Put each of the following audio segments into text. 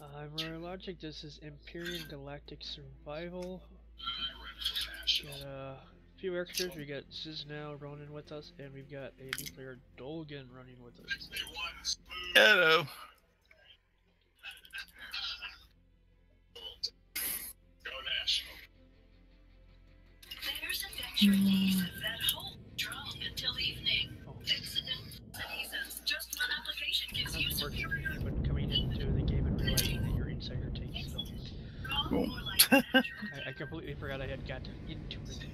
I'm Royalogic. This is Emyrion Galactic Survival. Got a few extras. We got Sis now running with us, and we've got a new player Dolgan running with us. Hello. There's a picture of that whole drone until evening. Just one application gives you superior. But coming into the game and realizing that you're inside your tank, so I completely forgot I had got into it.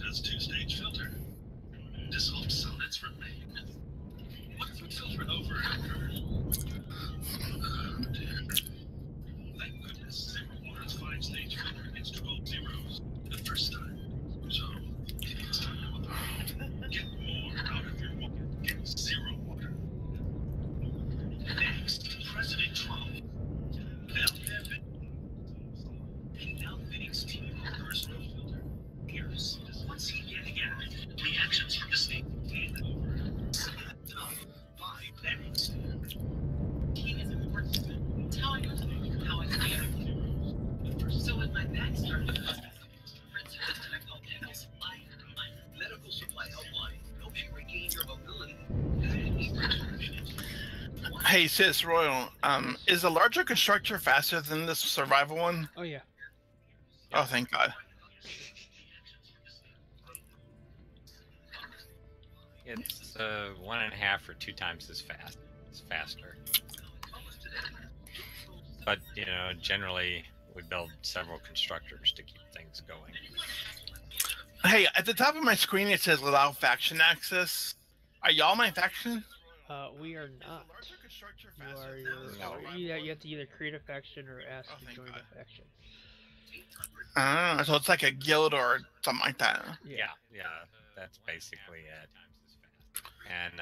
That's two-stage filter. Dissolved solids remain. What if we filter over after? Thank goodness. Water's 5-stage filter gets 12 zeros the first time. So, it's time to get more out of your water. Get zero water. Next, President Trump. Now Phoenix team personal filter. Here's what's he getting at? Reactions from the state and over. Top 5 next. King is important. Tell you how I feel. So when my back started medical supply helpline helps you regain your mobility. Hey, Sis Royal, is the larger constructor faster than this survival one? Oh yeah. Oh, thank God. It's 1.5 or 2 times as fast. It's faster. But, you know, generally we build several constructors to keep things going. Hey, at the top of my screen it says allow faction access. Are y'all my faction? We are not. You are your. No. You have to either create a faction or ask to join a faction. So it's like a guild or something like that. Yeah, that's basically it. And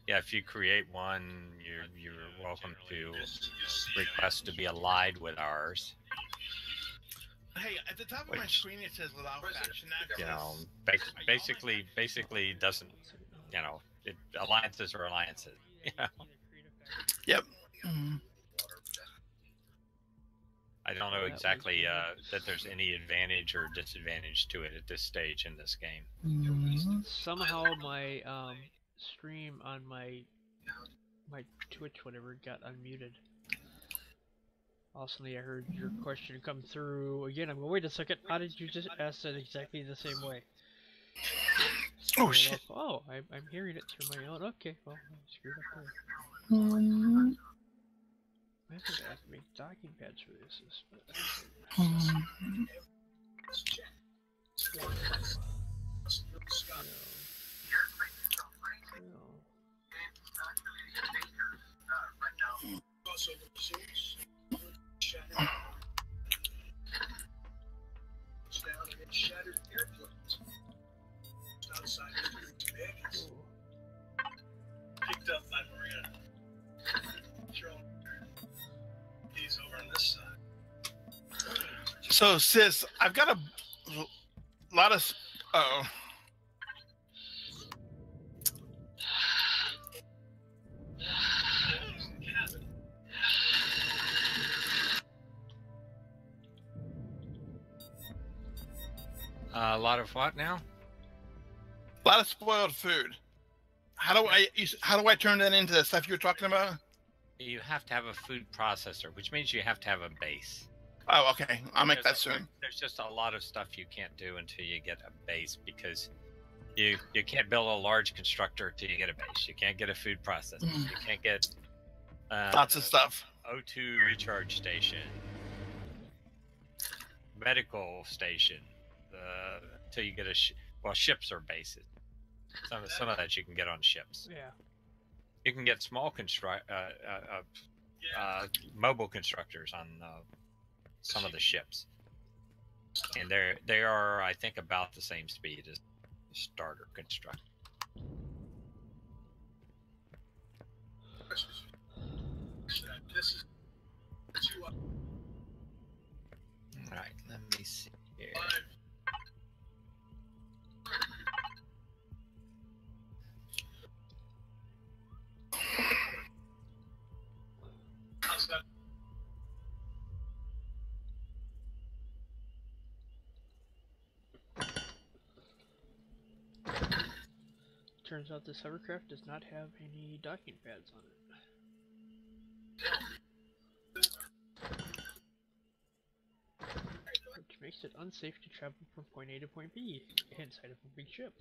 yeah, if you create one, you're welcome to request to be allied with ours. Hey, at the top of my screen it says allow faction access. You know, basically doesn't, you know, alliances are alliances. You know? Yep. I don't know exactly that there's any advantage or disadvantage to it at this stage in this game. Somehow my stream on my Twitch whatever got unmuted. Also, I heard your question come through again. I'm going, wait a second, how did you just ask that exactly the same way? Oh shit. Oh, I'm hearing it through my own. Okay, well, I screwed up there. I have to make docking pads for this. Shattered airplanes. Outside of baggage. Picked up by Maria. He's over on this side. So, Sis, I've got a lot of... Uh-oh. A lot of what now? A lot of spoiled food. How do I turn that into the stuff you were talking about? You have to have a food processor, which means you have to have a base. Oh, okay. I'll make that soon. There's just a lot of stuff you can't do until you get a base, because you can't build a large constructor until you get a base. You can't get a food processor. You can't get lots of stuff. O2 recharge station, medical station. Until you get well, ships are bases. Some of that you can get on ships. Yeah. You can get small mobile constructors on some of the ships, and they are, I think, about the same speed as the starter constructor. All right, let me see here. turns out this hovercraft does not have any docking pads on it. Which makes it unsafe to travel from point A to point B inside of a big ship.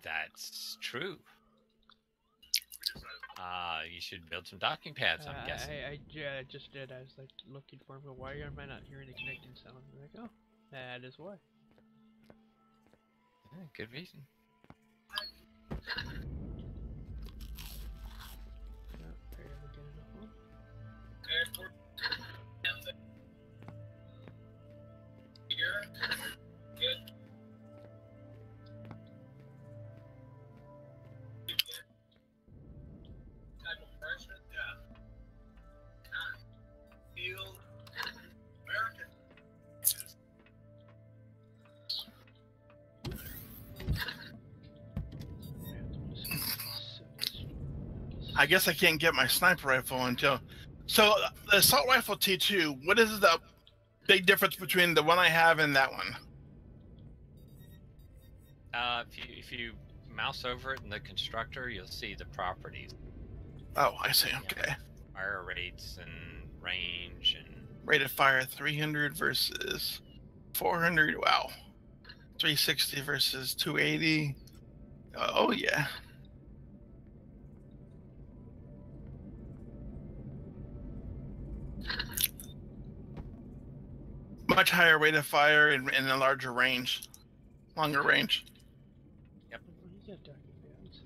That's true. You should build some docking pads, I'm guessing. Yeah, I just did. I was like looking for him, but why am I not hearing the connecting sound? I'm like, oh, that is why. Yeah, good reason. I guess I can't get my sniper rifle until... So, the assault rifle T2, what is the big difference between the one I have and that one? If you mouse over it in the constructor, you'll see the properties. Oh, I see, okay. Yeah, fire rates and range and... Rate of fire 300 versus 400, wow. 360 versus 280. Oh, yeah. Much higher rate of fire and a larger range. Longer range. Yep. You got docking pads.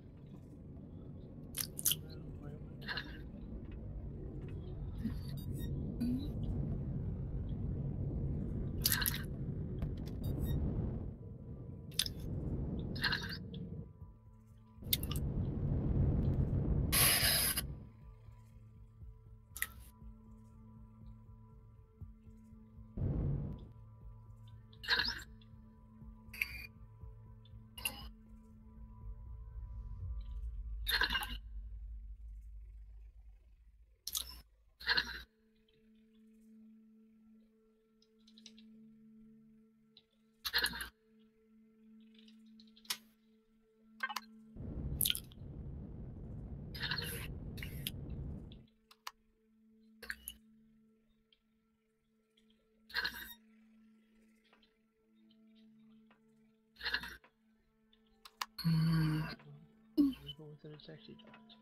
Go with it, it's actually docked.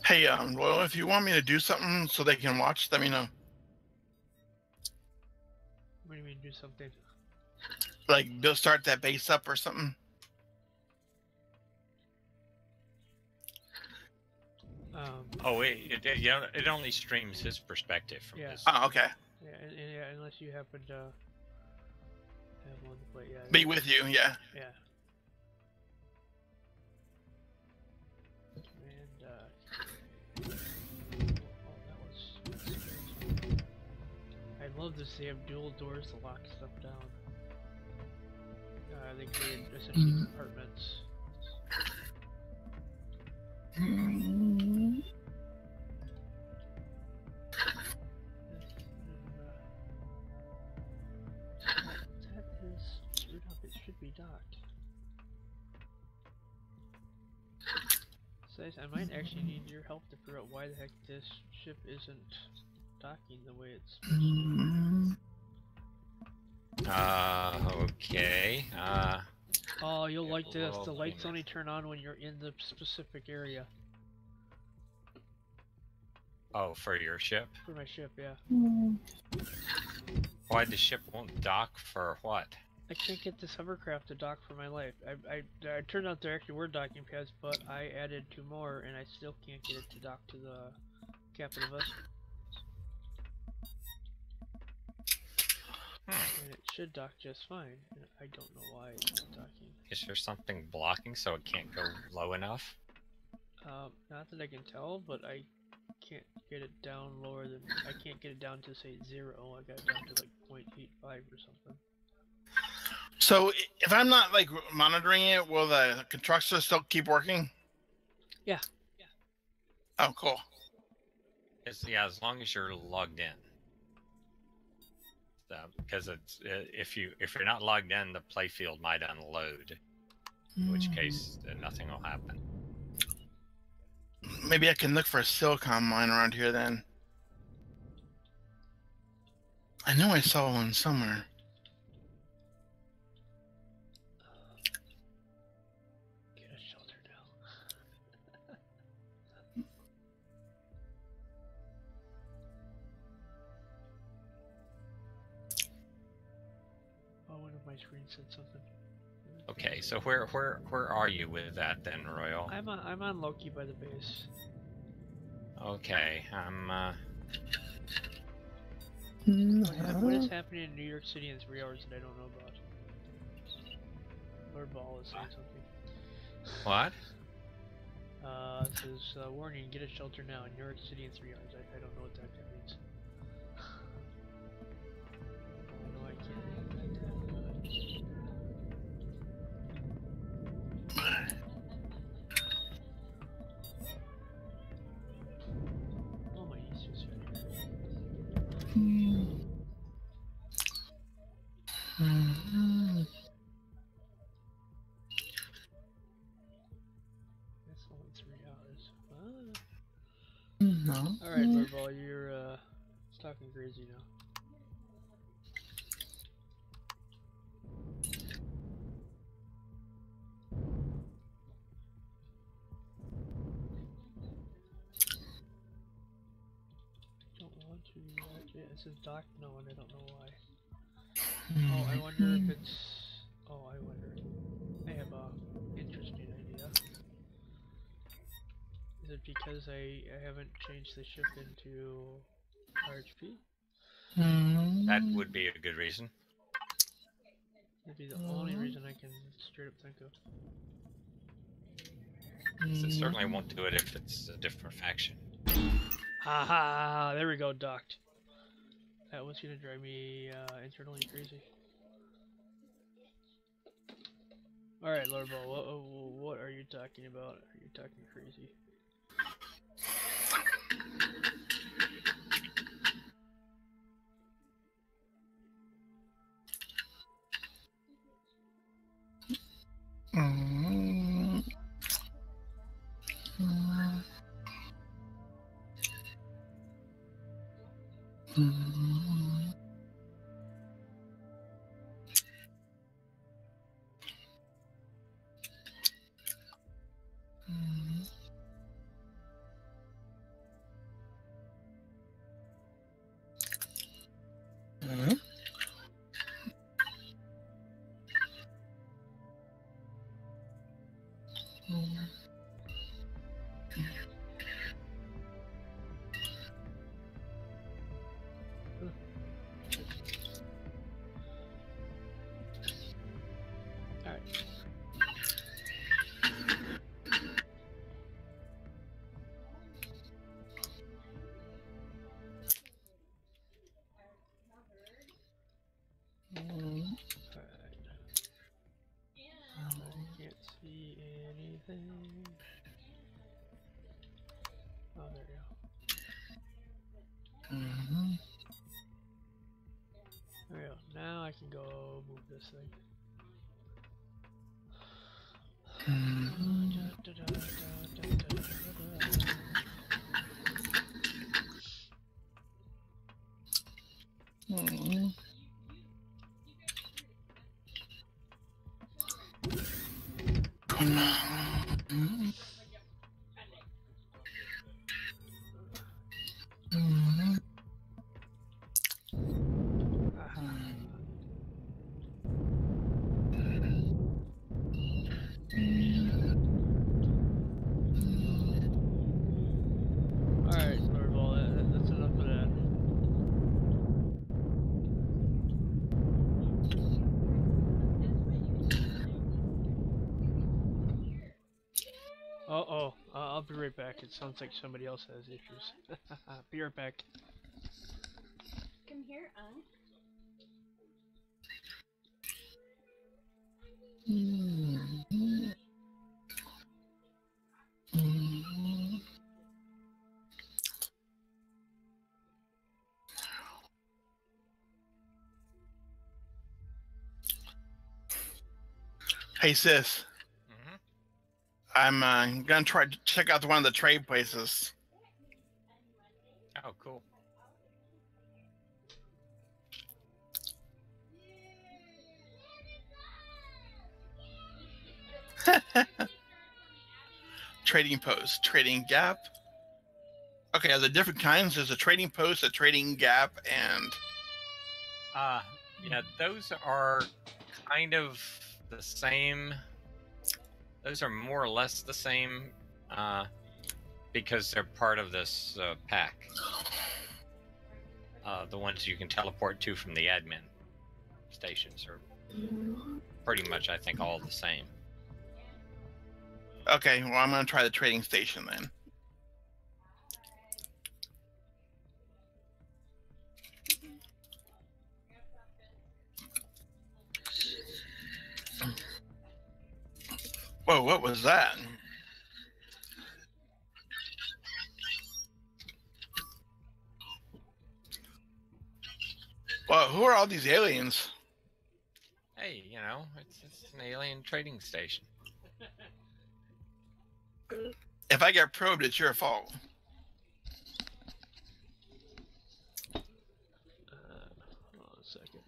Hey, Royal, if you want me to do something so they can watch, let me know. What do you mean, do something? Like, they'll start that base up or something? Oh, it only streams his perspective from Yeah. his... Oh, okay. Yeah, unless you happen to have one to play, yeah. Be with you, yeah. Yeah. And, that was... I'd love to see have dual doors to lock stuff down. They create essentially compartments. That is screwed up. It should be docked. Says I might actually need your help to figure out why the heck this ship isn't docking the way it's supposed to. Okay. Oh, you'll Yeah, like this. well, The lights yeah. only turn on when you're in the specific area. Oh, for your ship? For my ship, yeah. Why the ship won't dock for what? I can't get this hovercraft to dock for my life. I turned out there actually were docking pads, but I added 2 more and I still can't get it to dock to the capital vessel. And it should dock just fine, and I don't know why it's not docking. Is there something blocking so it can't go low enough? Not that I can tell, but I can't get it down lower than, I can't get it down to say 0. I got it down to like 0.85 or something. So if I'm not like monitoring it, will the constructor still keep working? Yeah. Oh, cool. Yeah, as long as you're logged in. Because it's if you're not logged in, the playfield might unload, in which case nothing will happen. Maybe I can look for a silicon mine around here then. I know I saw one somewhere. Get a shelter now. Oh, one of my screens said something. Okay, so where are you with that then, Royal? I'm on Loki by the base. Okay, I'm What is happening in New York City in 3 hours that I don't know about? Lord Ball is saying something. what? It says, warning, get a shelter now in New York City in 3 hours. I don't know what that means. I know I can't read that. Oh, my East is right here. That's only 3 hours. No. Alright, Lord Ball, you're talking crazy now. Don't want to do that. Yeah, it says dock no, and I don't know why. Oh, I wonder if it's... Oh, I wonder. I have a interesting idea. Is it because I haven't changed the ship into RHP? That would be a good reason. That'd be the only reason I can straight up think of. 'Cause it certainly won't do it if it's a different faction. Haha, there we go, docked. That was gonna drive me internally crazy. Alright, Lord Ball, what are you talking about? Are you talking crazy? Alright. I can't see anything. Oh, there we go. There we go. Now I can go move this thing. Alright, Lord Ball, that's enough of that. Uh-oh, I'll be be right back. It sounds like somebody else has issues. Be right back. Come here, Hey sis, Hmm. I'm gonna try to check out one of the trade places. Oh, cool. Trading post, trading gap. Okay, are there different kinds? There's a trading post, a trading gap, and Yeah, those are kind of the same. Those are more or less the same, because they're part of this pack. The ones you can teleport to from the admin stations are pretty much, I think, all the same. okay. Well, I'm gonna try the trading station then. Whoa, what was that? Well, who are all these aliens? Hey, it's an alien trading station. If I get probed, it's your fault. Hold on a second.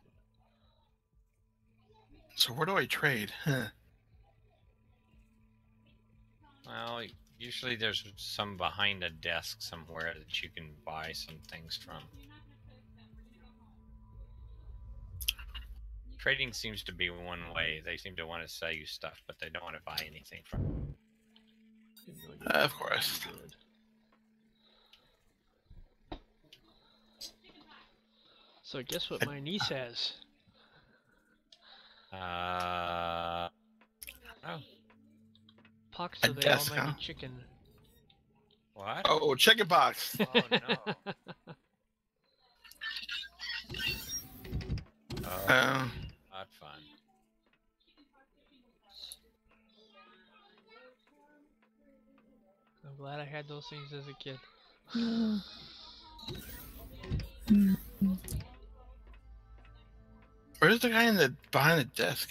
So where do I trade? Huh. Well, usually there's some behind a desk somewhere that you can buy some things from. Trading seems to be one way. They seem to want to sell you stuff, but they don't want to buy anything from you. Of course. So guess what my niece has? Oh, Pox A of the desk, almighty huh? chicken. what? Oh, chicken box. Oh, no. Oh, not fun. I'm glad I had those things as a kid. Where's the guy behind the desk?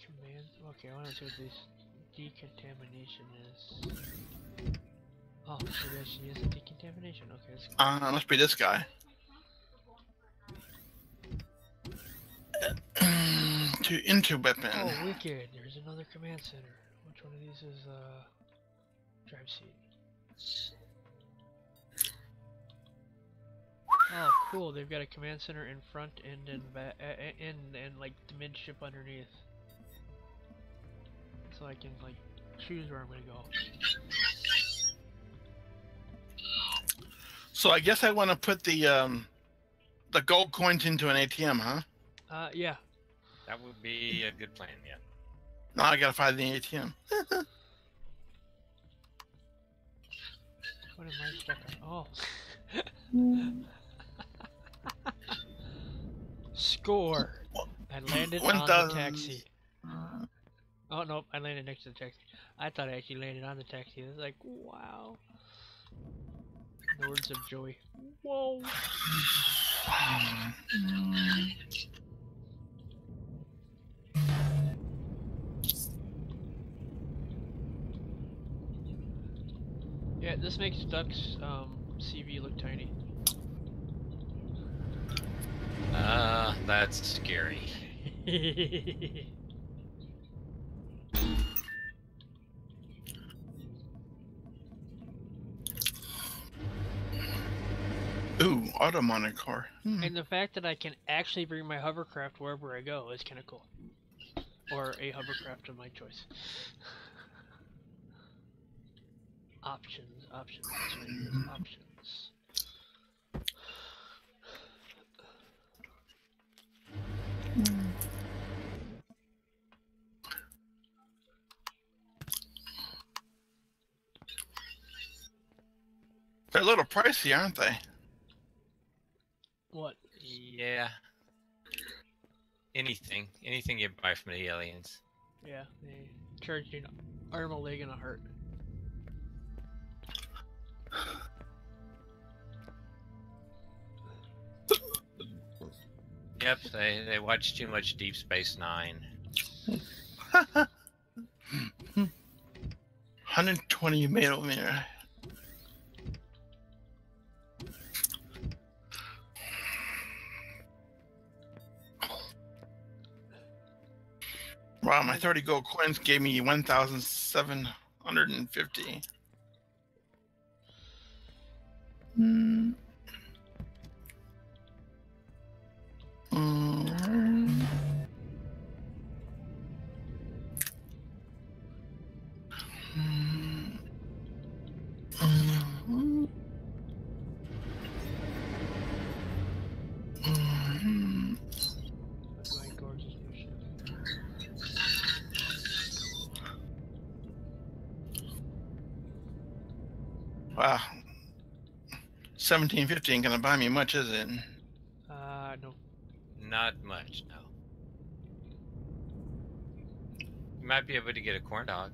Command. Okay, I want to see what this decontamination is. Oh, maybe I should use the decontamination. Okay, that's cool. Must be this guy. Into weapon. Oh, wicked! There's another command center. Which one of these is drive seat? Oh, cool! They've got a command center in front and in back, and like the midship underneath. So I can like choose where I'm gonna go. So I guess I want to put the gold coins into an ATM, huh? Yeah. That would be a good plan, yeah. Now I gotta find the ATM. What am I stuck on? Oh. Score! I landed on the taxi. Oh no, I landed next to the taxi. I thought I actually landed on the taxi. It was like, wow. In the words of Joey. Whoa. Yeah, this makes Duck's CV look tiny. That's scary. Ooh, auto monitor. And the fact that I can actually bring my hovercraft wherever I go is kind of cool. Or a hovercraft of my choice. Options, options, that's right, it is options. They're a little pricey, aren't they? What? Yeah. Anything you buy from the aliens. Yeah, they charge you an arm, a leg, and a heart. Yep, they watch too much Deep Space Nine. 120 millimeter. Wow, my 30 gold coins gave me 1,750. Mm. Mm. Mm. Mm. Mm. That's my gorgeous new ship. Wow. 1750 ain't gonna buy me much, is it? No. Not much, no. You might be able to get a corn dog.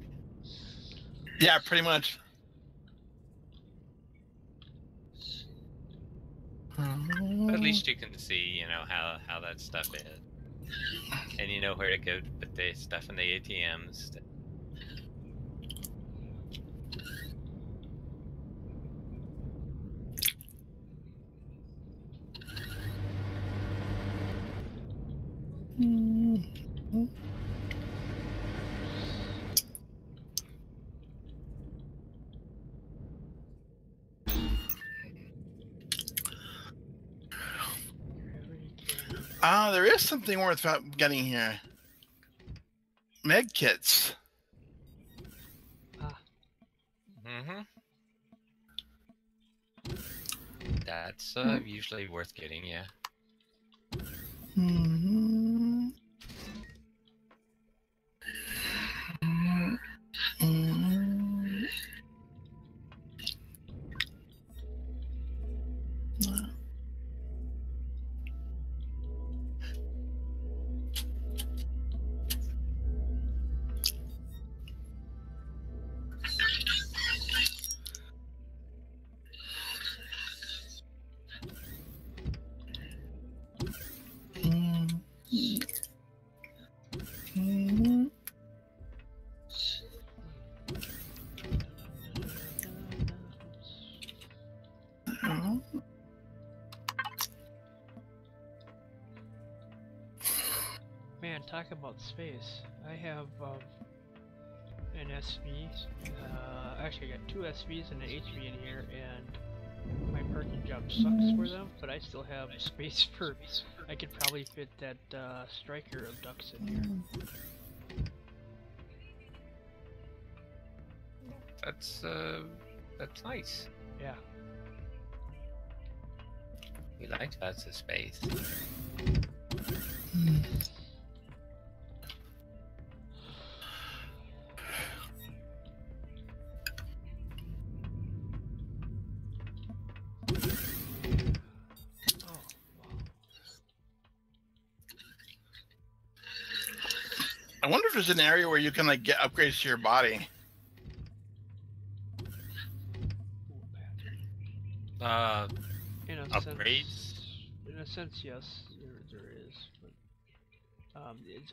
Yeah, pretty much. But at least you can see, how that stuff is. And you know where to go to put the stuff in the ATMs. There is something worth getting here. Med kits. Mm-hmm. That's usually worth getting, yeah. Mm-hmm. Mm-hmm. Man, talk about space. I have an SV. Actually, I got two SVs and an HV in here, and my parking job sucks for them, but I still have space for. I could probably fit that striker of ducks in here. That's nice. Yeah. We like lots of space. I wonder if there's an area where you can like get upgrades to your body. In a Upgrades? sense, in a sense, yes, there is, but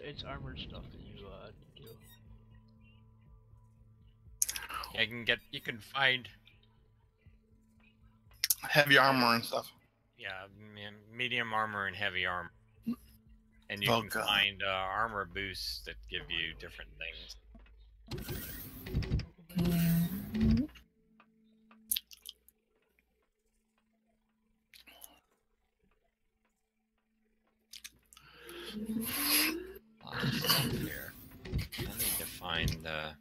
it's armored stuff that you do. You can find Heavy armor and stuff. medium armor and heavy armor. And you can find armor boosts that give you different things. Here. I need to find I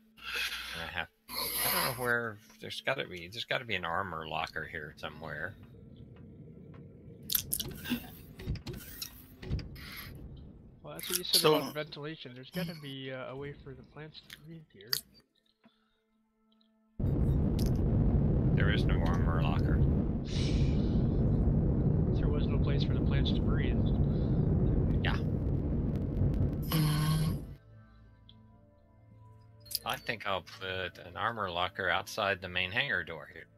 don't know where. There's got to be an armor locker here somewhere. Well, that's what you said about ventilation. There's got to be a way for the plants to breathe here. There there is no armor locker. There was no place for the plants to breathe. Yeah. I think I'll put an armor locker outside the main hangar door here.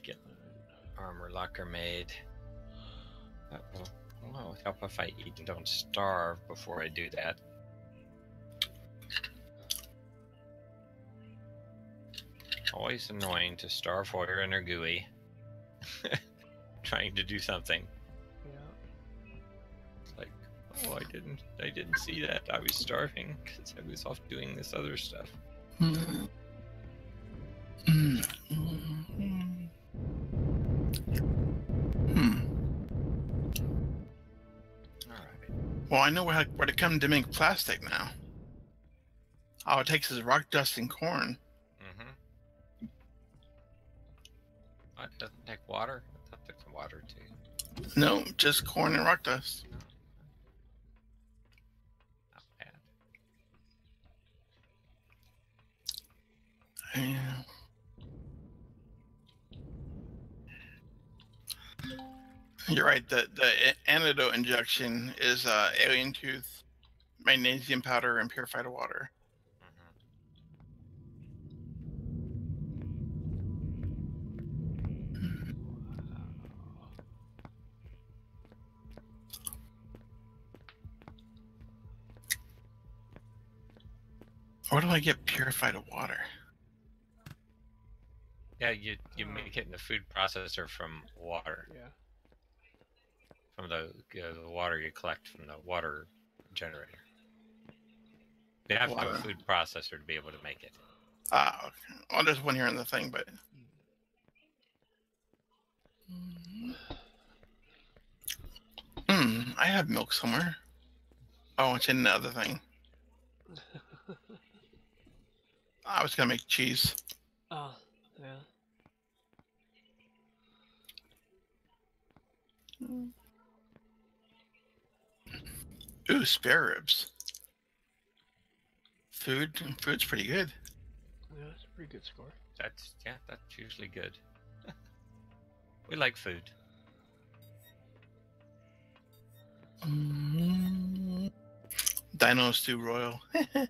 Get armor locker made. Well, it'll help if I eat and don't starve before I do that. Always annoying to starve while you're in a GUI. Trying to do something. Yeah. It's like, oh, I didn't see that. I was starving because I was off doing this other stuff. Alright. Well, I know where to come to make plastic now. All it takes is rock dust and corn. Mm-hmm. What, doesn't take water? I thought it took water too. No, just corn and rock dust. Not bad. Yeah. You're right. The antidote injection is alien tooth, magnesium powder, and purified water. Where do I get purified water? Yeah, you make it in the food processor from water. Yeah. From the water you collect from the water generator. You have to have a food processor to be able to make it. Ah, okay. Well, there's one here in the thing, but... I have milk somewhere. Oh, it's in the other thing. I was gonna make cheese. Oh, yeah. Ooh, spare ribs. Food's pretty good. Yeah, that's a pretty good score. That's usually good. We like food. Dino stew royal. Yeah,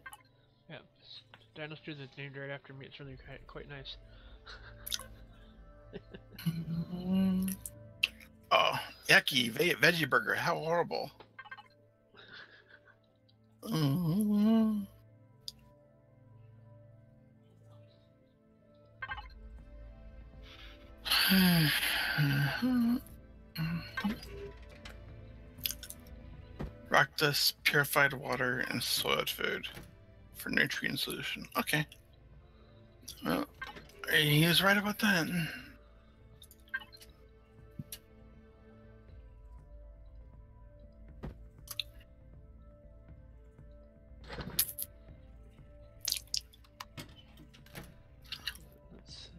Dino stew that's named right after me. It's really quite nice. Oh, yucky veggie burger. How horrible. Rock dust, purified water, and soiled food for nutrient solution. Okay. Well, he was right about that. Let's,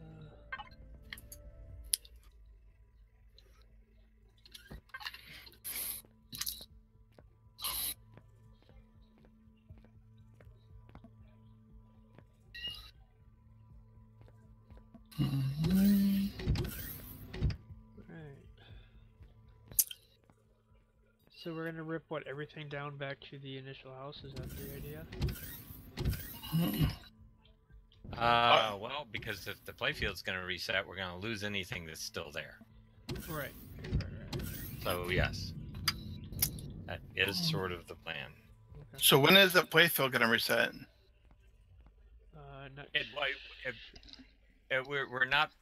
So we're gonna rip everything down back to the initial house. Is that the idea? Well, because if the playfield's going to reset, we're going to lose anything that's still there. Right. So yes, that is sort of the plan. Okay. So when is the playfield gonna reset? We're not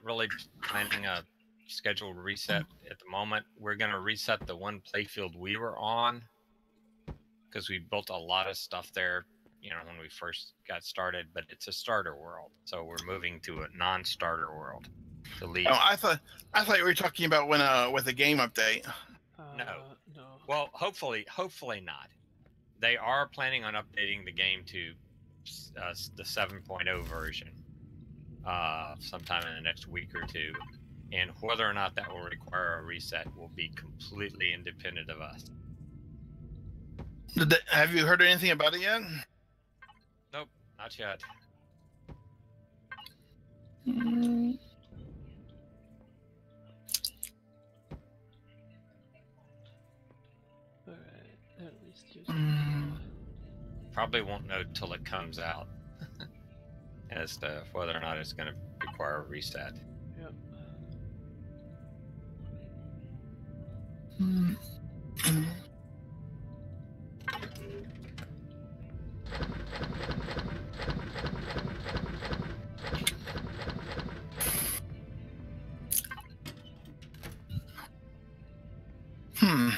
really planning a scheduled reset at the moment. We're going to reset the one playfield we were on because we built a lot of stuff there, when we first got started, but it's a starter world. So we're moving to a non-starter world to leave. Oh, I thought you were talking about when with the game update. No. No. Well, hopefully not. They are planning on updating the game to the 7.0 version sometime in the next week or two. And whether or not that will require a reset will be completely independent of us. Have you heard anything about it yet? Not yet. Mm, Alright, that at least gives mm. Probably won't know till it comes out as to whether or not it's going to require a reset. Yep. Mm, mm. Hmm.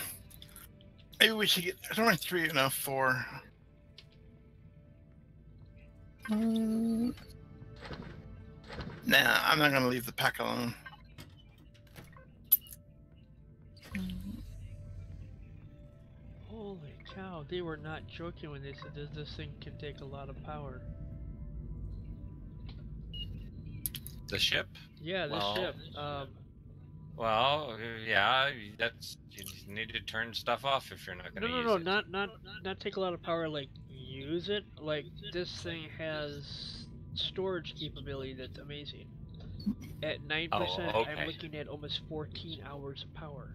Maybe we should get. There's only 3 enough for. Mm. Nah, I'm not gonna leave the pack alone. Holy cow, they were not joking when they said this thing can take a lot of power. The ship? Yeah, this Well, ship. Well, yeah, that's you need to turn stuff off if you're not going to use No, it. not take a lot of power, like use it. Like this thing has storage capability that's amazing. At 9%, Oh, okay. I'm looking at almost 14 hours of power.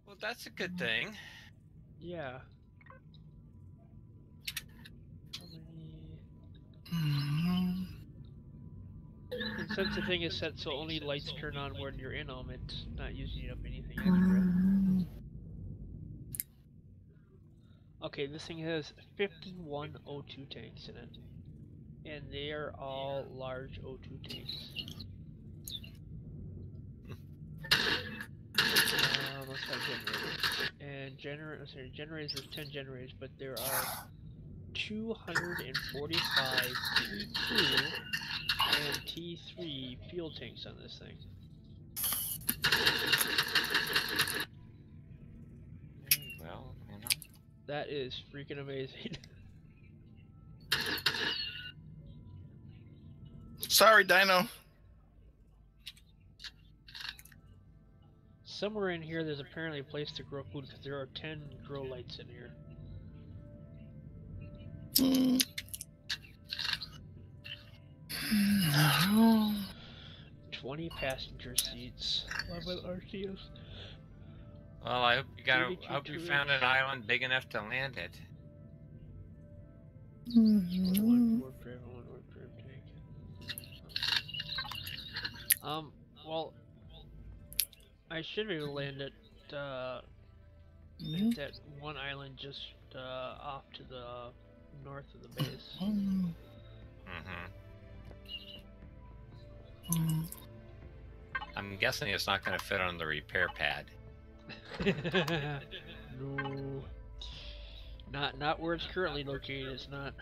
Well, that's a good thing. Yeah. How many... Mm. And since the thing is set so only lights turn on when you're in them, it's not using up anything extra. Okay, this thing has 51 O2 tanks in it. And they are all large O2 tanks. Let's have generators. And generators, there's 10 generators, but there are 245 T2 and T3 fuel tanks on this thing. Well, you know. That is freaking amazing. Sorry, Dino. Somewhere in here, there's apparently a place to grow food because there are 10 grow lights in here. Mm. No. 20 passenger seats. Love it, Arceus. Well, I hope I hope you 32 found an island big enough to land it. One warp drive tank. Well, I should be able to land it at that one island just off to the north of the base. Mm-hmm. I'm guessing it's not going to fit on the repair pad. No. Not where it's currently located, it's not.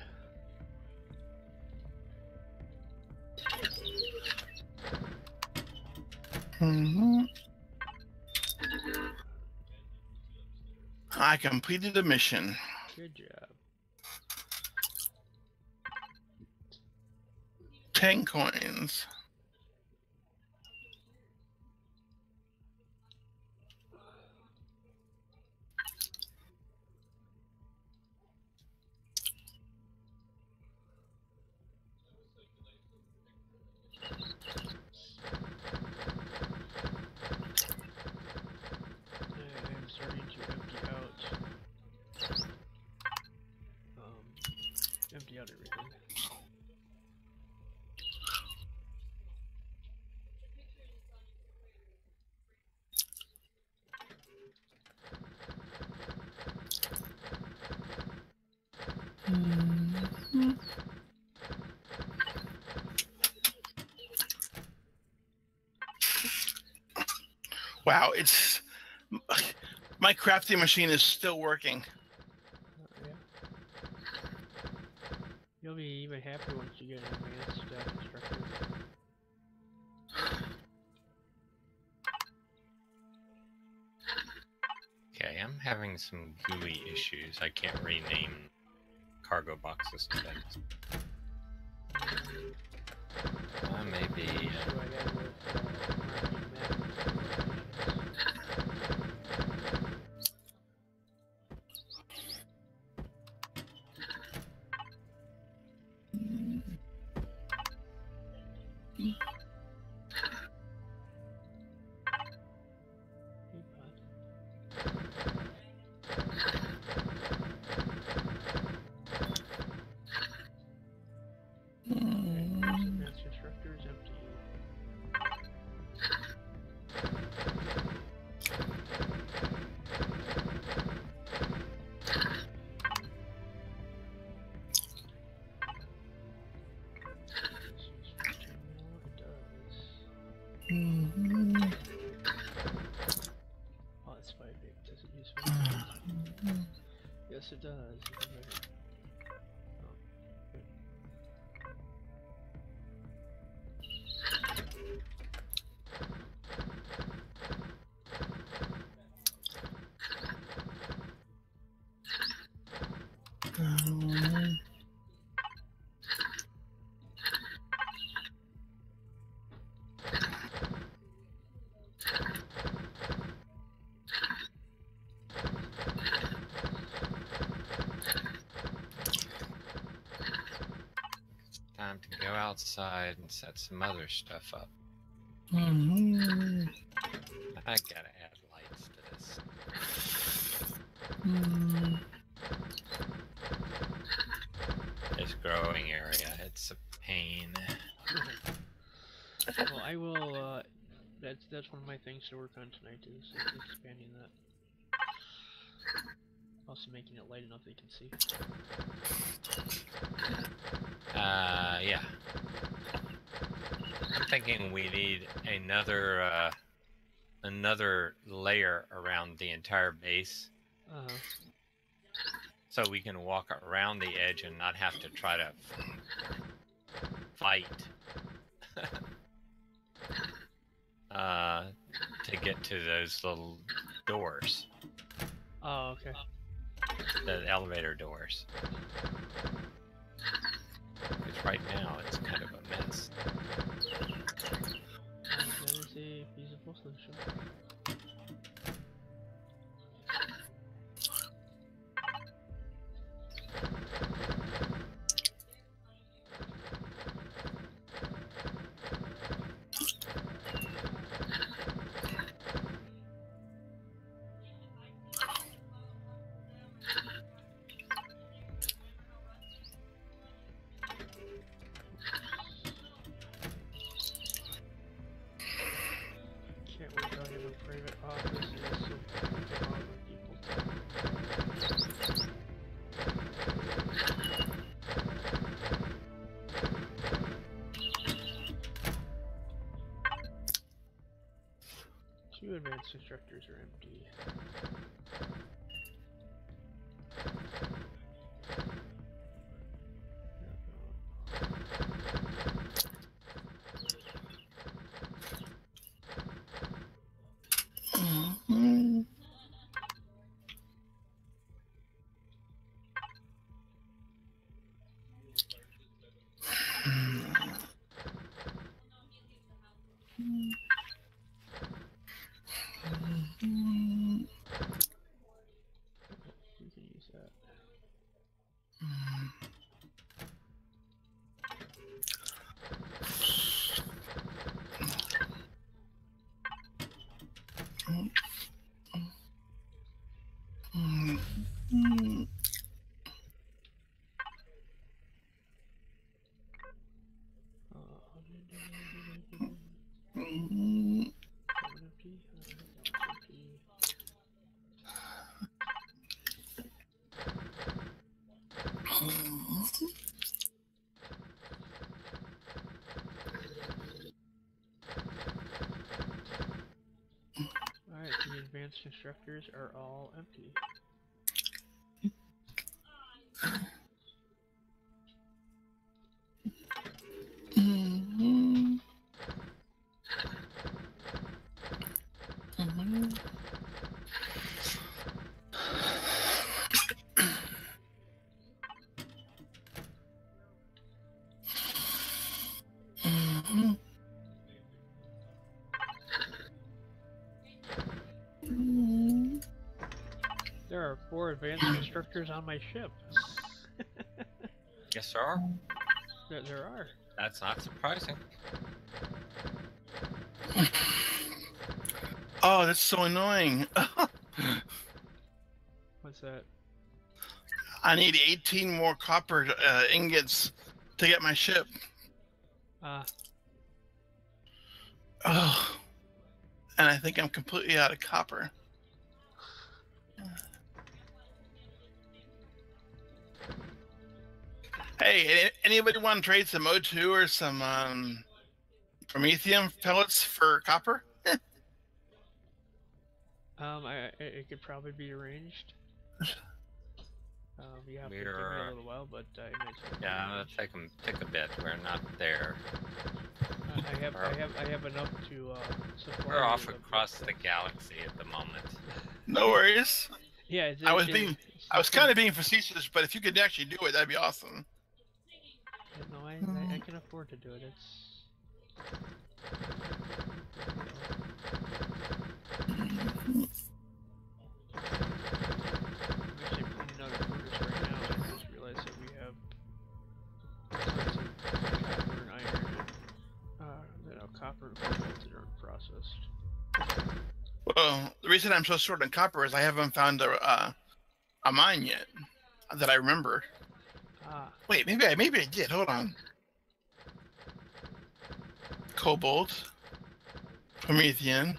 I completed the mission. Good job. 10 coins. I'm starting to empty out. Empty out everything. Wow, it's my crafting machine is still working. Yeah. You'll be even happier once you get an advanced constructor. Okay, I'm having some GUI issues. I can't rename cargo boxes to things. Maybe. does. Oh, good. Time to go outside and set some other stuff up. Mm-hmm. I gotta add lights to this. This growing area, it's a pain. Well, I will. That's one of my things to work on tonight is expanding that. Also making it light enough they can see. Yeah. I'm thinking we need another layer around the entire base, so we can walk around the edge and not have to try to fight to get to those little doors, Oh, okay. the elevator doors. Because right now it's kind of a mess. That is a feasible solution. Can't wait till I have a private office and so we can talk with people. Two advanced instructors are empty. Mm-hmm. We can use that. Empty. Alright, the advanced instructors are all empty. There are 4 advanced instructors on my ship. Yes, sir. There are. That's not surprising. Oh, that's so annoying. What's that? I need 18 more copper ingots to get my ship. Oh, and I think I'm completely out of copper. Hey, anybody want to trade some O2 or some Promethium pellets for copper? It could probably be arranged. You have to give me a little while, but I might. Yeah, it'll take a bit. We're not there. I have enough to support. We're off across the galaxy at the moment. No worries. Yeah, I was kind of being facetious, but if you could actually do it, that'd be awesome. Yeah, no, I can afford to do it. I'm actually cleaning out a furnace right now. I just realized that we have tons of copper and iron and copper and cobalt that aren't processed. Well, the reason I'm so short on copper is I haven't found a mine yet that I remember. Ah. Wait, maybe I did. Hold on. Cobalt, Promethean.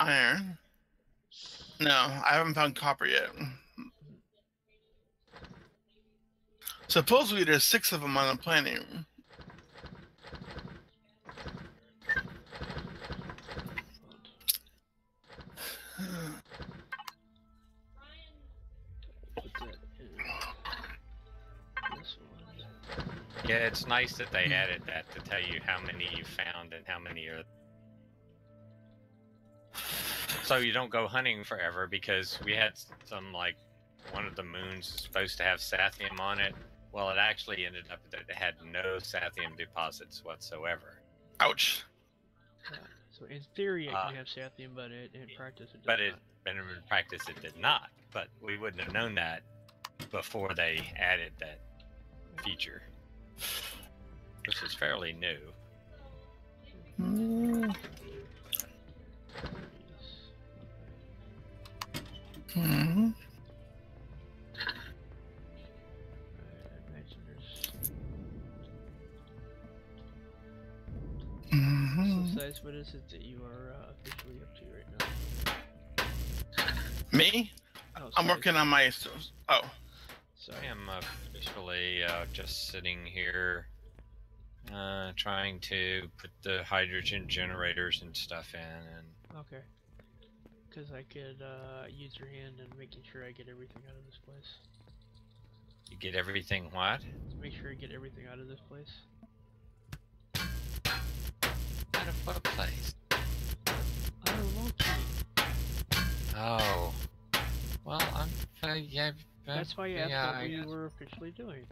Iron. No, I haven't found copper yet. Supposedly there's 6 of them on the planet. Yeah, it's nice that they added that to tell you how many you found and how many are. So you don't go hunting forever, because we had some, like, one of the moons is supposed to have sathium on it. Well, it actually ended up that it had no sathium deposits whatsoever. Ouch. So in theory, it can have sathium, but in practice, it does but not. In practice, it did not. But we wouldn't have known that before they added that feature, which is fairly new. Mm-hmm. So, Size, what is it that you are officially up to right now? Me? Oh, I'm working on my. Oh. So I am officially just sitting here, trying to put the hydrogen generators and stuff in. And okay. Because I could use your hand in making sure I get everything out of this place. You get everything what? Make sure I get everything out of this place. Out of what place? Out of Loki. Oh. Well, I'm. Yeah. That's why you asked what we were officially doing.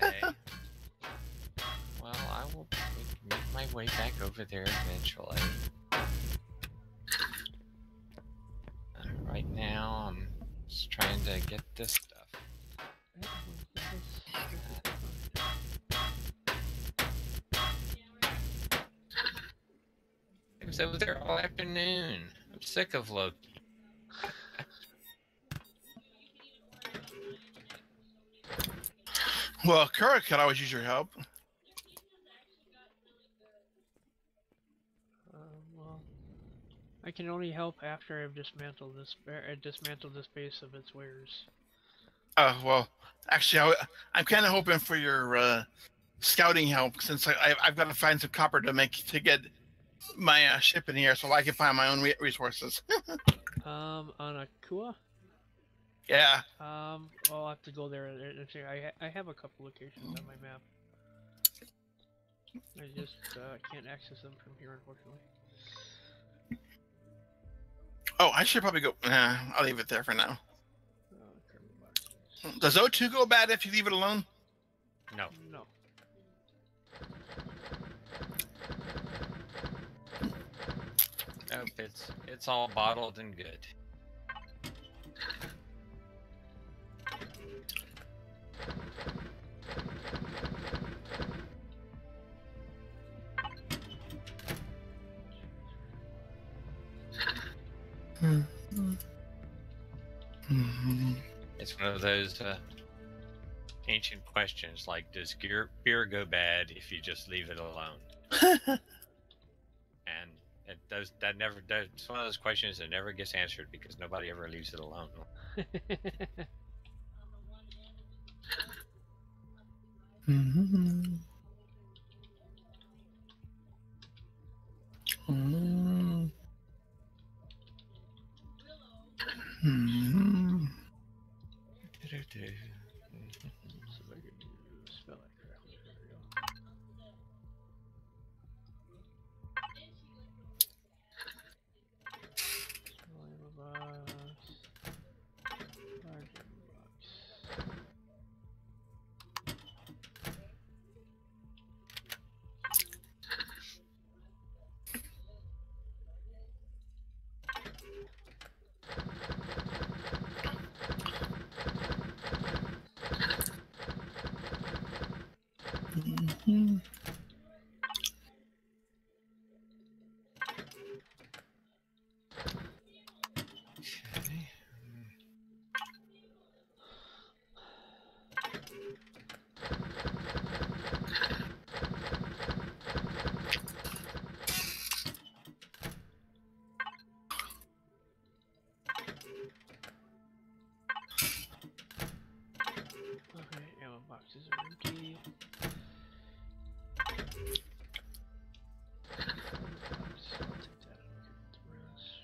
Okay. Well, I will make my way back over there eventually. Right now, I'm just trying to get this stuff. I was over there all afternoon. I'm sick of Loki. Well, Kara could always use your help. Well, I can only help after I've dismantled this base of its wares. Well, actually, I'm kind of hoping for your scouting help, since I've got to find some copper to get my ship in here, so I can find my own resources. On Akua? Yeah. I'll have to go there and see. I have a couple locations on my map. I just can't access them from here, unfortunately. Oh, I should probably go. I'll leave it there for now. Does O2 go bad if you leave it alone? No. No. Nope, it's all bottled and good. It's one of those ancient questions, like, does beer go bad if you just leave it alone? And it does. That never does. It's one of those questions that never gets answered because nobody ever leaves it alone. So I can spell that correctly. There we go. Small ammo box. Large ammo box. Okay, ammo boxes are empty. I'll take that and get the rest.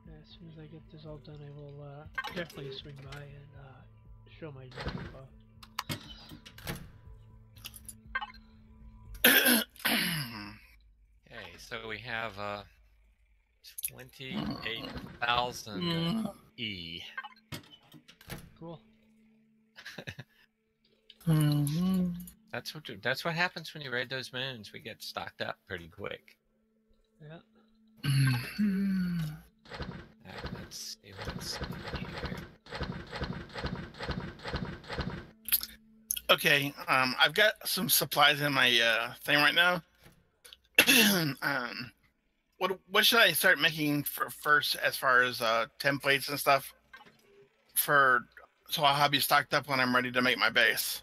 As soon as I get this all done, I will definitely swing by and show my YouTube off. Okay, so we have 28,000 E. Cool. That's what happens when you raid those moons. We get stocked up pretty quick. Yeah. Let's see what's in here. Okay, I've got some supplies in my thing right now. What should I start making for first as far as templates and stuff so I'll have you stocked up when I'm ready to make my base?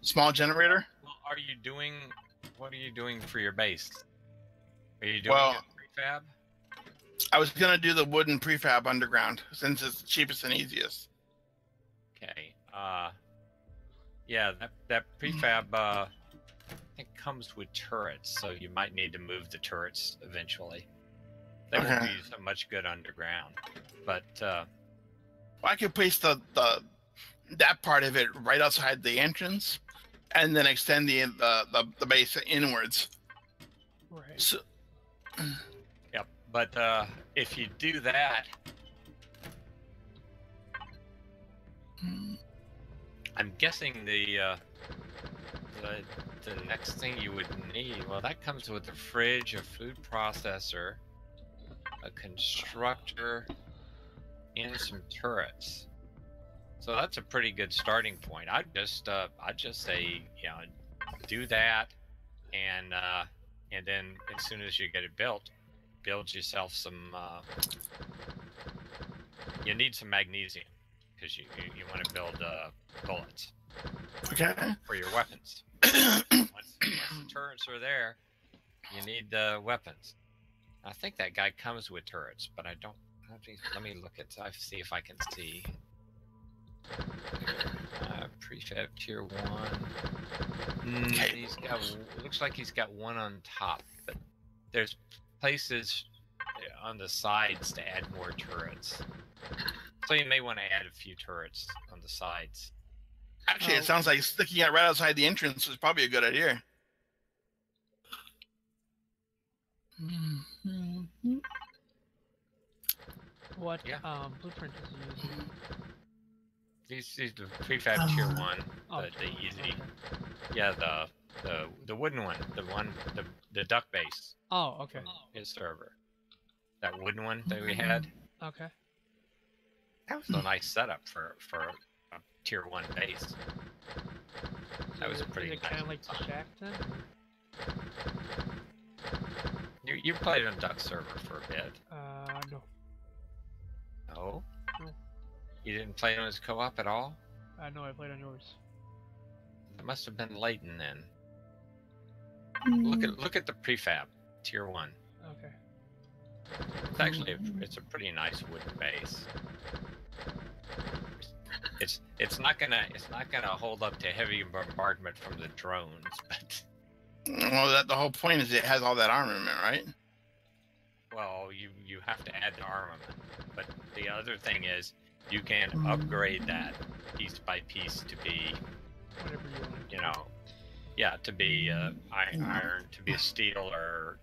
Small generator. Well, what are you doing for your base? Are you doing a prefab? I was gonna do the wooden prefab underground since it's the cheapest and easiest. Okay. Yeah, that prefab I think comes with turrets, so you might need to move the turrets eventually. They won't be so much good underground, but I could place that part of it right outside the entrance, and then extend the base inwards. Right. So, yep. But if you do that, I'm guessing the next thing you would need, well, that comes with a fridge, a food processor, a constructor, and some turrets. So that's a pretty good starting point. I'd just say, do that, and then as soon as you get it built, build yourself some. You need some magnesium because you want to build bullets. Okay. For your weapons. Once the turrets are there, You need weapons. I think that guy comes with turrets, but I don't. Let me look at. I see if I can see. Prefab tier 1. He's got. Looks like he's got one on top, but there's places on the sides to add more turrets. So you may want to add a few turrets on the sides. Actually, it sounds like sticking it right outside the entrance is probably a good idea. What blueprint is he using? He's the prefab tier 1, Oh, the easy. okay. Yeah, the wooden one, the duck base. Oh, okay. From his server. That wooden one that we had. Okay. That was a nice setup for a tier 1 base. That was a pretty nice. Kind of like the shack then? You played on Duck server for a bit. No. No? No. You didn't play on his co-op at all? No, I played on yours. It must have been Leighton then. Look at the prefab tier 1. Okay. It's actually it's a pretty nice wooden base. It's not gonna hold up to heavy bombardment from the drones, but Well, the whole point is it has all that armament, right? well, you have to add the armament. But the other thing is you can upgrade that piece by piece to be, Whatever you want. you know, yeah, to be iron, to be steel or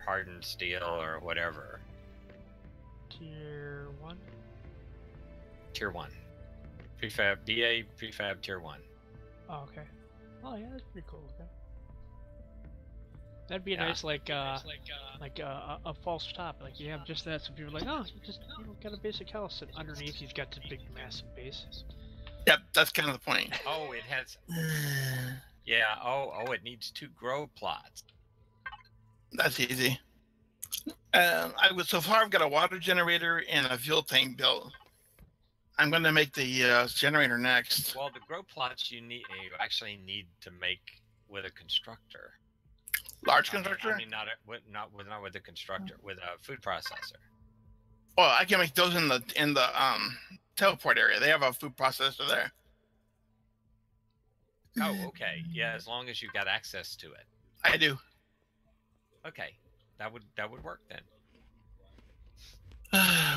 hardened steel or whatever. Tier 1? Tier 1. Prefab BA prefab tier 1. Oh, okay. Oh, yeah, that's pretty cool. Okay. That'd be a Yeah. nice, like a false top. Like, you have just that, so people are like, oh, you just got a basic house, and underneath he's got this big, massive base. Yep, that's kind of the point. Oh, it has. Yeah. Oh, it needs 2 grow plots. That's easy. So far I've got a water generator and a fuel tank built. I'm going to make the generator next. Well, the grow plots you actually need to make with a constructor. Large constructor? I mean, not with a constructor, with a food processor. Well, I can make those in the teleport area. They have a food processor there. Oh, okay. Yeah, as long as you got access to it. I do. Okay, that would work then.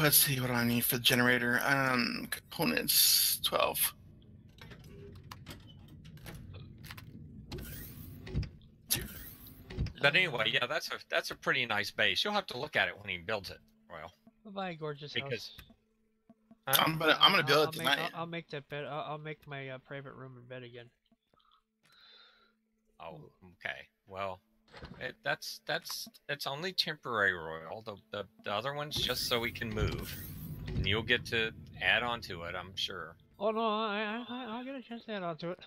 Let's see what I need for the generator. Components 12. But anyway, yeah, that's a pretty nice base. You'll have to look at it when he builds it, Royal. Bye, gorgeous Because- house. I'm gonna build it tonight. I'll make that bed. I'll make my private room and bed again. Oh, okay. Well, it's only temporary, Royal. The other one's just so we can move, and you'll get to add on to it, I'm sure. Oh no, I'll get a chance to add on to it.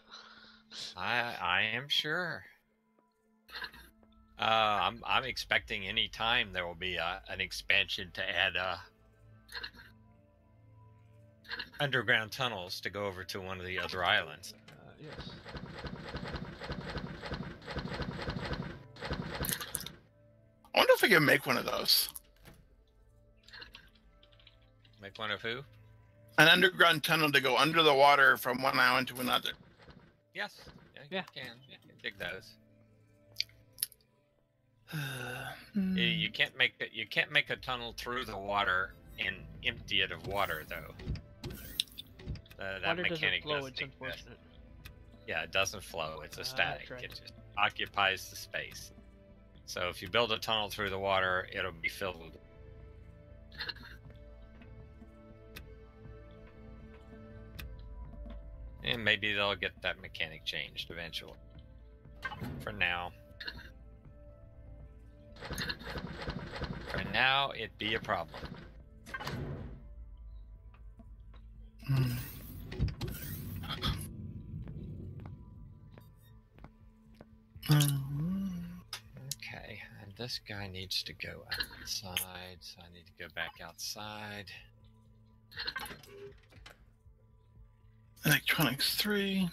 I am sure. I'm expecting any time there will be an expansion to add underground tunnels to go over to one of the other islands. Yes. I wonder if I can make one of those. Make one of who? An underground tunnel to go under the water from one island to another. Yes. Yeah. You can. You can dig those. You can't make a tunnel through the water and empty it of water though. That Water mechanic doesn't flow. doesn't It's exist. unfortunate. Yeah, it doesn't flow. It's a static. right. It just occupies the space. So if you build a tunnel through the water, it'll be filled with. And maybe they'll get that mechanic changed eventually. For now, it'd be a problem. Okay, and this guy needs to go outside, so I need to go back outside. Electronics 3.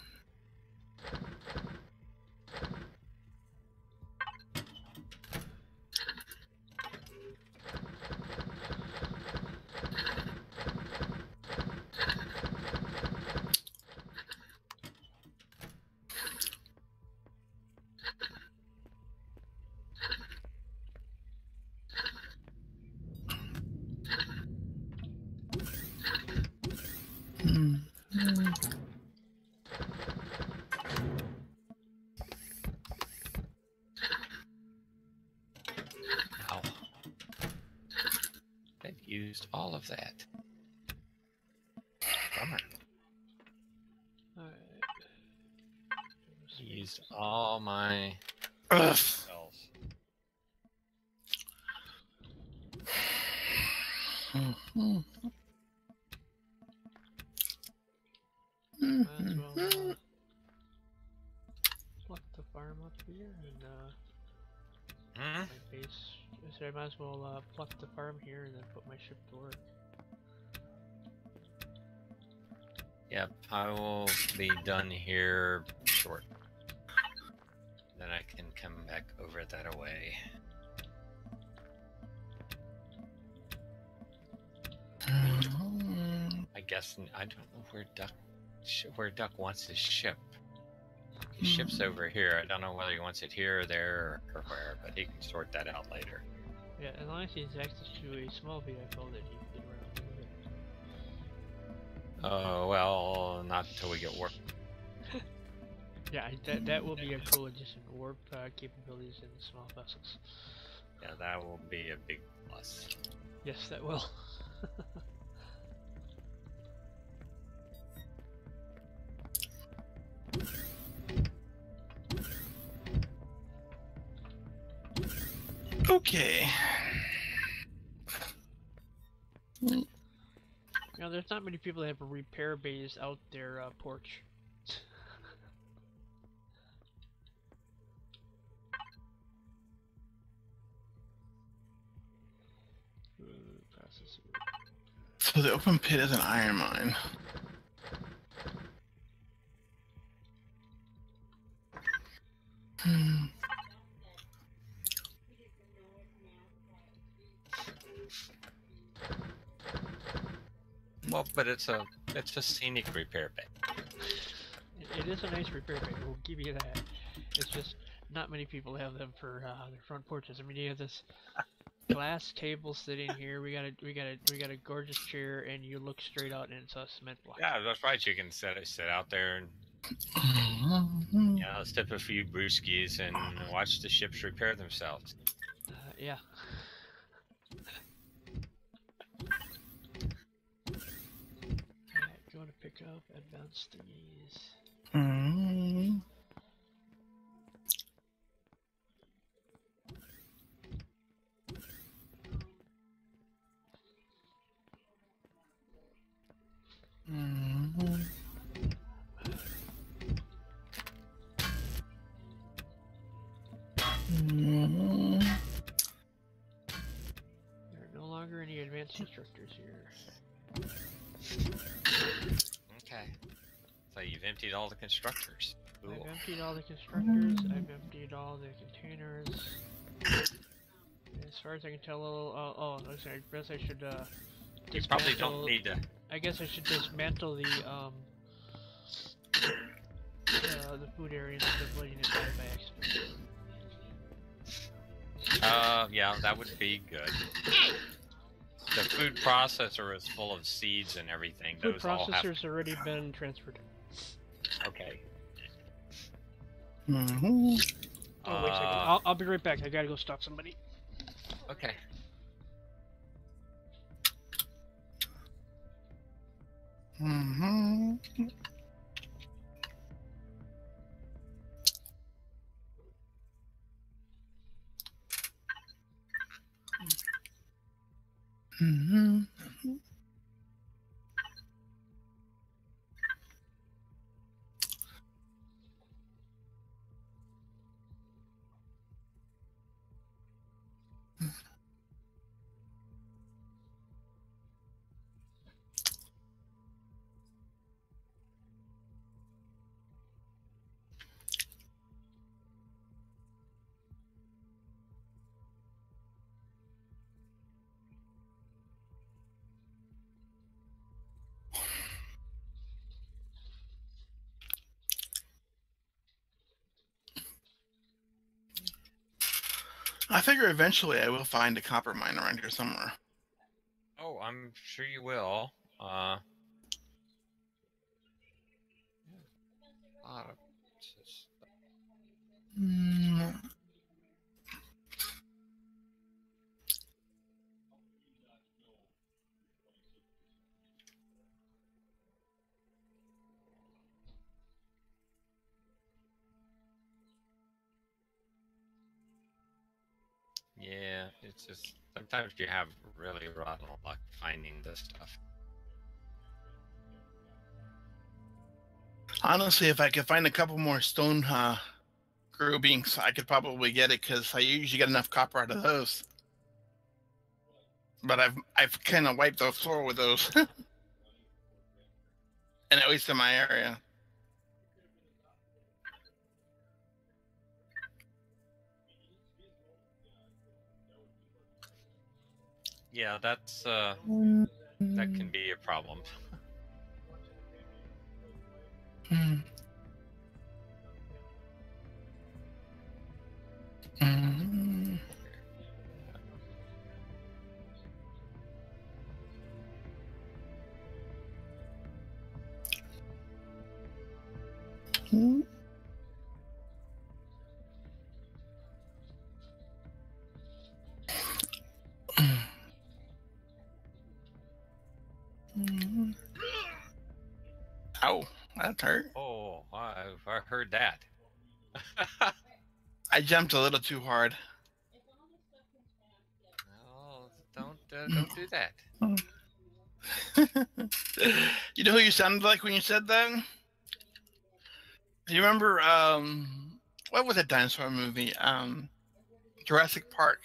used all of that. Bummer. Alright. Used all my Ugh. spells. Might as well pluck the farm up here and Hmm? my base. So I might as well pluck the farm here and then put my ship to work. Yep, I will be done here short. Then I can come back over that away. I guess I don't know where Duck wants his ship. His ship's over here. I don't know whether he wants it here or there or where, but he can sort that out later. Yeah, as long as he has access to a small vehicle that he can get around with it. Oh, well, not until we get warp. Yeah, that will be a cool addition. Warp capabilities in small vessels. Yeah, that will be a big plus. Yes, that will. Okay. You know, there's not many people that have repair bays out their porch. Processor. So the open pit is an iron mine. Well, but it's a scenic repair bay. It is a nice repair bay. We'll give you that. It's just not many people have them for their front porches. I mean, you have this glass table sitting here. We got a gorgeous chair, and you look straight out, and it's a cement block. Yeah, that's right. You can sit out there and sip a few brewskis and watch the ships repair themselves. Yeah. Alright, going to pick up advanced thingies. There are no longer any advanced instructors here. Okay. So you've emptied all the constructors. Cool. I've emptied all the constructors, I've emptied all the containers. As far as I can tell, I guess I should You probably don't need to. I guess I should dismantle the food area instead of letting it die by accident. Yeah, that would be good. The food processor is full of seeds and everything. Food Those all have. processor's already been transferred. Okay. Oh, wait a second. I'll be right back. I gotta go stop somebody. Okay. I figure eventually I will find a copper mine around here somewhere. Oh, I'm sure you will. Yeah, it's just sometimes you have really rotten luck finding this stuff. Honestly, if I could find a couple more stone groupings, I could probably get it because I usually get enough copper out of those. But I've kind of wiped the floor with those, and at least in my area. Yeah, that's that can be a problem. Mm. Mm. Mm. Mm. Ow, that hurt. Oh, I heard that. I jumped a little too hard. Oh, don't do that. You know who you sounded like when you said that? Do you remember what was that dinosaur movie? Jurassic Park.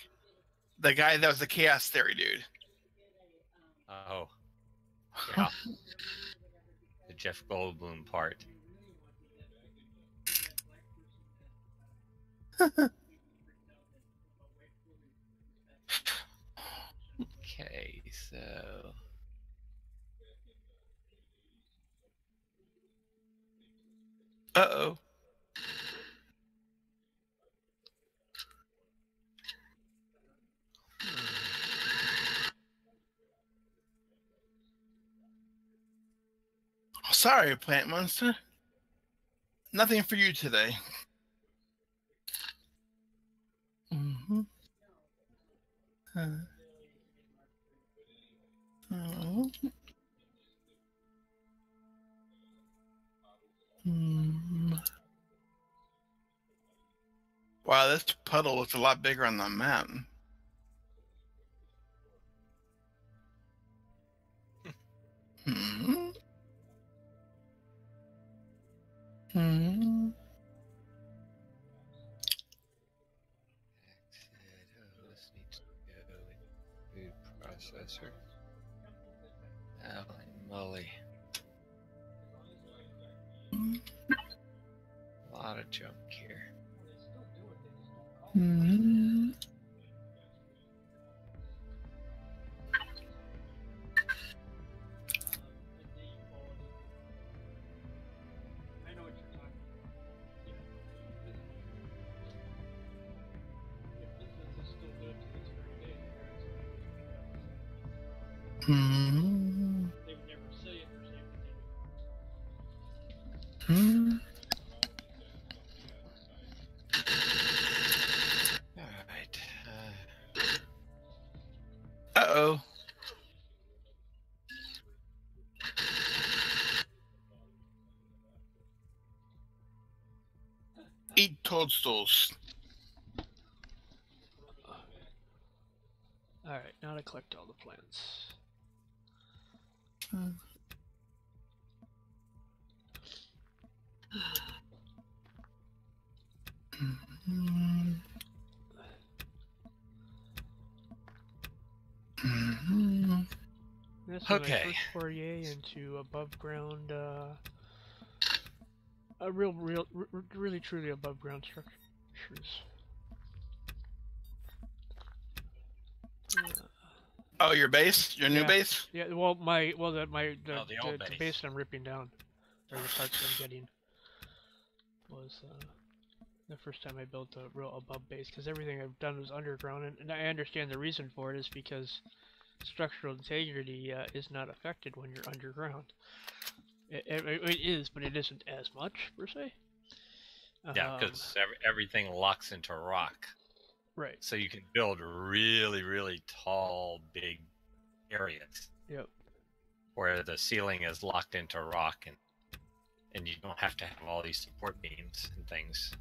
The guy that was the chaos theory dude. Oh, yeah. The Jeff Goldblum part. Okay, so Uh-oh. Oh, sorry, plant monster. Nothing for you today. Mm-hmm. Oh. Mm. Wow, this puddle looks a lot bigger on the map. Hmm. Hmm. this needs to go in food processor. Holy moly. A lot of junk here. Hmm. Hmm. Hmm. All right. Uh-oh. Eat toadstools. Alright, now to collect all the plants. This is my Okay. first foray into above ground, really truly above ground structures. Oh, your base? Your new Yeah. base? Yeah, well, the old the base. base I'm ripping down, or the parts I'm getting, was the first time I built a real above base, because everything I've done was underground, and I understand the reason for it is because structural integrity is not affected when you're underground. It is, but it isn't as much, per se. Yeah, because everything locks into rock. Right. So you can build really, really tall, big areas. Yep. Where the ceiling is locked into rock, and you don't have to have all these support beams and things.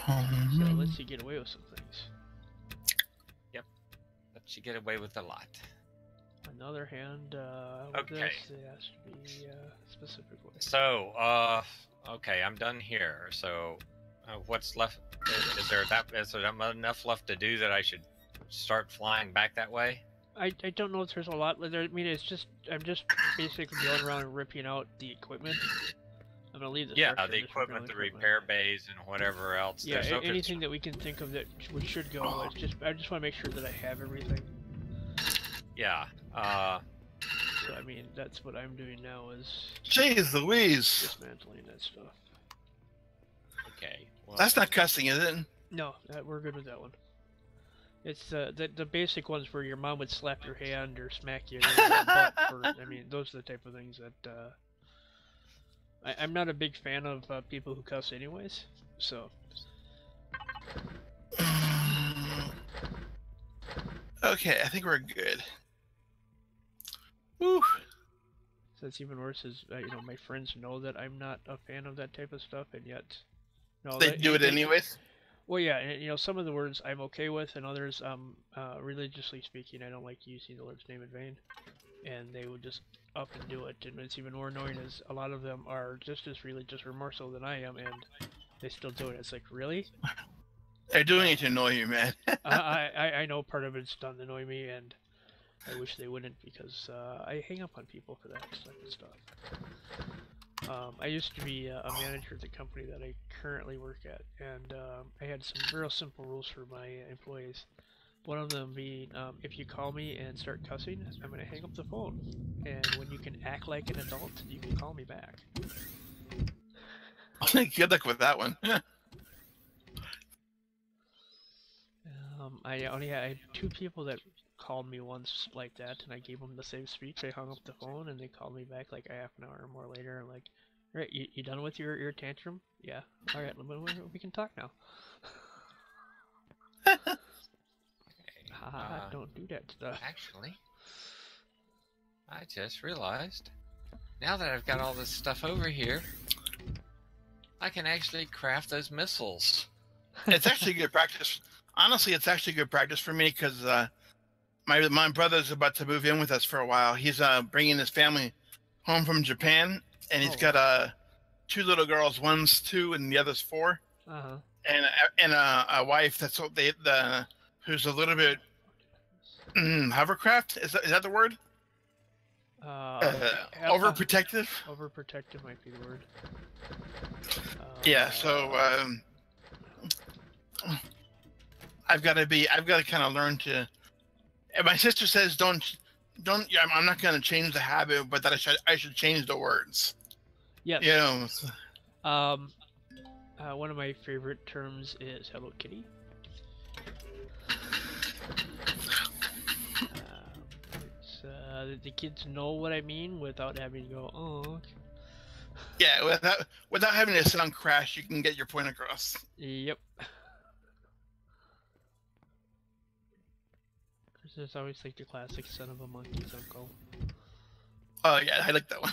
So it lets you get away with some things. She get away with a lot. On the other hand, with Okay. this, it has to be specifically. So, okay, I'm done here. So, what's left? Is there enough left to do that I should start flying back that way? I don't know if there's a lot. I mean, I'm just basically going around and ripping out the equipment. I'm gonna leave the Yeah, structure, the just ripping out equipment, the repair bays, and whatever else. Yeah, There's no anything that we can think of that should go. I just want to make sure that I have everything. Yeah. So I mean, that's what I'm doing now is Jeez Louise. dismantling that stuff. Okay. Well, That's not cussing, is it? No, we're good with that one. It's the basic ones where your mom would slap your hand or smack you in the butt. I mean, those are the type of things that I'm not a big fan of people who cuss, anyways. So. Okay, I think we're good. Woo. So it's even worse is, my friends know that I'm not a fan of that type of stuff, and yet, no, They do it anyways. Well, yeah, and some of the words I'm okay with, and others, religiously speaking, I don't like using the Lord's name in vain, and they would just up and do it. And it's even more annoying is a lot of them are just as religious or more so than I am, and they still do it. It's like, really? They're doing it to annoy you, man. I know part of it's done to annoy me, and I wish they wouldn't, because I hang up on people for that type of stuff. I used to be a manager at the company that I currently work at, and I had some real simple rules for my employees. One of them being, if you call me and start cussing, I'm going to hang up the phone. And when you can act like an adult, you can call me back. Good luck with that one. I had 2 people that called me once like that, and I gave them the same speech. I hung up the phone, and they called me back like a half an hour or more later. I'm like, all right, you done with your tantrum? Yeah. All right, we can talk now. Don't do that stuff. Actually, I just realized, now that I've got all this stuff over here, I can actually craft those missiles. It's actually good practice. Honestly, it's actually good practice for me because my brother's about to move in with us for a while. He's bringing his family home from Japan, and he's got 2 little girls. One's 2 and the other's 4. Uh-huh. And a wife that's who's a little bit hovercraft. Is that the word? Overprotective. Overprotective might be the word. Yeah. So I've got to kind of learn to. And my sister says don't. Yeah, I'm not going to change the habit, but that I should change the words. Yes. You know. One of my favorite terms is Hello Kitty. The kids know what I mean without having to go, oh. Okay. Yeah, without having to sound crash, you can get your point across. Yep. There's always like the classic son of a monkey's uncle. Oh yeah, I like that one.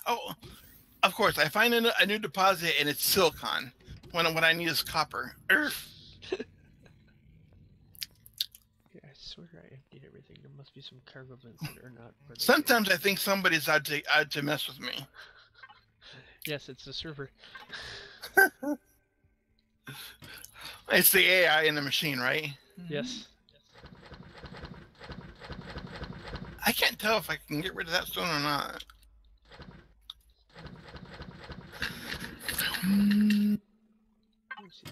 Oh, of course, I find a new deposit and it's silicon. When what I need is copper. Yeah, I swear I emptied everything. There must be some cargo vents that are not. Sometimes I think somebody's out to mess with me. Yes, it's the server. It's the AI in the machine, right? Yes. I can't tell if I can get rid of that stone or not. Let's see,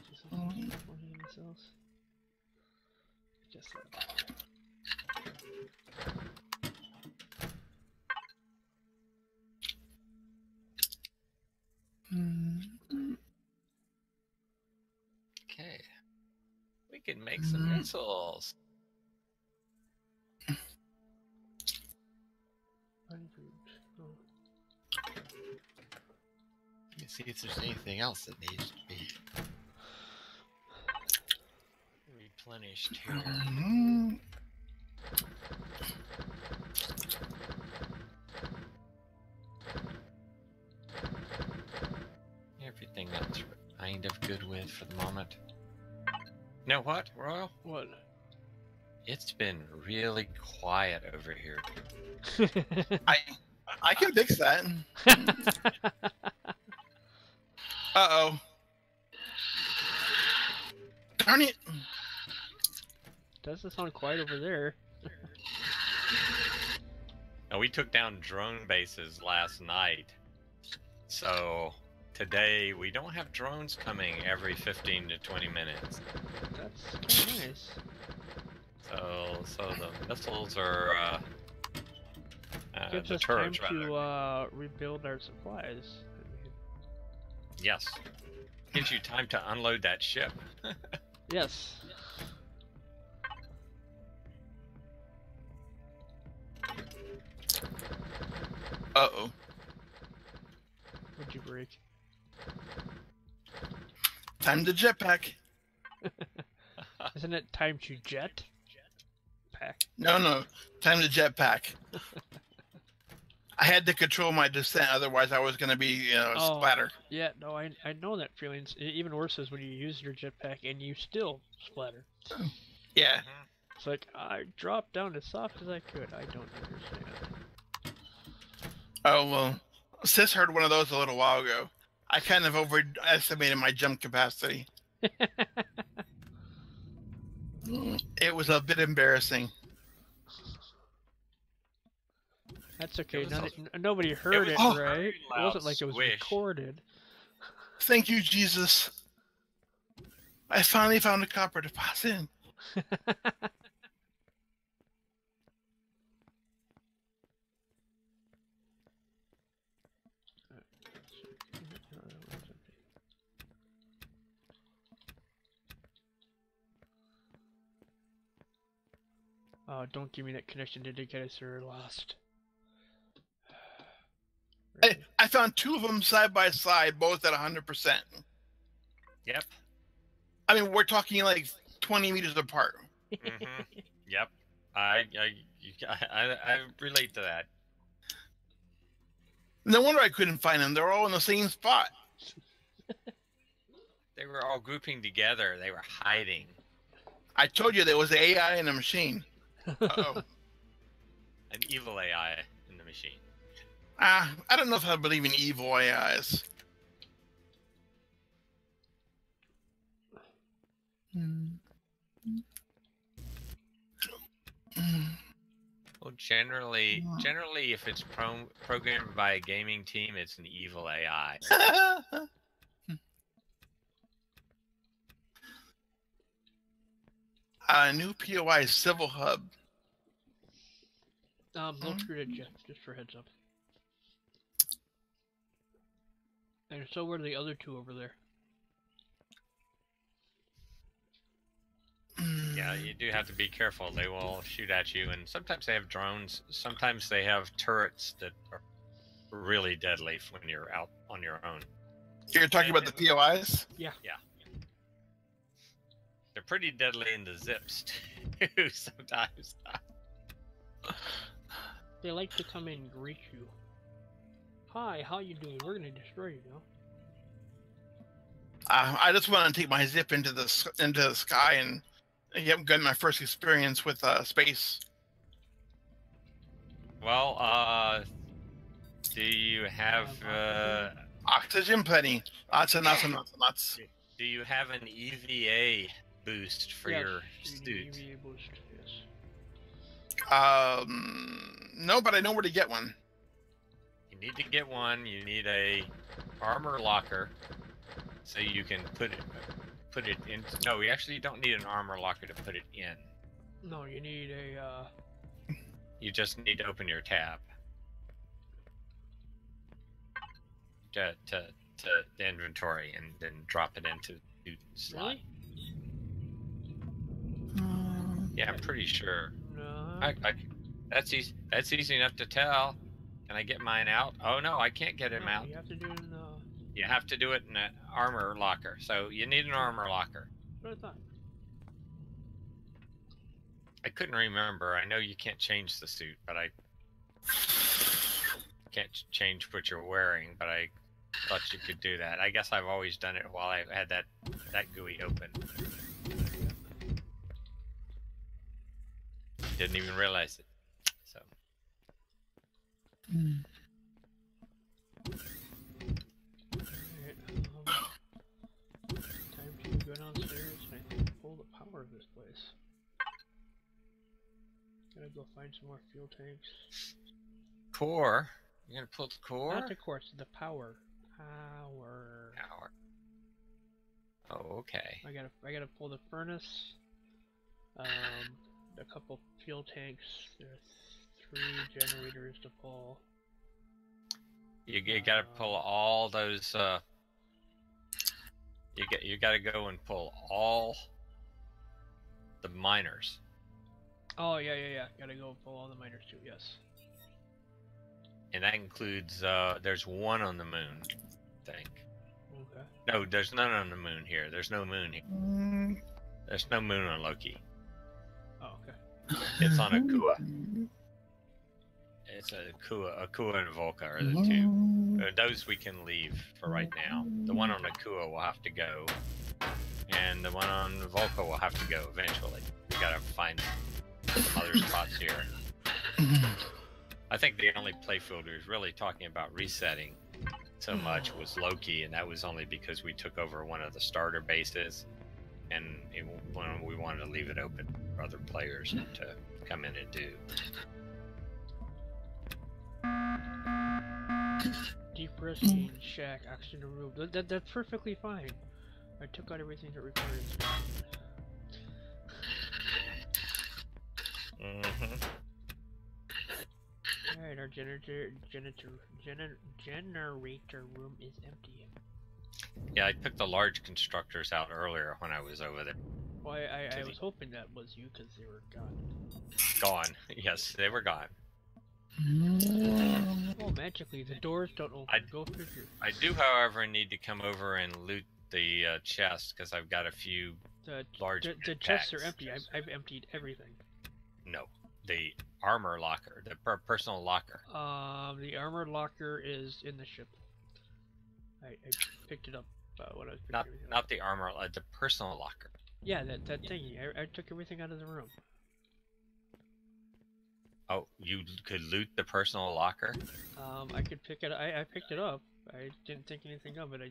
just like that. Okay. We can make some missiles. Let me see if there's anything else that needs to be replenished here. Everything else we're kind of good with for the moment. You know what, Royal? What? It's been really quiet over here. I can fix that. Uh-oh. Darn it. Doesn't sound quiet over there. Now, we took down drone bases last night. So today we don't have drones coming every 15 to 20 minutes. That's kind of nice. So the missiles are Gives the us time turrets rather. to rebuild our supplies. Yes. Gives you time to unload that ship. Yes. Uh-oh. Would you break? Time to jetpack. Isn't it time to jet? Pack. No. Time to jetpack. I had to control my descent, otherwise I was going to be splattered. Yeah, no, I know that feeling. Even worse is when you use your jetpack and you still splatter. Yeah. It's like, I dropped down as soft as I could. I don't understand. Oh, well, Sis heard one of those a little while ago. I kind of overestimated my jump capacity. It was a bit embarrassing. That's okay. It was Nobody heard it, was a right? very It loud wasn't like it was swish. recorded. Thank you, Jesus. I finally found a copper deposit. Oh, don't give me that connection indicator lost. I found two of them side by side, both at 100%. Yep. I mean, we're talking like 20 meters apart. Yep. I relate to that. No wonder I couldn't find them. They're all in the same spot. They were all grouping together. They were hiding. I told you there was an AI in the machine. Uh-oh. An evil AI in the machine. I don't know if I believe in evil AIs. Well, generally, if it's programmed by a gaming team, it's an evil AI. New POI Civil Hub. Look through it, Jeff, just for heads up. And so were the other two over there. Yeah, you do have to be careful. They will shoot at you, and sometimes they have drones. Sometimes they have turrets that are really deadly when you're out on your own. You're talking about the POIs? Yeah. They're pretty deadly in the zips, too, sometimes. They like to come in and greet you. Hi, how you doing? We're gonna destroy you now. I just want to take my zip into the sky and get my first experience with space. Well, do you have Oxygen plenty. Lots and lots and lots and lots. do you have an EVA boost for your suit? EVA boost, yes. No, but I know where to get one. You need to get one. You need a armor locker, so you can put it in. No, we actually don't need an armor locker to put it in. No, you need a. You just need to open your tab to the inventory and then drop it into the slot. Really? Yeah, I'm pretty sure. No. That's easy. That's easy enough to tell. Can I get mine out? Oh no, I can't get him out. You have to do it in the. You have to do it in an armor locker. So you need an armor locker. What I thought. I couldn't remember. I know you can't change the suit, but I can't change what you're wearing. But I thought you could do that. I guess I've always done it while I had that GUI open. didn't even realize it. So. Alright, time to go downstairs and I think pull the power of this place. Gotta go find some more fuel tanks. Core? You're gonna pull the core? Not the quartz, the power. Power. Oh, okay. I gotta pull the furnace. A couple fuel tanks. There's 3 generators to pull. You gotta pull all those. You gotta go and pull all the miners. Oh yeah. Gotta go pull all the miners too. Yes. And that includes. There's one on the moon, I think. Okay. No, there's none on the moon here. There's no moon here. There's no moon on Loki. Oh, okay. It's on Akua. It's Akua and Volca are the two. Those we can leave for right now. The one on Akua will have to go, and the one on Volca will have to go eventually. We gotta find some other spots here. I think the only playfield who was really talking about resetting so much was Loki, and that was only because we took over one of the starter bases, and we wanted to leave it open for other players to come in and do. Depressing shack, oxygen removed. That's perfectly fine. I took out everything that required inspection. Alright, our generator room is empty. Yeah, I took the large constructors out earlier when I was over there. Well, I was hoping that was you because they were gone. Gone. Yes, they were gone. Oh, magically, the doors don't open. Go figure. I do, however, need to come over and loot the chest because I've got a few large. The chests are empty. I've emptied everything. No, the armor locker, the personal locker. The armor locker is in the ship. I picked it up when I was picking everything up. Not the armor, the personal locker. Yeah, that thingy. I took everything out of the room. Oh, you could loot the personal locker? I could pick it. I picked it up. I didn't think anything of it. I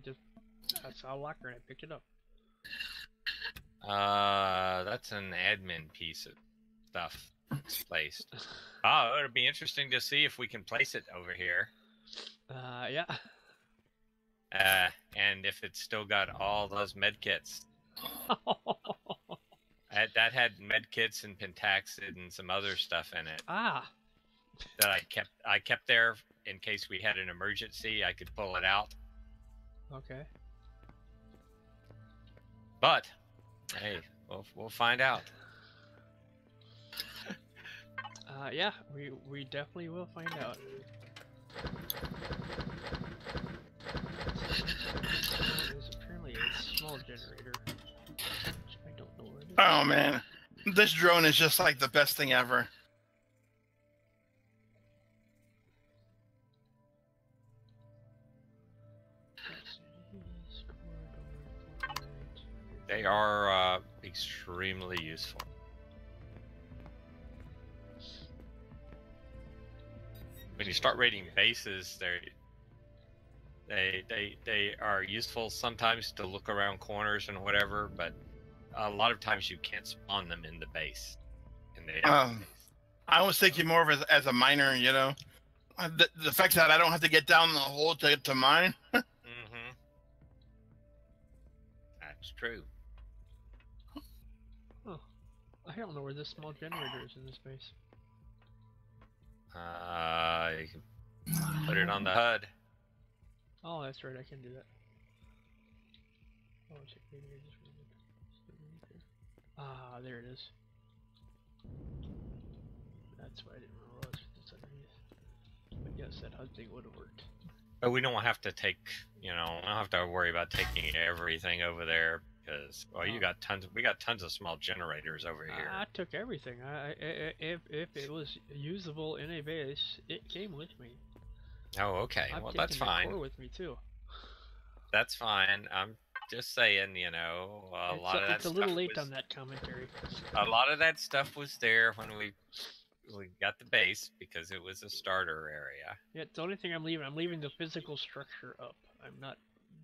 saw a locker and I picked it up. That's an admin piece of stuff placed. Oh, it'll be interesting to see if we can place it over here. Yeah. And if it's still got all those medkits. That had medkits and Pentaxid and some other stuff in it. Ah. That I kept there in case we had an emergency. I could pull it out. Okay. But hey, we'll find out. Yeah, we definitely will find out. There's apparently a small generator. I don't know where it is. Oh man, this drone is just like the best thing ever. They are extremely useful. When you start raiding bases, they are useful sometimes to look around corners and whatever, but a lot of times you can't spawn them in the base. I was thinking more of as a miner, you know, the fact that I don't have to get down the hole to mine. Mm-hmm. That's true. Oh, I don't know where this small generator is in this base. You can put it on the HUD. Oh, that's right. I can do that. Oh, check maybe I just ah, there it is. That's why I didn't realize it's underneath. But yes, that HUD thing would have worked. But we don't have to take, we don't have to worry about taking everything over there because, well, we got tons of small generators over here. I took everything. If it was usable in a base, it came with me. Oh, okay. Well, that's fine. Core with me too. That's fine. I'm Just saying, you know, a It's lot of that it's a stuff little late was, on that commentary. a lot of that stuff was there when we got the base because it was a starter area. Yeah, it's the only thing I'm leaving. I'm leaving the physical structure up. I'm not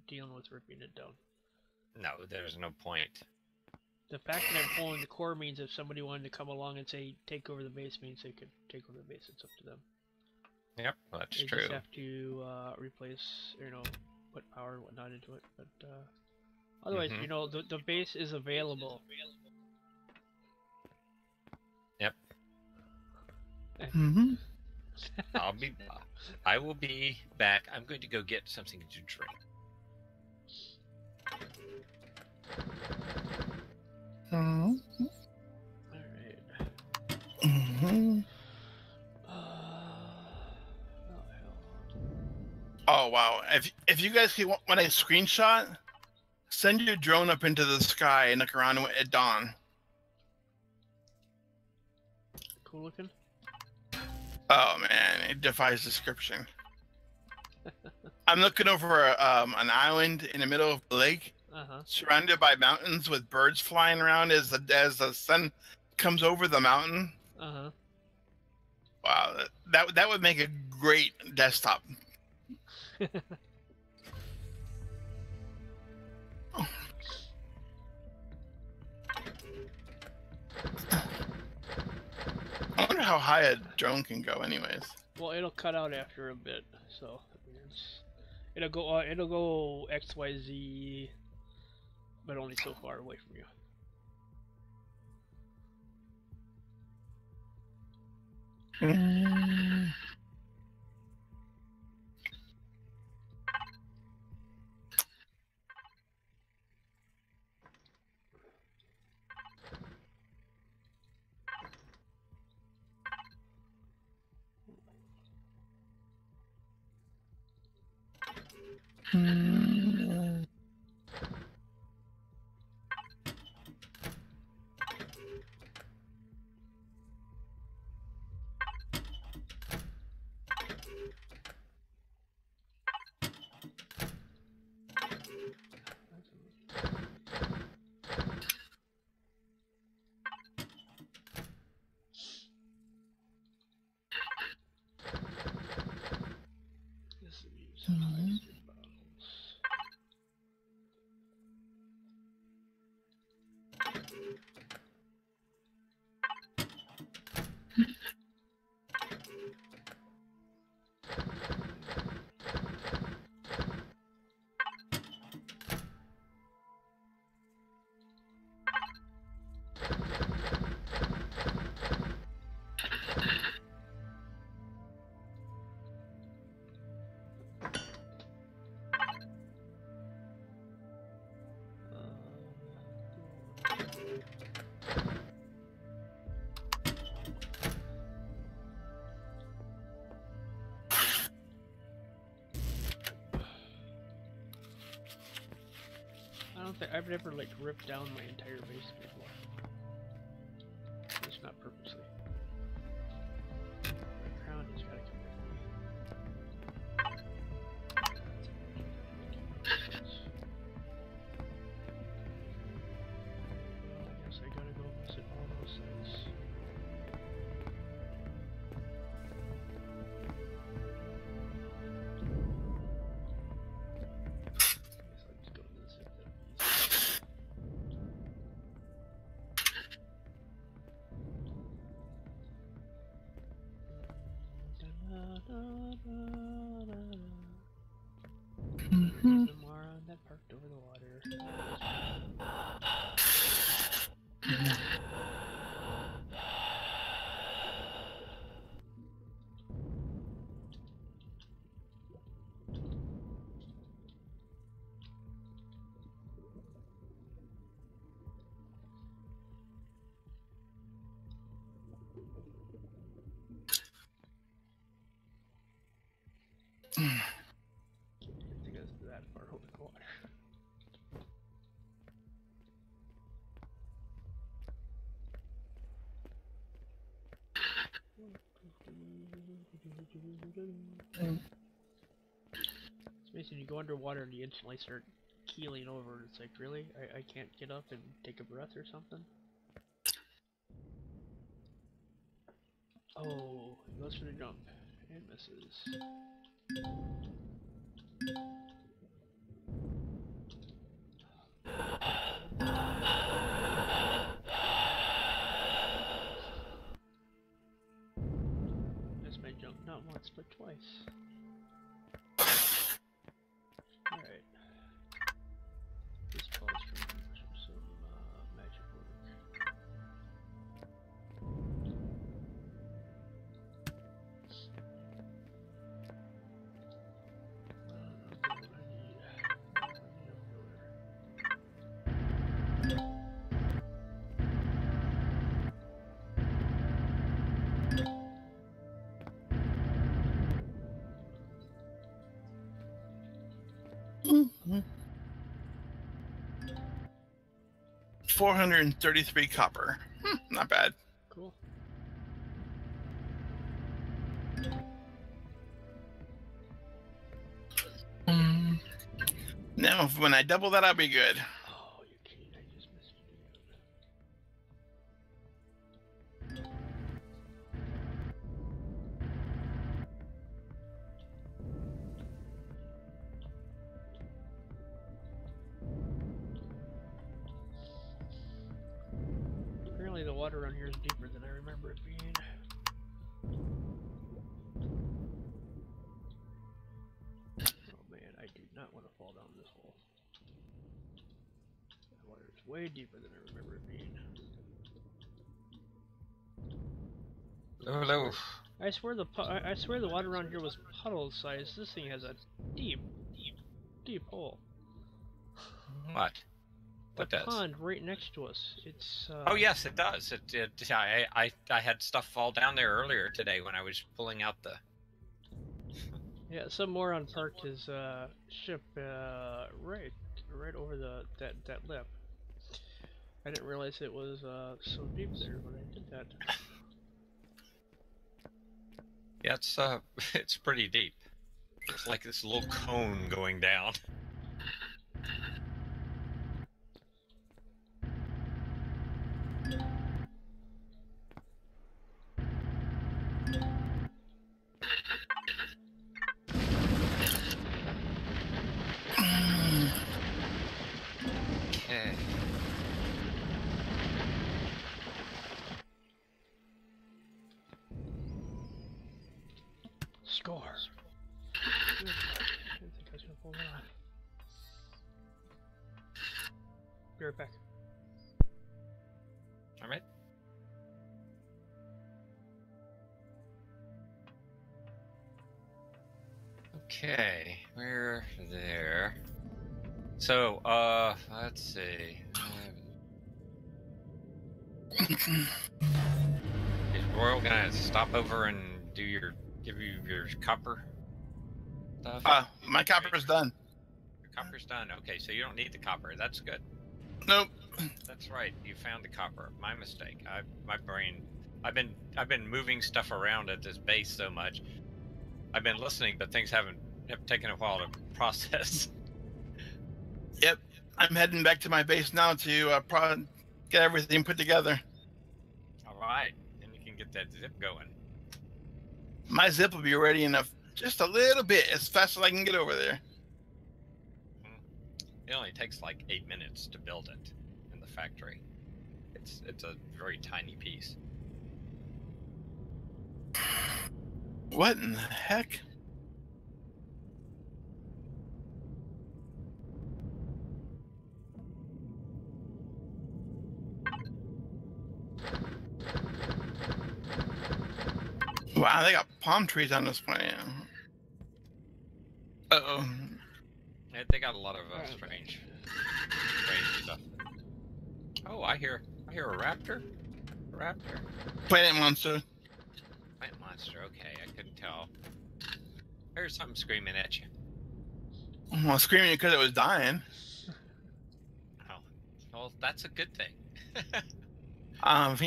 dealing with ripping it down. No, there's no point. The fact that I'm pulling the core means if somebody wanted to come along and say take over the base means they could take over the base. It's up to them. Yep, that's They true. just have to replace, put power and whatnot into it. But otherwise, Mhm. the base is available. Yep, Mm-hmm. I will be back. I'm going to go get something to drink. Mm-hmm. Alright. Mm-hmm. Oh, hell. Oh wow! If you guys want a screenshot, send your drone up into the sky and look around at dawn. Cool looking? Oh man, it defies description. I'm looking over an island in the middle of the lake, Uh-huh. surrounded by mountains with birds flying around as the sun comes over the mountain. Uh-huh. Wow, that would make a great desktop. I wonder how high a drone can go, anyways. Well, it'll cut out after a bit, so it'll go XYZ, but only so far away from you. Mm. Mm. This is hydrogen bottles. I don't think I've never like ripped down my entire base before. At least not purposely. My crown has got to come with me. Well, I guess I gotta go visit all those sites. Guess I'll just go visit them. Mhm. The moron that parked over the water. I think it's that far over the water. It's basically you go underwater and you instantly start keeling over. It's like, really? I can't get up and take a breath or something? Oh, he goes for the jump. And misses. Missed my jump not once, but twice. Alright. This calls for some magic work. Mm-hmm. 433 copper. Not bad. Cool. Now, when I double that, I'll be good. Oh, you're kidding. I just missed it again. Apparently the water around here is deeper than I remember it being. Oh man, I do not want to fall down this hole. The water is way deeper than I remember it being. Hello. I swear I swear the water around here was puddle size. This thing has a deep hole. What? The What does? pond right next to us. It's Oh yes, it does. I had stuff fall down there earlier today when I was pulling out the. yeah, some moron parked his ship right over that lip. I didn't realize it was so deep there when I did that. Yeah, it's pretty deep. It's like this little cone going down. Okay. Score. Good. I didn't think I was gonna pull that off. Be right back. All right. Okay, we're there. So, let's see. Is Royal gonna stop over and give you your copper stuff? My copper's done. Your copper's done. Okay, so you don't need the copper. That's good. Nope. That's right. You found the copper. My mistake. My brain. I've been moving stuff around at this base so much. I've been listening, but things have taken a while to process. Yep. I'm heading back to my base now to get everything put together. All right, and you can get that zip going. My zip will be ready in just a little bit, as fast as I can get over there. It only takes like 8 minutes to build it in the factory. It's a very tiny piece. What in the heck? Wow, they got palm trees on this planet. Uh-oh. They got a lot of strange stuff. Oh, I hear a raptor. A raptor. Planet monster. Plant monster. Okay, I couldn't tell. There's something screaming at you. Well, screaming because it was dying. Oh, well, that's a good thing.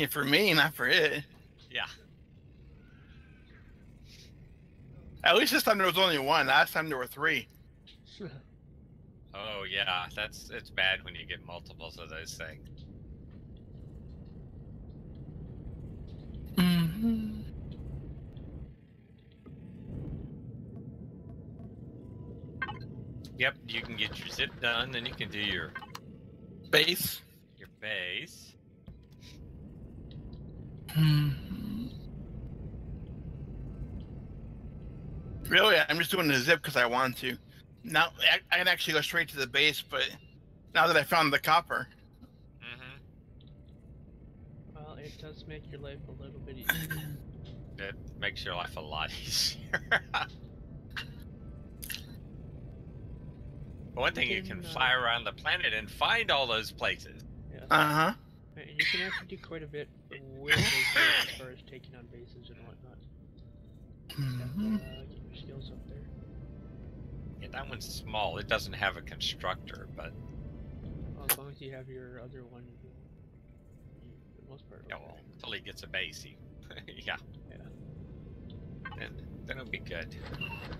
For me, not for it. Yeah. At least this time there was only one. Last time there were three. Oh yeah, it's bad when you get multiples of those things. Mm-hmm. Yep, you can get your zip done, then you can do your Base. base. Mm-hmm. Really, I'm just doing the zip because I want to. Now I can actually go straight to the base, but now that I found the copper, Mm-hmm. Well, it does make your life a little bit easier. It makes your life a lot easier. One thing, you can fly around the planet and find all those places. Yes. uh-huh. And you can actually do quite a bit with those zips as far as taking on bases and whatnot. Just have Mhm. to get your skills up there. Yeah, that one's small. It doesn't have a constructor, but Well, as long as you have your other one, for the most part. yeah, Okay. well, until he gets a base, yeah. Yeah. Then it'll be good.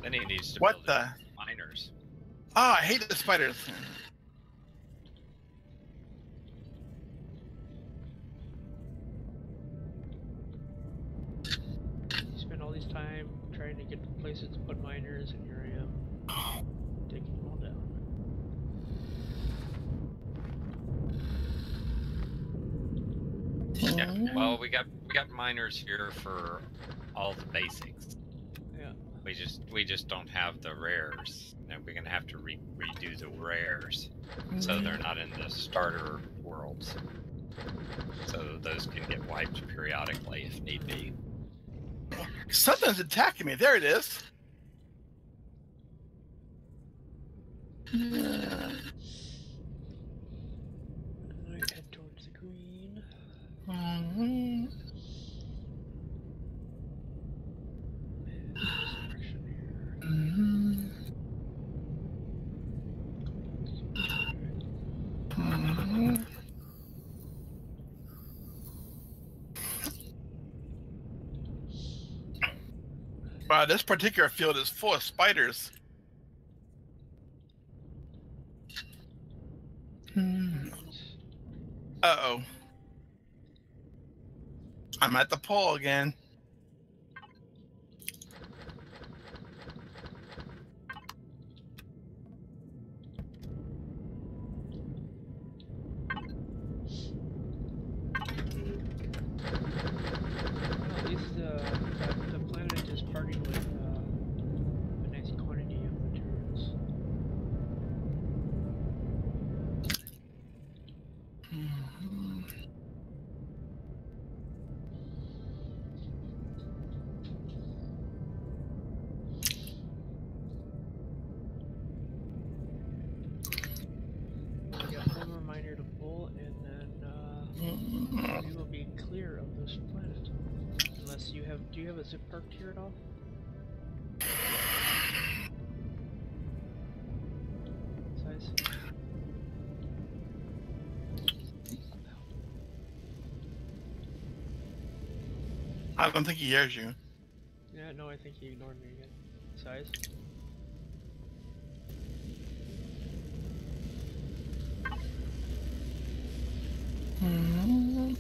Then he needs to What build the? miners. Oh, I hate the spiders. You spend all this time trying to get places to put miners, and here I am taking them all down. Yeah. Well, we got miners here for all the basics. Yeah. We just don't have the rares, and we're gonna have to redo the rares, so they're not in the starter worlds. So those can get wiped periodically if need be. Something's attacking me. There it is. Alright, head towards the green. Mhm. Destruction here. Mhm. Mhm. Wow, this particular field is full of spiders. Uh-oh. I'm at the pole again. Well, at least the planet is parting with a nice quantity of materials. Mhm. We got one more miner to pull, and then we will be clear of this planet. Unless you have, do you have a zip parked here at all? Size? I don't think he hears you. Yeah, no, I think he ignored me again. Size? Mhm.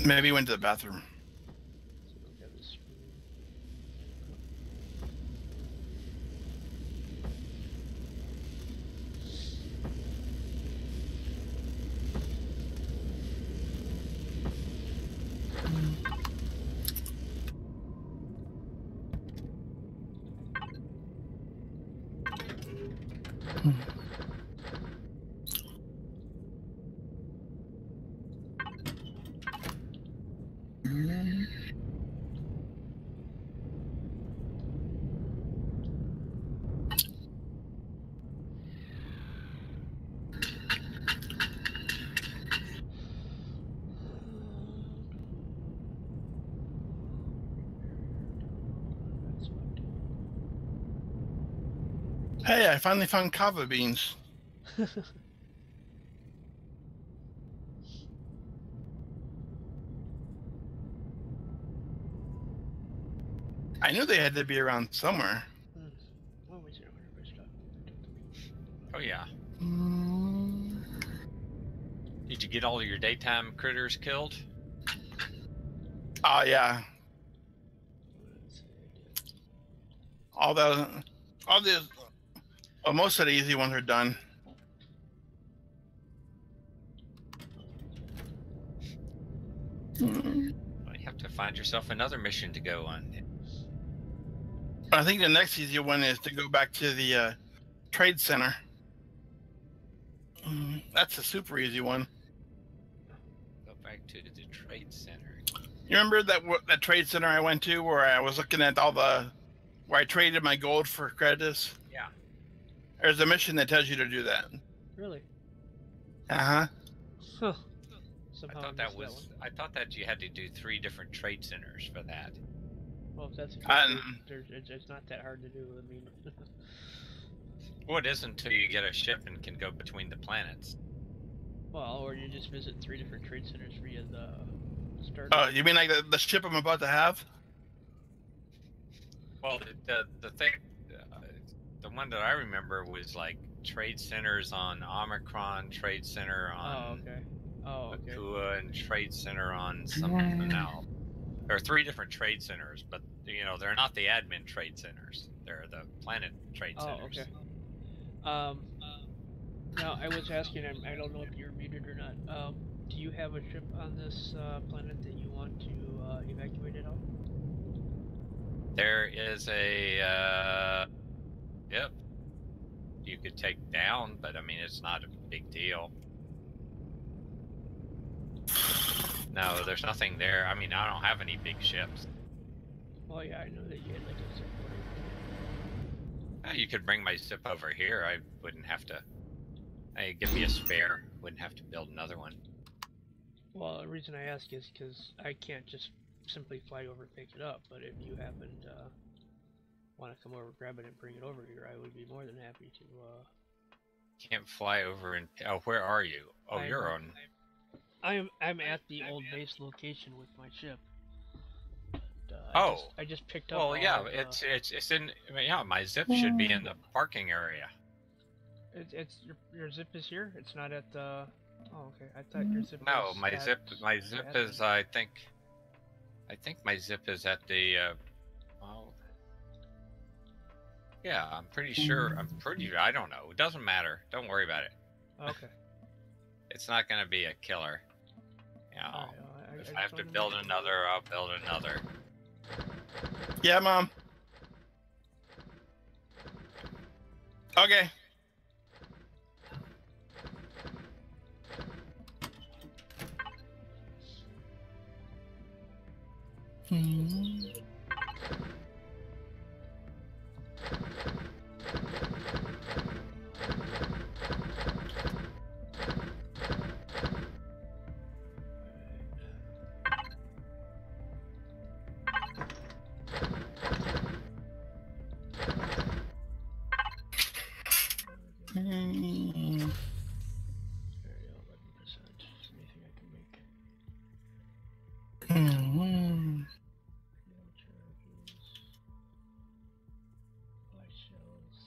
Maybe he went to the bathroom. So we don't have the screen. Mhm. That's what. Hey, I finally found kava beans. I knew they had to be around somewhere. Oh, wait, I wonder if I stopped. Oh yeah. Did you get all of your daytime critters killed? Oh yeah, Let's see, I did. all the, well, most of the easy ones are done. Well, you have to find yourself another mission to go on. I think the next easy one is to go back to the trade center. That's a super easy one. Go back to the trade center. You remember that trade center I went to where I was looking at where I traded my gold for credits? Yeah. There's a mission that tells you to do that. Really? Uh-huh. Huh. I Somehow thought missed that was. one. I thought that you had to do 3 different trade centers for that. Well, if that's the And- case, it's not that hard to do. I mean, Well, it is until you get a ship and can go between the planets. well, or you just visit 3 different trade centers via the start. Oh, you mean like the ship I'm about to have? Well, the thing, the one that I remember was like trade centers on Omicron, trade center Oh, on okay. Oh, okay. Akua, and trade center on something else. There are 3 different trade centers, but they're not the admin trade centers. They're the planet trade Oh, centers. okay. Now I was asking, I don't know if you're muted or not. Do you have a ship on this planet that you want to evacuate it out? There is a yep. You could take down, but I mean it's not a big deal. No, there's nothing there. I mean, I don't have any big ships. Well, yeah, I know that you had like a ship. You could bring my ship over here. I wouldn't have to. Hey, give me a spare. Wouldn't have to build another one. Well, the reason I ask is because I can't just simply fly over and pick it up, but if you happen to want to come over, grab it, and bring it over here, I would be more than happy to. Can't fly over and. Oh, where are you? Oh, you're on. I'm at the old base location with my ship. I just picked up. Well, yeah, it's in. I mean, yeah, my zip should be in the parking area. It's your zip is here. It's not at the. Oh, okay. I thought your zip. No, was my at zip is. I think my zip is at the. Well. Yeah, I'm pretty sure. I don't know. It doesn't matter. Don't worry about it. Okay. It's not gonna be a killer. Yeah. Alright, If I have to build another, I'll build another. Yeah, Mom. Okay. There you go, 11%. Anything I can make. No charges. Buy shells.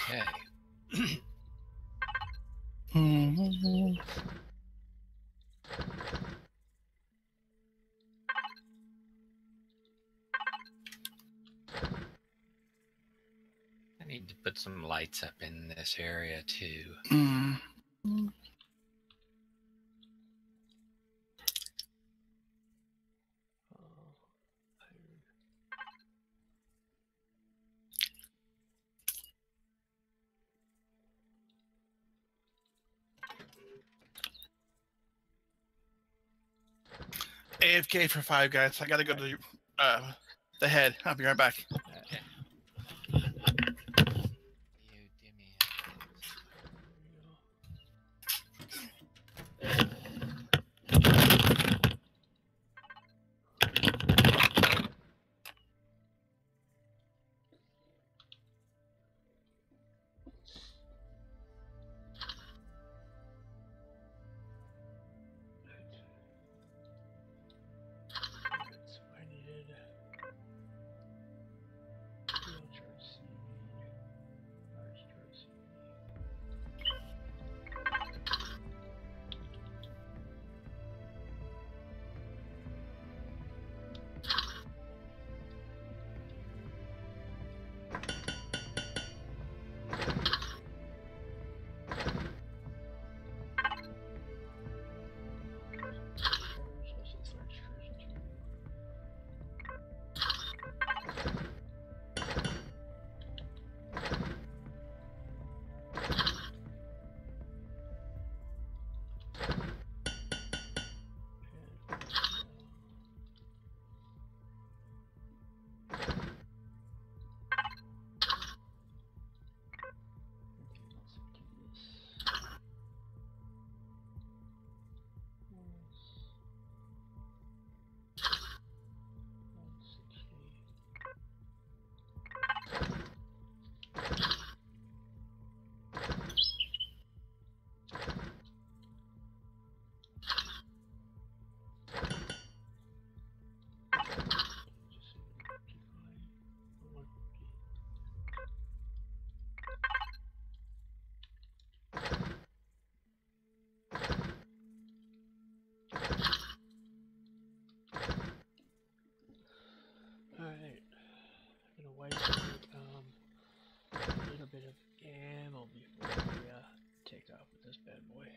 Okay. I need to put some lights up in this area too. Iron. AFK for 5 guys. I gotta go to the head. I'll be right back. Okay. So I needed real chart C, large chart C. Alright, I'm gonna wipe a little bit of ammo before we take off with this bad boy.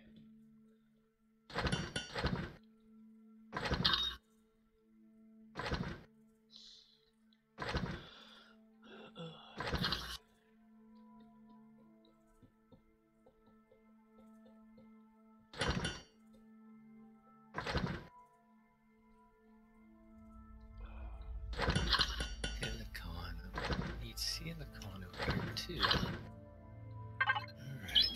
Silicon. Need silicon over here too. Alright.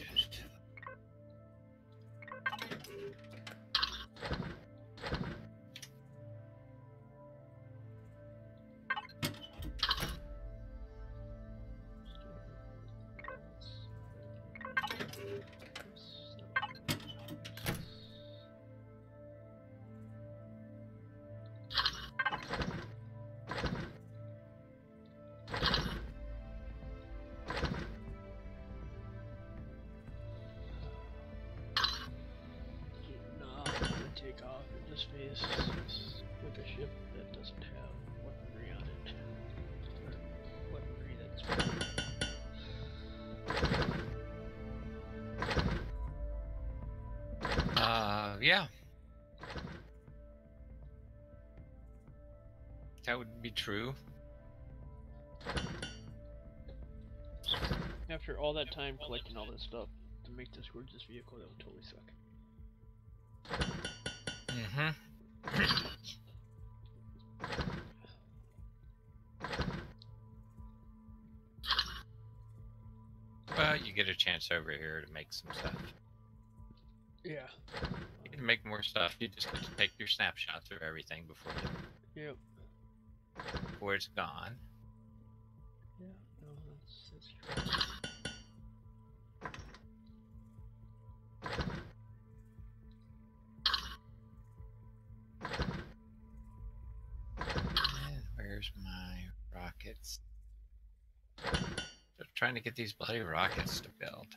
Take off in this phase with a ship that doesn't have weaponry on it. Or weaponry that's Yeah. That would be true. after all that time collecting all this stuff to make this gorgeous vehicle, that would totally suck. Mm-hmm. Well, you get a chance over here to make some stuff. Yeah. You can make more stuff. You just get to take your snapshots of everything before it's gone. Yeah, no, that's true. And where's my rockets? They're trying to get these bloody rockets to build.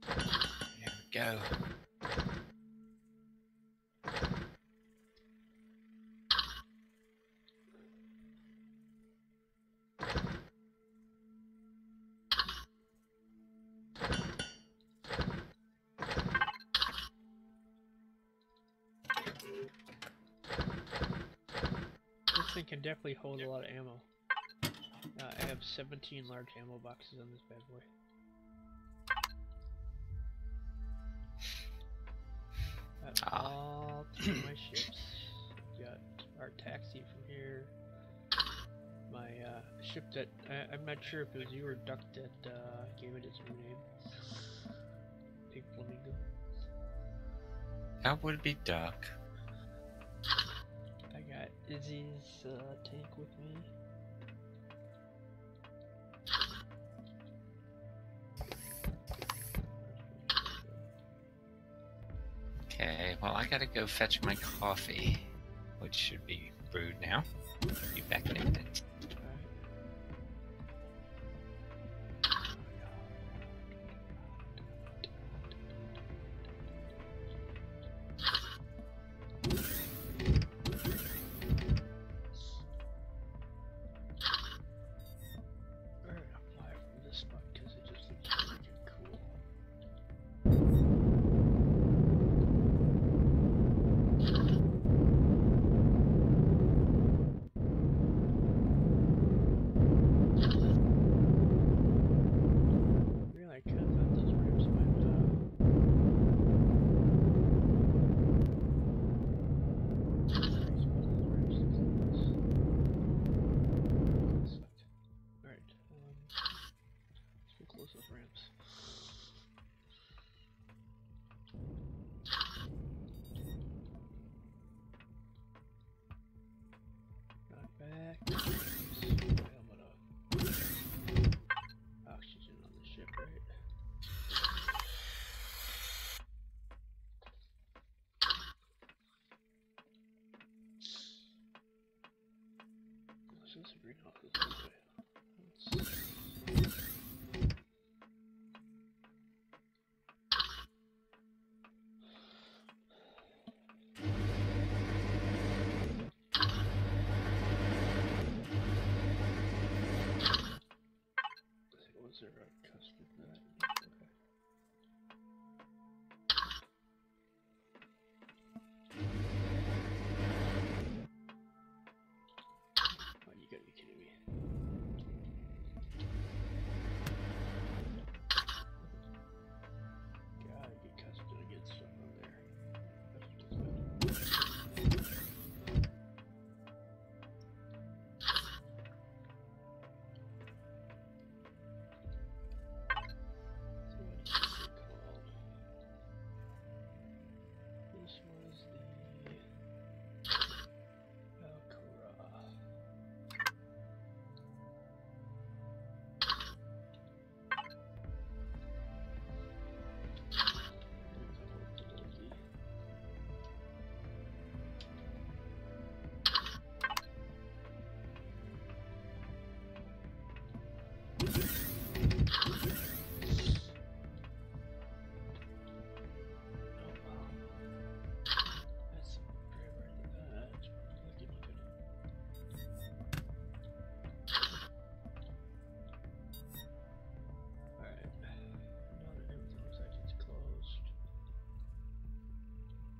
There we go. This thing can definitely hold a lot of ammo. I have 17 large ammo boxes on this bad boy. got all three of my ships. Got our taxi from here. My ship that I'm not sure if it was you or Duck that gave it its new name. Pink Flamingo. That would be Duck. I got Izzy's tank with me. Okay, well, I gotta go fetch my coffee, which should be brewed now. Be back in a minute. Oxygen on the ship, right? This is a greenhouse this way. Was there a custard nut? Okay. Oh, you gotta be kidding me. Gotta get custard to get stuff on there. This was the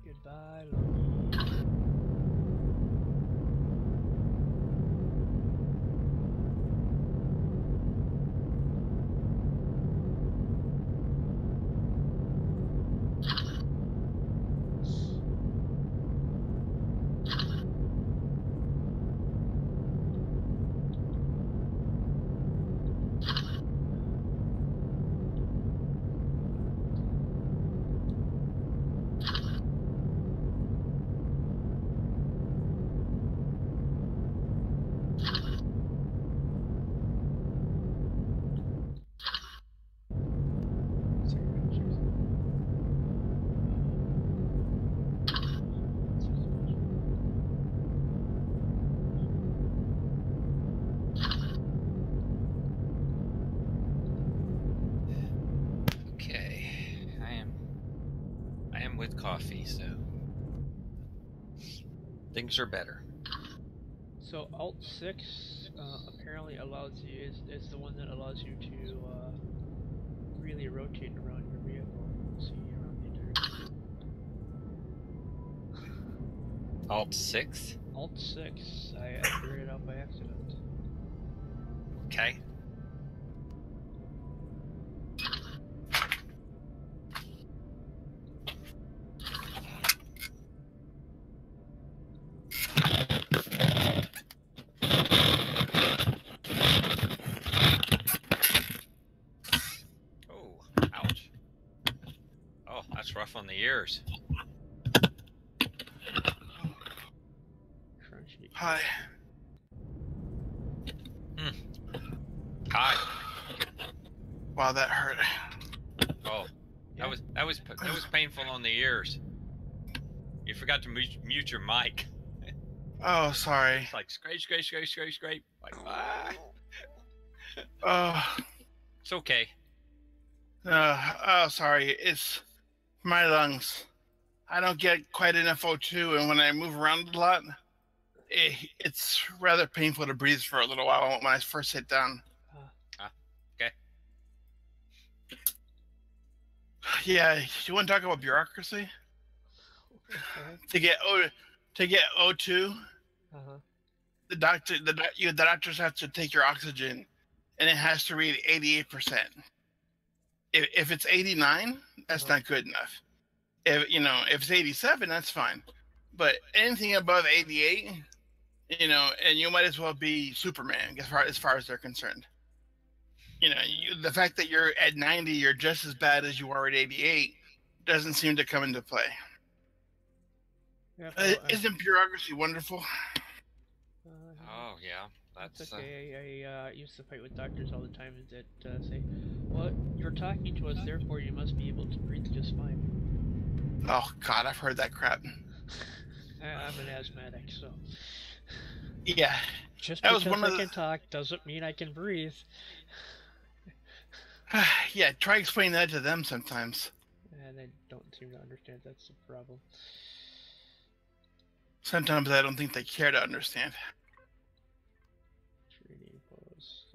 Goodbye, Lonnie. With coffee, so things are better. So Alt 6 apparently allows you is the one that allows you to really rotate around your vehicle. See around the entire. Alt 6? Alt 6. I figured it out by accident. Okay. on the ears. Crunchy. Hi. Hi. Wow, that hurt. Oh, Yeah. that was painful on the ears. You forgot to mute your mic. Oh, sorry. It's like scrape. Like, ah. Oh, It's okay. oh, sorry. It's my lungs. I don't get quite enough O2, and when I move around a lot, it's rather painful to breathe for a little while when I first sit down. Okay. Yeah, you want to talk about bureaucracy? Okay. To get O2, Uh-huh. the doctors have to take your oxygen, and it has to read 88%. If it's 89, that's not good enough. If it's 87, that's fine. But anything above 88, and you might as well be Superman as far as they're concerned. The fact that you're at 90, you're just as bad as you are at 88, doesn't seem to come into play. Yeah, well, Isn't bureaucracy wonderful? Oh yeah, that's okay. I used to fight with doctors all the time that say, "Well, you're talking to us, therefore you must be able to breathe just fine." Oh God, I've heard that crap. I'm an asthmatic, so Yeah, just that was because one I of can talk doesn't mean I can breathe. yeah, try explaining that to them sometimes. And they don't seem to understand that's the problem. Sometimes I don't think they care to understand. Treating pose.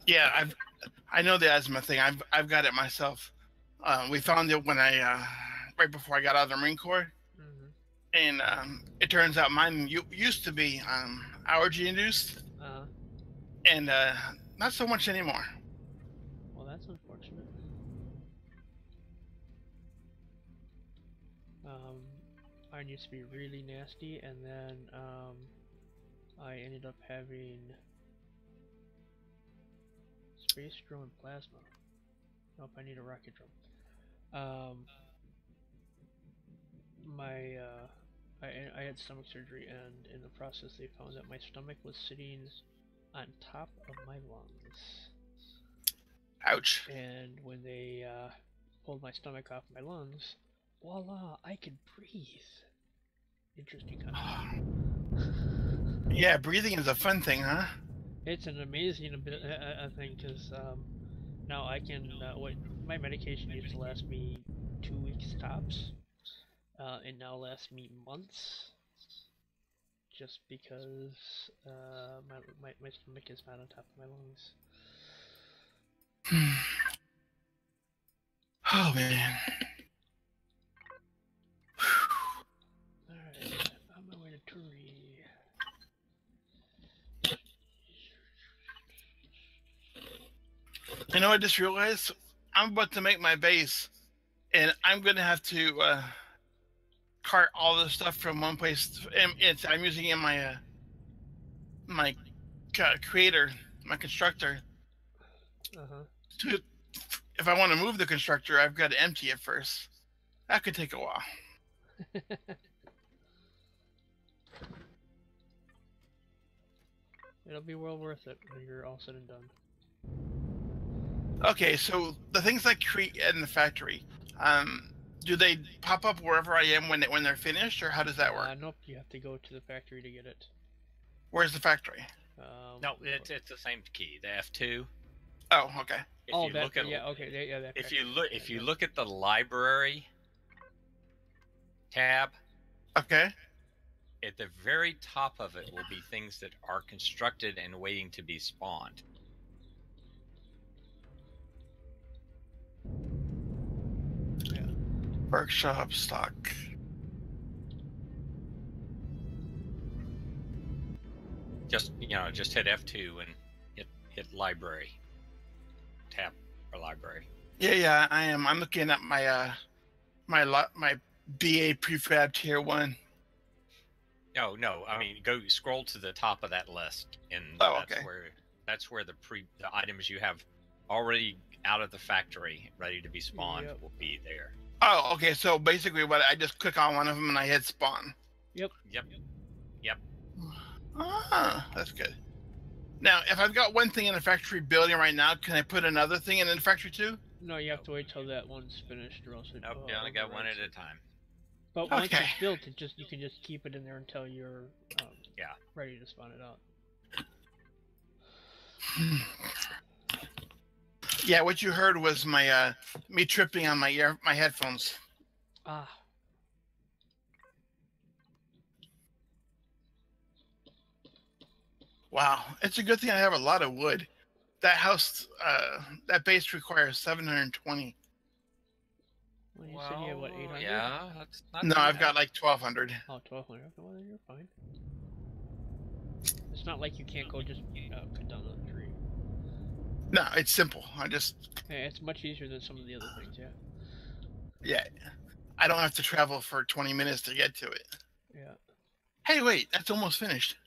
Yeah, I know the asthma thing. I've got it myself. We found it when I right before I got out of the Marine Corps, and it turns out mine used to be allergy induced, and not so much anymore. Well, that's unfortunate. Mine used to be really nasty, and then I ended up having space-grown plasma. Nope, I need a rocket drum. I had stomach surgery, and in the process they found that my stomach was sitting on top of my lungs. Ouch. And when they pulled my stomach off my lungs, voila, I could breathe. Interesting concept. Yeah, breathing is a fun thing, huh? It's an amazing thing, because now I can, my medication used to last me 2 weeks tops, and now lasts me months, just because my stomach is not on top of my lungs. Oh man. Alright, on my way to Turi. You know, I just realized I'm about to make my base, and I'm going to have to cart all this stuff from one place. I'm using it in my my creator, my constructor. If I want to move the constructor, I've got to empty it first. That could take a while. It'll be well worth it when you're all said and done. Okay, so the things I create in the factory, do they pop up wherever I am when they're finished, or how does that work? Nope, you have to go to the factory to get it. Where's the factory? No, it's the same key, the F2. Oh, okay. If you look at the library tab, okay, at the very top of it will be things that are constructed and waiting to be spawned. Yeah. Workshop stock. Just hit F2 and hit library tab for library. Yeah, I am. I'm looking at my my BA prefab tier 1. No. I mean, scroll to the top of that list, and that's where the items you have already out of the factory, ready to be spawned, Yep. will be there. Oh, okay. So basically, what I just click on one of them and I hit spawn. Yep. Ah, that's good. Now, if I've got one thing in the factory building right now, can I put another thing in the factory too? No, you have to wait till that one's finished, or else it. Nope, you only got one at a time. But once Okay. it's built, you can just keep it in there until you're Yeah. ready to spawn it out. Yeah, what you heard was my me tripping on my headphones. Ah. Wow, it's a good thing I have a lot of wood. That house, that base requires 720. Well, you said you have what, 800? Yeah, that's not No, too I've bad. got like 1,200. Oh, 1,200. Okay, well then you're fine. It's not like you can't go just cut down the tree. No, it's simple. I just, Hey, it's much easier than some of the other things, yeah. yeah, I don't have to travel for 20 minutes to get to it. Yeah. Hey, wait, that's almost finished.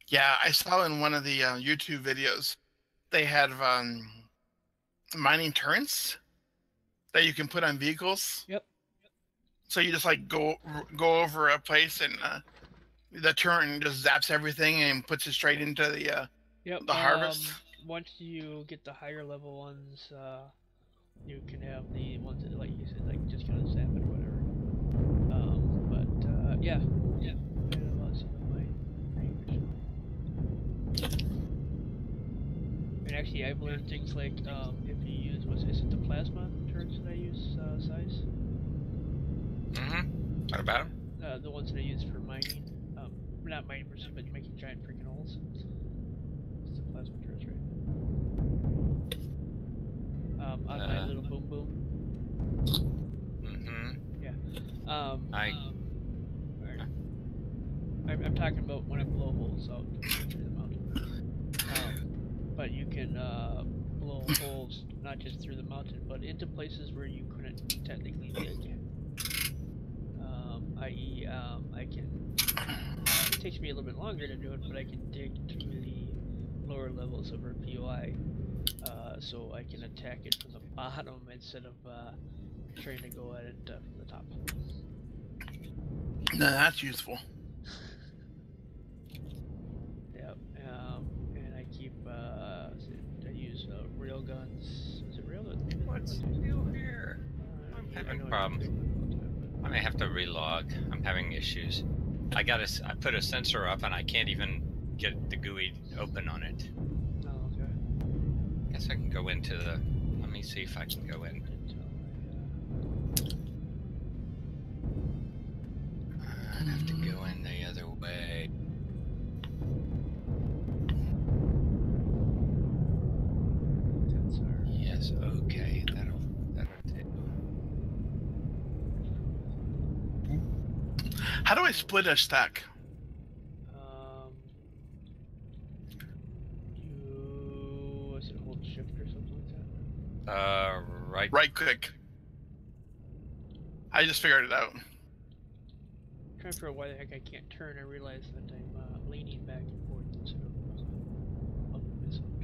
Yeah, I saw in one of the YouTube videos they have mining turrets that you can put on vehicles. Yep. So you just like go over a place and the turret just zaps everything and puts it straight into the Yep. the harvest. Once you get the higher level ones, you can have the ones that, like you said, like just kind of zap it or whatever. Yeah. Yeah. I have some of my and actually, I've learned things like if you use is it the plasma turrets that I use size? What about him? The ones that I use for mining, not mining per se, but making giant freaking holes. It's the plasma turrets, right? On my little boom boom. I'm talking about when I blow holes out through the mountain. But you can blow holes not just through the mountain, but into places where you couldn't technically dig. I.e., I can. It takes me a little bit longer to do it, but I can dig to the lower levels of our POI, so I can attack it from the bottom instead of trying to go at it from the top. No, that's useful. Yep. And I keep. I use rail guns. Is it rail guns? What's new here? I'm having problems. I may have to relog. I'm having issues. I put a sensor up and I can't even get the GUI open on it. Oh, okay. Guess I can go into the. Let me see if I can go in. I have to go in the other way. Yes, okay, that'll do. How do I split a stack? Was it hold shift or something like that? Right. Right click. I just figured it out. I'm trying to figure out why the heck I can't turn. I realize that I'm leaning back and forth instead of up this one.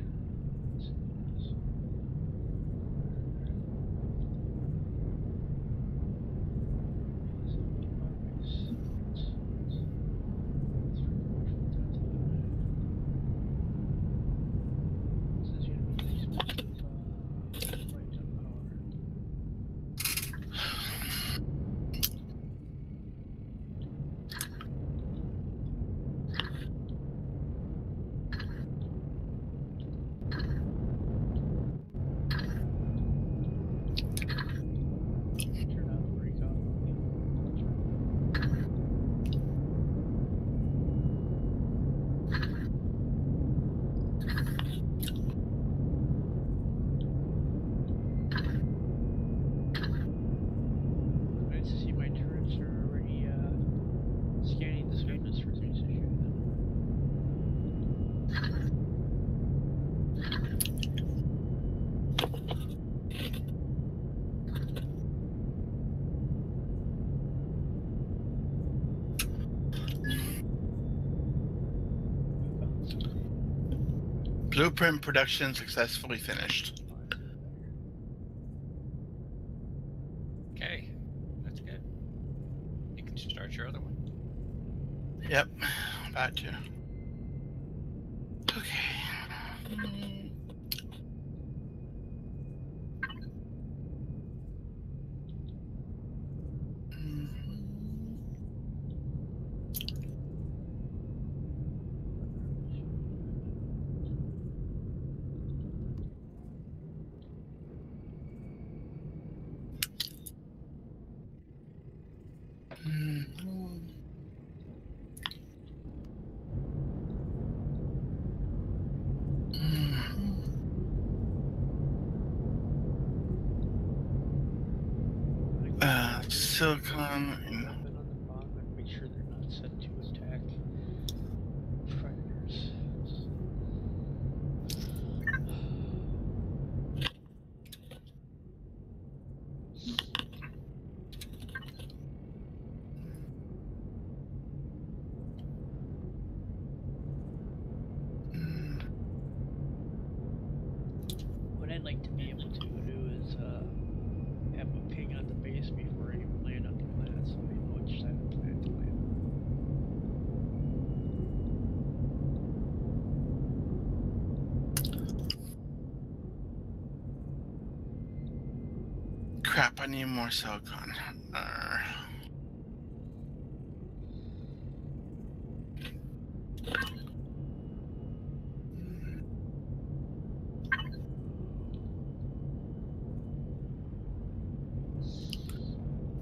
Blueprint production successfully finished. Okay, that's good. You can start your other one. Yep, about to. Okay. Silicon and Weapon on the bottom and make sure they're not set to attack predators. What I'd like to be able to do is have a ping on the base before I even land on the planet, so I know which side of the planet to land crap, I need more silicon.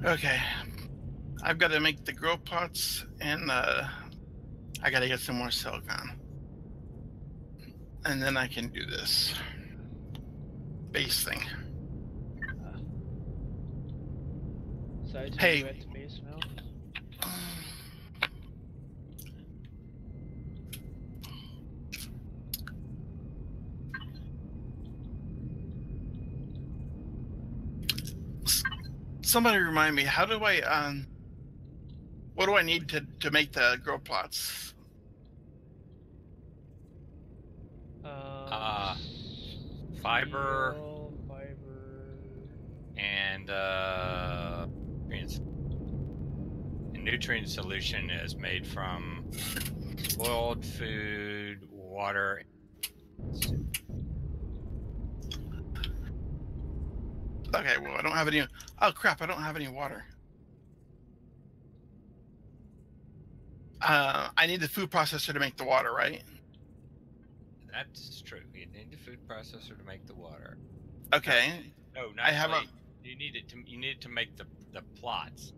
Okay, I've got to make the grow pots, and I got to get some more silicon, and then I can do this base thing. Sides, are Hey. you at the base now? Somebody remind me, how do I what do I need to make the grow plots? Fiber Steel, fiber. and nutrients. And nutrient solution is made from boiled food, water. Okay, well, I don't have any. Oh crap, I don't have any water. I need the food processor to make the water, right? That's true. You need the food processor to make the water. Okay. No, not I have really. You need it to. You need it to make the plots.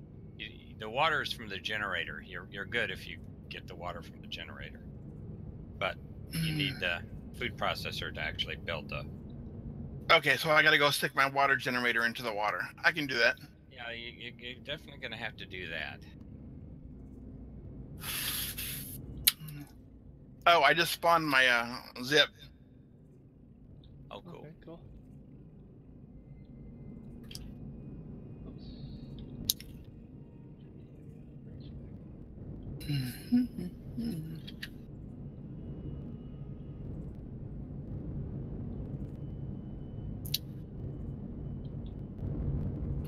The water is from the generator. You're good if you get the water from the generator, but you need the food processor to actually build the. Okay, so I got to go stick my water generator into the water. I can do that. Yeah, you're definitely going to have to do that. Oh, I just spawned my zip. Oh, cool. Okay, cool.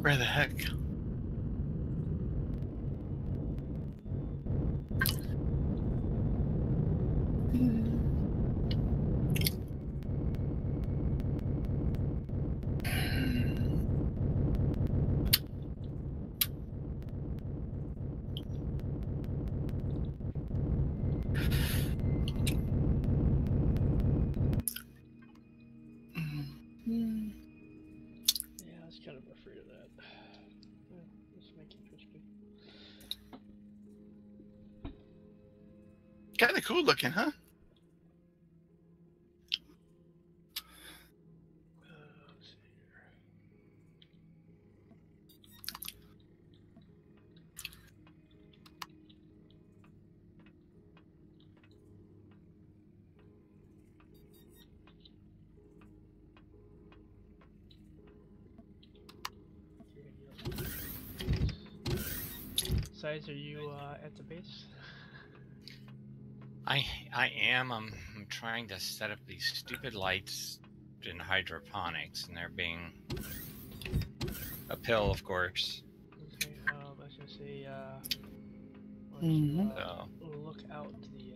Where the heck? Yeah, I was kind of afraid of that. Yeah, let's make it crispy. Kind of cool looking, huh? Let's see here. Size, are you at the base? I am. I'm trying to set up these stupid lights in hydroponics, and they're being uphill, of course. Okay, I was gonna say, why don't you, So, look out the, yeah.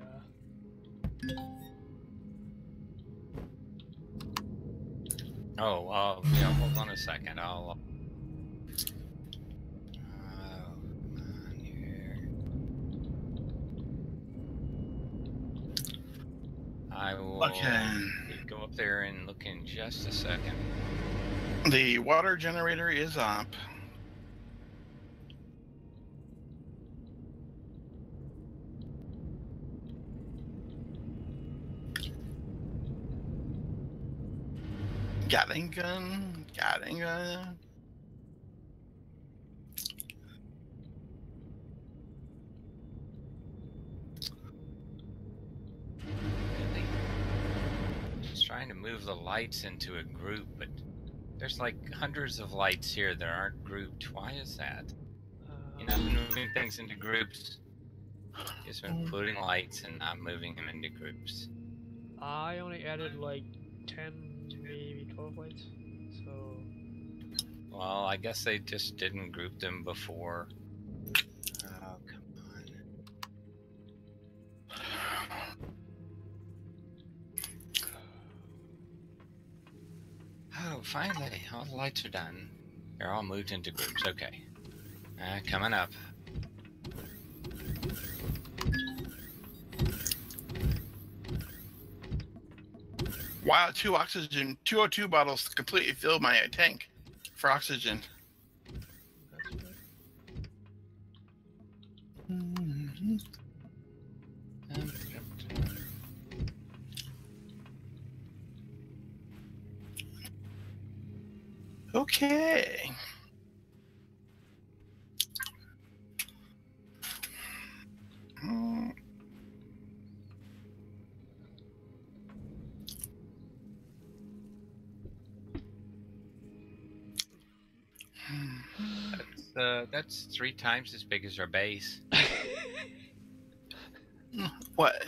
Hold on a second. I'll. Come on here. I will go up there and look in just a second. The water generator is up. Gatling gun. Really? Just trying to move the lights into a group, but there's like hundreds of lights here that aren't grouped. Why is that? You know, moving things into groups. Just been putting lights and not moving them into groups. I only added like 10, maybe 12 lights, so... Well, I guess they just didn't group them before. Oh, come on. Oh, finally, all the lights are done. They're all moved into groups. Okay. Coming up. Wow, 202 bottles completely filled my tank for oxygen. That's good. Okay. That's 3 times as big as our base. What?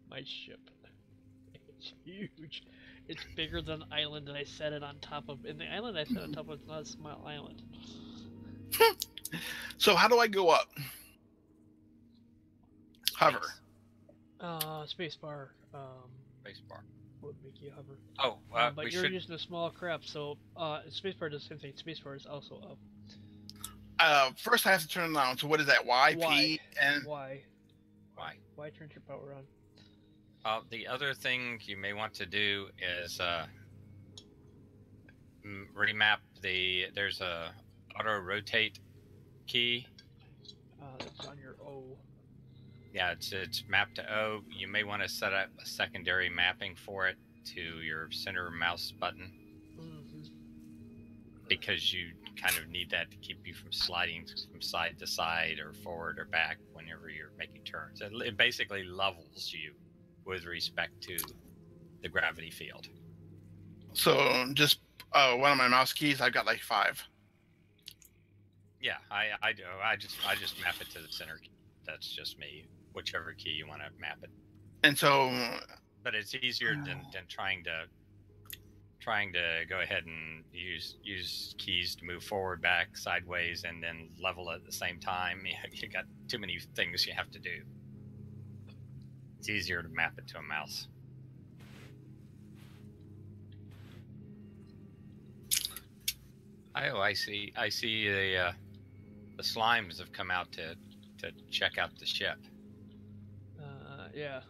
My ship. It's huge. It's bigger than the island that I set it on top of. And the island I set on top of is not a small island. So how do I go up? Hover. Spacebar. Spacebar. Would make you hover. Oh, but we you're should. using a small craft, so spacebar does the same thing. Spacebar is also up. First I have to turn it on. So what is that? Y, Y. P, and Why? Why? Why turn your power on? The other thing you may want to do is remap there's a auto rotate key. That's on your O. Yeah, it's mapped to O. You may want to set up a secondary mapping for it to your center mouse button, because you kind of need that to keep you from sliding from side to side or forward or back whenever you're making turns. It basically levels you with respect to the gravity field. so just one of my mouse keys. I've got like 5. Yeah, I do. I just map it to the center key. That's just me. Whichever key you want to map it. And so, but it's easier than trying to go ahead and use keys to move forward, back, sideways, and then level at the same time. You got too many things you have to do. It's easier to map it to a mouse. Oh, I see. The slimes have come out to check out the ship. Yeah.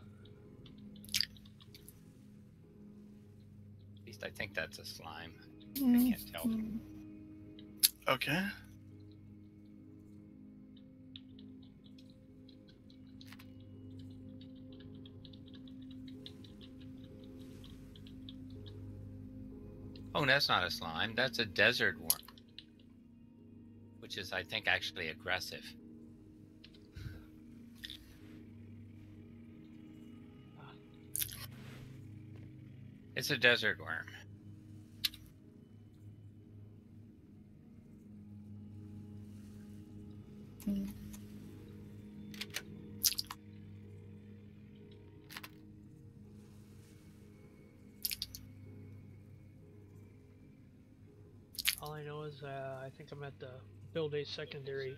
At least I think that's a slime. I can't tell. Okay. Oh, that's not a slime. That's a desert worm, which is, I think, actually aggressive. It's a desert worm. All I know is I think I'm at the build a secondary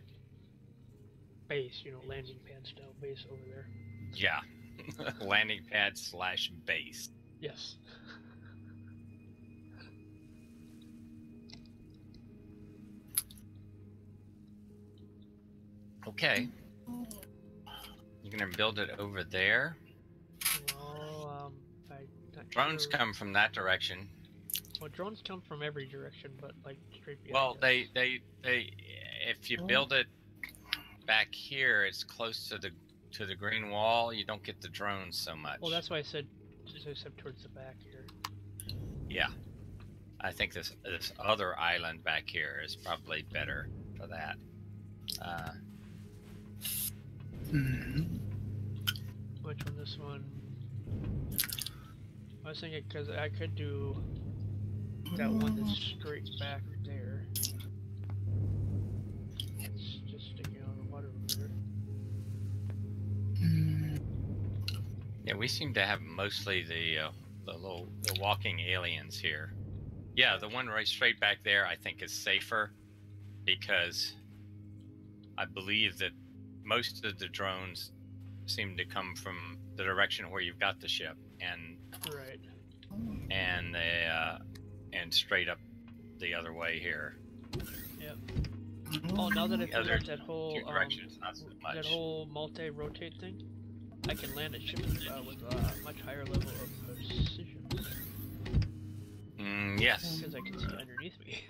base, you know, landing pad style base over there. Yeah. Landing pad / base. Yes. Okay. You're gonna build it over there. Well, I'm not Drones sure. come from that direction. Well, drones come from every direction, but like straight behind Well, us. they if you build it back here, it's close to the green wall. You don't get the drones so much. Well, that's why I said towards the back here. Yeah. I think this other island back here is probably better for that. Which one? This one? I was thinking because I could do that one that's straight back there. It's just sticking out of the water over there. Yeah, we seem to have mostly the walking aliens here. Yeah, the one right straight back there I think is safer because I believe that most of the drones seem to come from the direction where you've got the ship and Right. and straight up the other way here. Yep. Oh, now that I figured out that whole Two directions, not so much. that whole multi-rotate thing, I can land a ship with a much higher level of precision. Yes. Because I can see underneath me.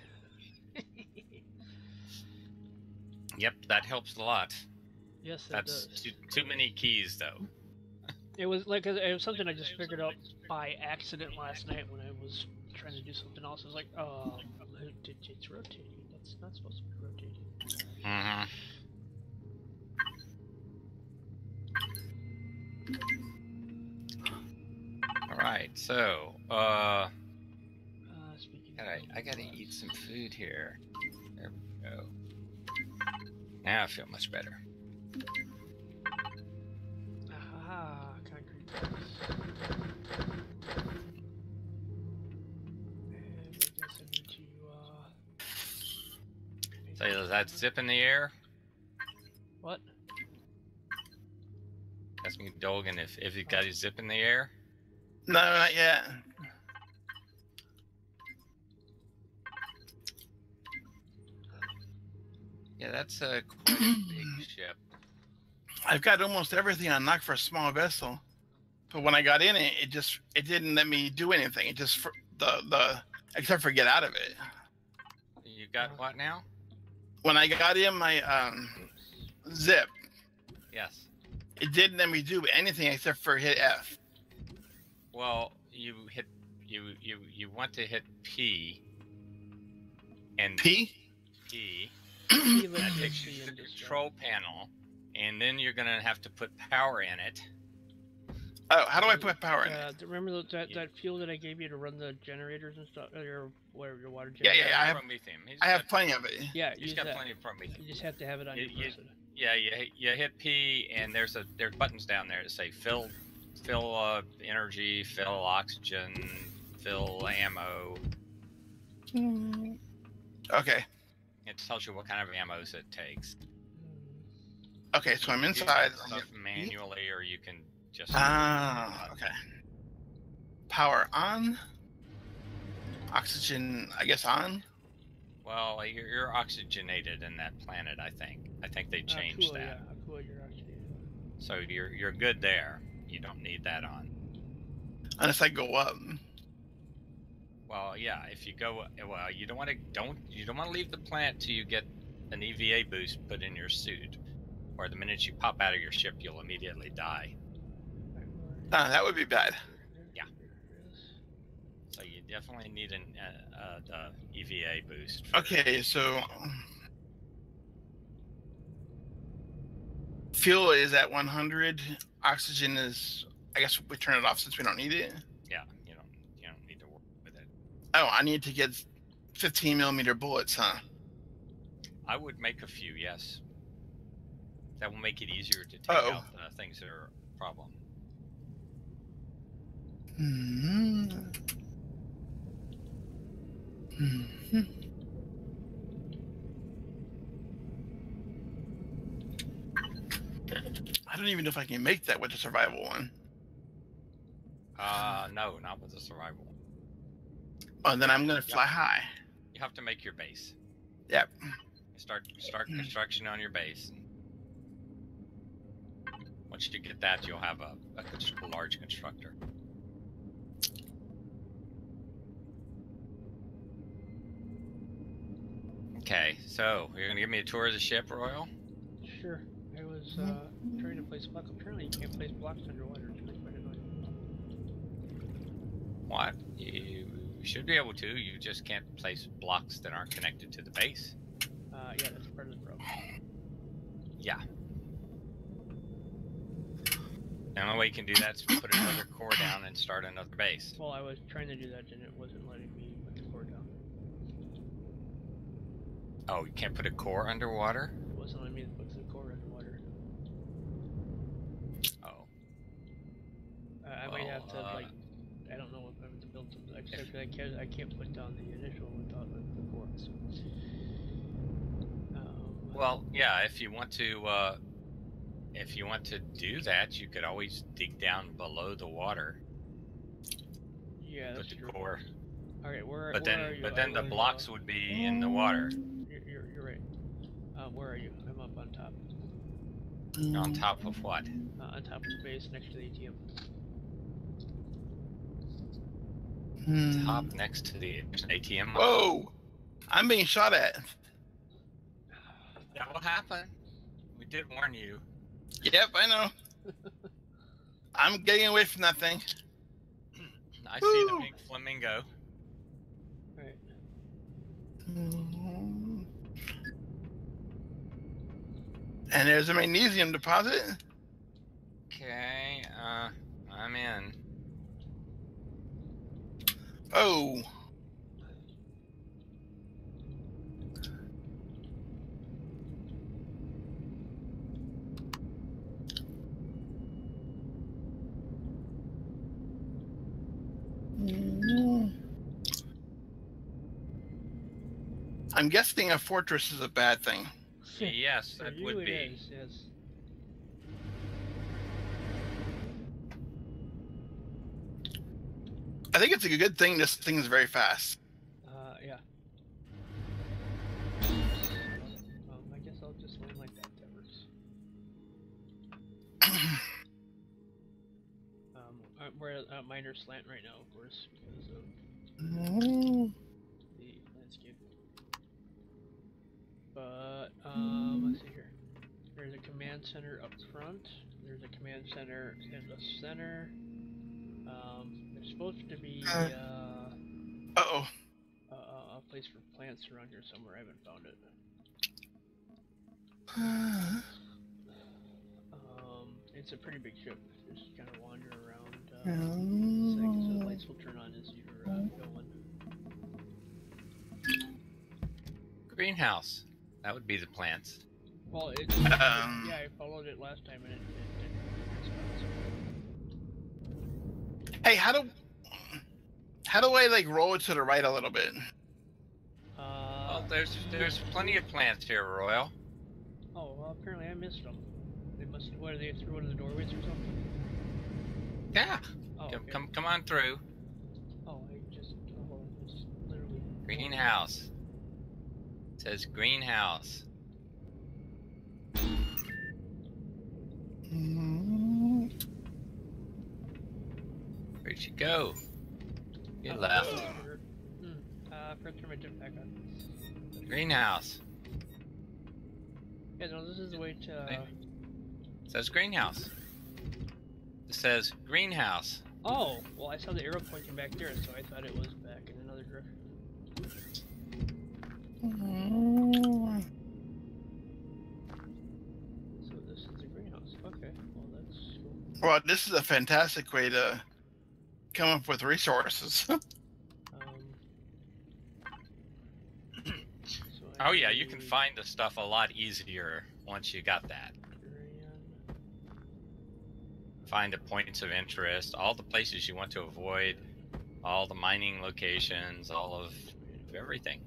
Yep, that helps a lot. Yes, it That's does. too many keys though. It was like it was something I just figured out by accident last night when I was trying to do something else. I was like, oh, it's rotating. That's not supposed to be rotating. Mm-hmm. All right, so Speaking. I gotta eat some food here. There we go. Now I feel much better. Aha, concrete blocks. And I guess I need to So does that zip in the air? what? Asking Dolgan if he's got his zip in the air. No, not yet. Yeah, that's quite a big ship. I've got almost everything unlocked for a small vessel, but when I got in it, it didn't let me do anything. It just the except for get out of it. You got what now? When I got in my zip, Yes. it didn't let me do anything except for hit F. Well, you want to hit P and P? P. He That lets takes me you to the in this control panel, and then you're gonna have to put power in it. Oh, how do I put power in it? Remember that fuel that I gave you to run the generators and stuff, or your water Yeah, generator? yeah, I have- Promethium. I have plenty of it. Yeah, He's use got that. plenty of promethium. You just have to have it on your person. Yeah, you hit P, and there's buttons down there that say fill energy, fill oxygen, fill ammo. Okay, It tells you what kind of ammos it takes. okay, so I'm You inside. can stuff manually, or you can just. Ah, okay. Power on. Oxygen, I guess on. Well, you're oxygenated in that planet. I think they changed cool, that. Yeah, cool, you're oxygenated. So you're good there. You don't need that on. Unless I go up. Well, yeah. If you go, well, you don't want to leave the planet till you get an EVA boost put in your suit, or the minute you pop out of your ship, you'll immediately die. That would be bad. Yeah. So you definitely need the EVA boost. Okay, so fuel is at 100. Oxygen is, I guess we turn it off since we don't need it. Yeah, you don't need to work with it. Oh, I need to get 15 millimeter bullets, huh? I would make a few, yes. That will make it easier to take Uh-oh. out things that are a problem. don't even know if I can make that with the survival one. No, not with the survival. Oh, then I'm gonna fly high. You have to make your base. Yep. Start construction on your base. Once you get that, you'll have a large constructor. Okay, so you're gonna give me a tour of the ship, Royal? Sure. I was trying to place blocks. Apparently, you can't place blocks underwater. It's really quite annoying. What? You should be able to. You just can't place blocks that aren't connected to the base. Yeah, that's part of the problem. Yeah. The only way you can do that is put another core down and start another base. Well, I was trying to do that, and it wasn't letting me put the core down. Oh, you can't put a core underwater? It wasn't letting me put the core underwater. Oh. I might have to, like, I don't know if I have to build something extra, because I can't put down the initial without the core, so... Well, yeah, if you want to do that, you could always dig down below the water. Yeah, that's put the true. core. Okay, where But are you? then the blocks would be in the water. You're right. Where are you? I'm up on top. On top of what? On top of the base next to the ATM. Top next to the ATM. Whoa! I'm being shot at. That will happen. We did warn you. Yep, I know. I'm getting away from that thing. I see the big flamingo. Right. And there's a magnesium deposit. Okay, I'm in. Oh. I'm guessing a fortress is a bad thing. Yes, For that you would it be. is, yes. I think it's a good thing this thing is very fast. Yeah. I guess I'll just land like that. That works. We're at minor slant right now, of course, because of the landscape. But let's see here. There's a command center up front. There's a command center in the center. There's supposed to be Uh-oh. a place for plants around here somewhere. I haven't found it. It's a pretty big ship. Just kind of wander around. So the lights will turn on as you're going. Greenhouse. That would be the plants. Well, it's yeah, I followed it last time and it didn't. Hey, how do I like roll it to the right a little bit? Well, there's plenty of plants here, Royal. Oh, well, apparently I missed them. They must. What are they through one of the doorways or something? Yeah. Oh, okay. Come on through. Oh, it's literally Greenhouse. It says greenhouse. Where'd you go? You left. I forgot to turn my jetpack on. Greenhouse. Yeah, no, this is the way to. It says greenhouse. It says greenhouse. Oh, well, I saw the arrow pointing back there, so I thought it was back in another direction. So this is the greenhouse. Okay, well, that's cool. Well, this is a fantastic way to come up with resources. Oh yeah, you can find the stuff a lot easier once you got that. Find the points of interest, all the places you want to avoid, all the mining locations, all of everything.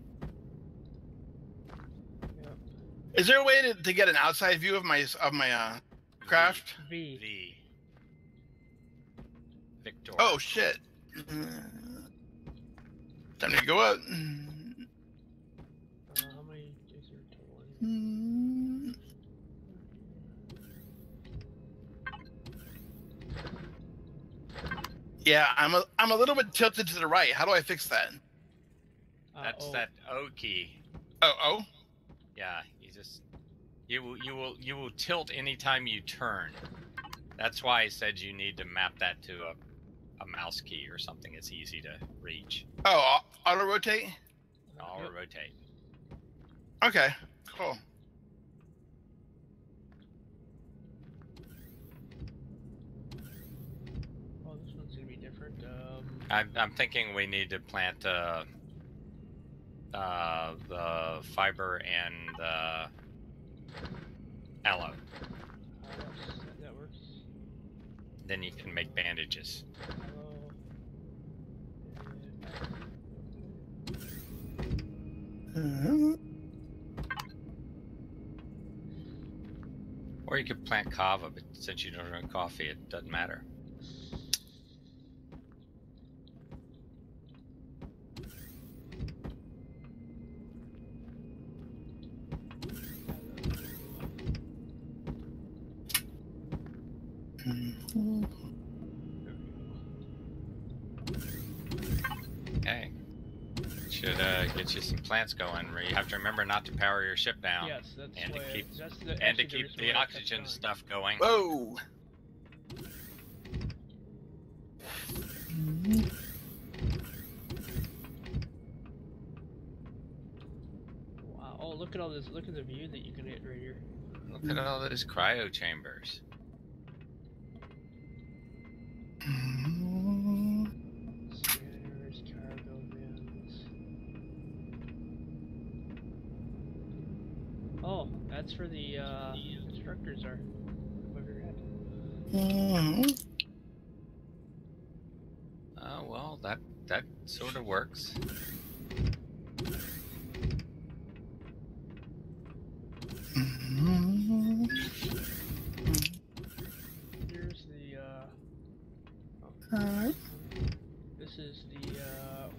Is there a way to get an outside view of my Craft. V. V. Victor. Oh shit. Time to go up. How many is there total in here? Yeah, I'm a little bit tilted to the right. How do I fix that? That's that O key. Oh. Yeah, you will tilt anytime you turn. That's why I said you need to map that to a mouse key or something. It's easy to reach. Oh, auto rotate. I'll Yep. rotate. Okay, cool. Oh, this one's gonna be different. I'm thinking we need to plant the fiber and the aloe. That works. Then you can make bandages. Hello. Or you could plant kava, but since you don't drink coffee, it doesn't matter. Okay. Should get you some plants going. Where you have to remember not to power your ship down. Yes, that's And to why keep- that's And to actually keep reason the why I kept oxygen going. stuff going. Whoa. Wow! Oh, look at all this! Look at the view that you can get right here. Look at all those cryo chambers. Scanners, cargo bins. Oh, that's where the instructors are. Above your head. Oh well, that sort of works. Here's the this is the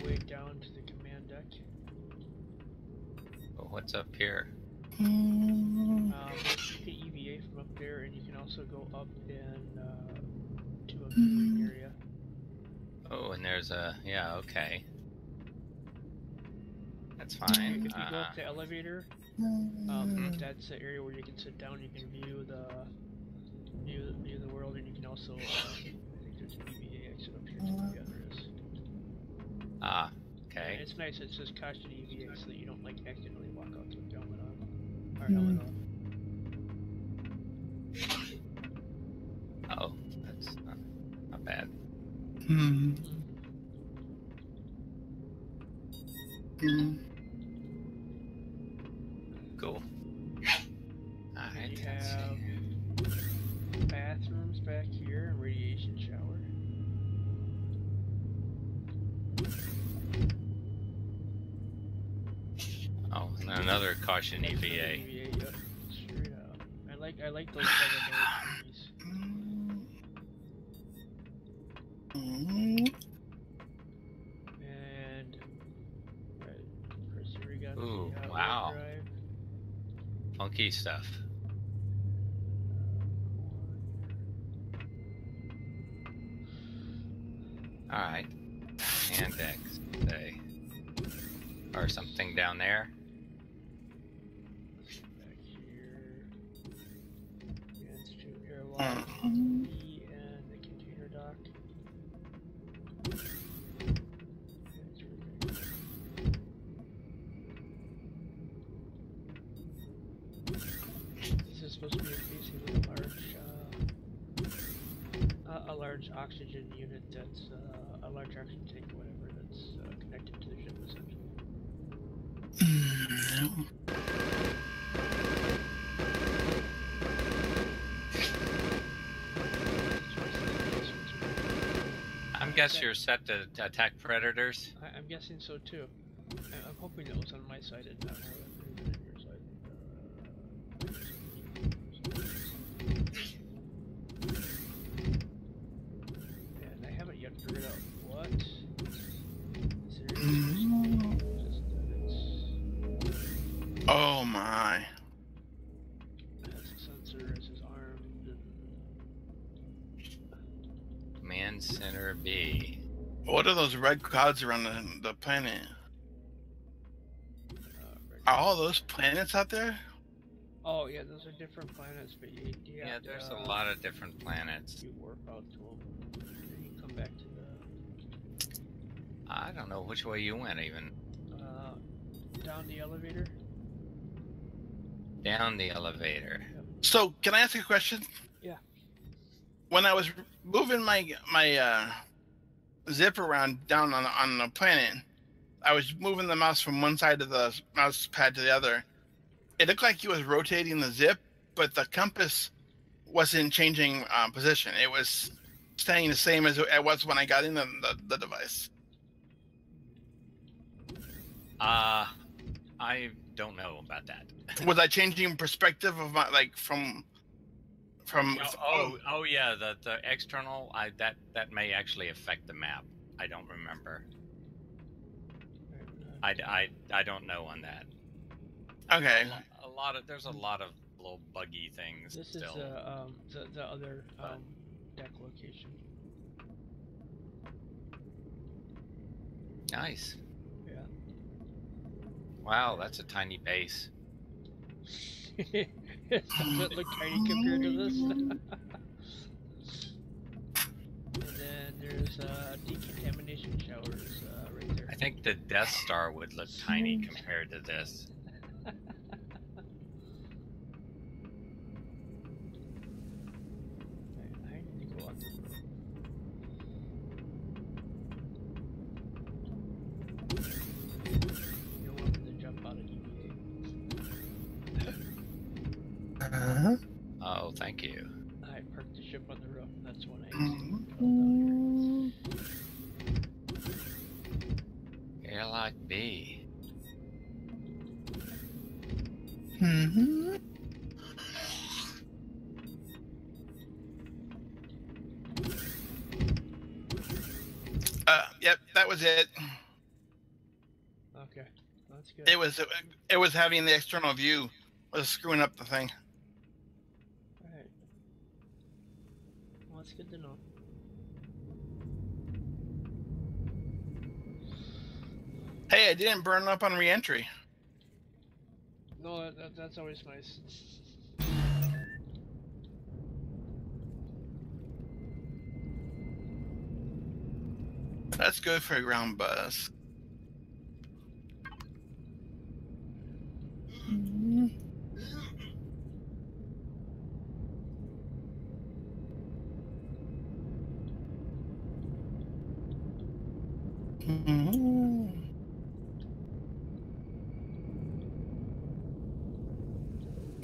way down to the command deck. But what's up here? You can EVA from up there, and you can also go up in to a viewing area. Oh, and there's a okay. That's fine. If you go up the elevator, that's the area where you can sit down. You can view the world, and you can also I think there's an EVA exit up here too. Yeah, there is. And Okay. it's nice. It says caution EVA, so that you don't like accidentally walk out with your helmet on or helmet off. Oh, that's not bad. Cool. Alright, You let's see. have bathrooms back here and radiation shower. Oh, and another caution That's EVA. another EVA, yep, straight up. I like those elevator trees. And first here we got Ooh, the wow. drive. Funky stuff. Alright. And decks. Say. Or something down there. Back here. Against two airlock. B and the container dock. That's really good. This is supposed to be basically a large oxygen unit that's a large oxygen tank, whatever, that's connected to the ship essentially. I'm guessing you're set to attack predators. I'm guessing so too. I'm hoping that was on my side and not more than your side. Oh my. That's a sensor as his arm. Command Center B. What are those red clouds around the planet? Right. Are all those planets out there? Oh yeah, those are different planets, but you Yeah, have there's to, a lot of different planets. you warp out to them, and then you come back to I don't know which way you went even. the down the elevator. Down the elevator. So, can I ask you a question? Yeah. When I was moving my zip around down on the planet, I was moving the mouse from one side of the mouse pad to the other. It looked like it was rotating the zip, but the compass wasn't changing position. It was staying the same as it was when I got in the device. I don't know about that. Was I changing perspective of my from? Oh yeah, the external. That may actually affect the map. I don't remember. I don't know on that. Okay. There's a lot of little buggy things. This still. is the other deck location. Nice. Yeah. Wow, that's a tiny base. Does it look tiny compared to this? And then there's decontamination showers right there. I think the Death Star would look tiny compared to this. I need to go up. You're welcome to jump out of Uh-huh. Oh, thank you. I parked the ship on the roof, and that's when I Mm-hmm. Airlock B. Mm-hmm. Yep, that was it. Okay, that's good. It was having the external view was screwing up the thing. Alright. Well, that's good to know. Hey, I didn't burn up on re-entry. No, that's always nice. That's good for a ground bus.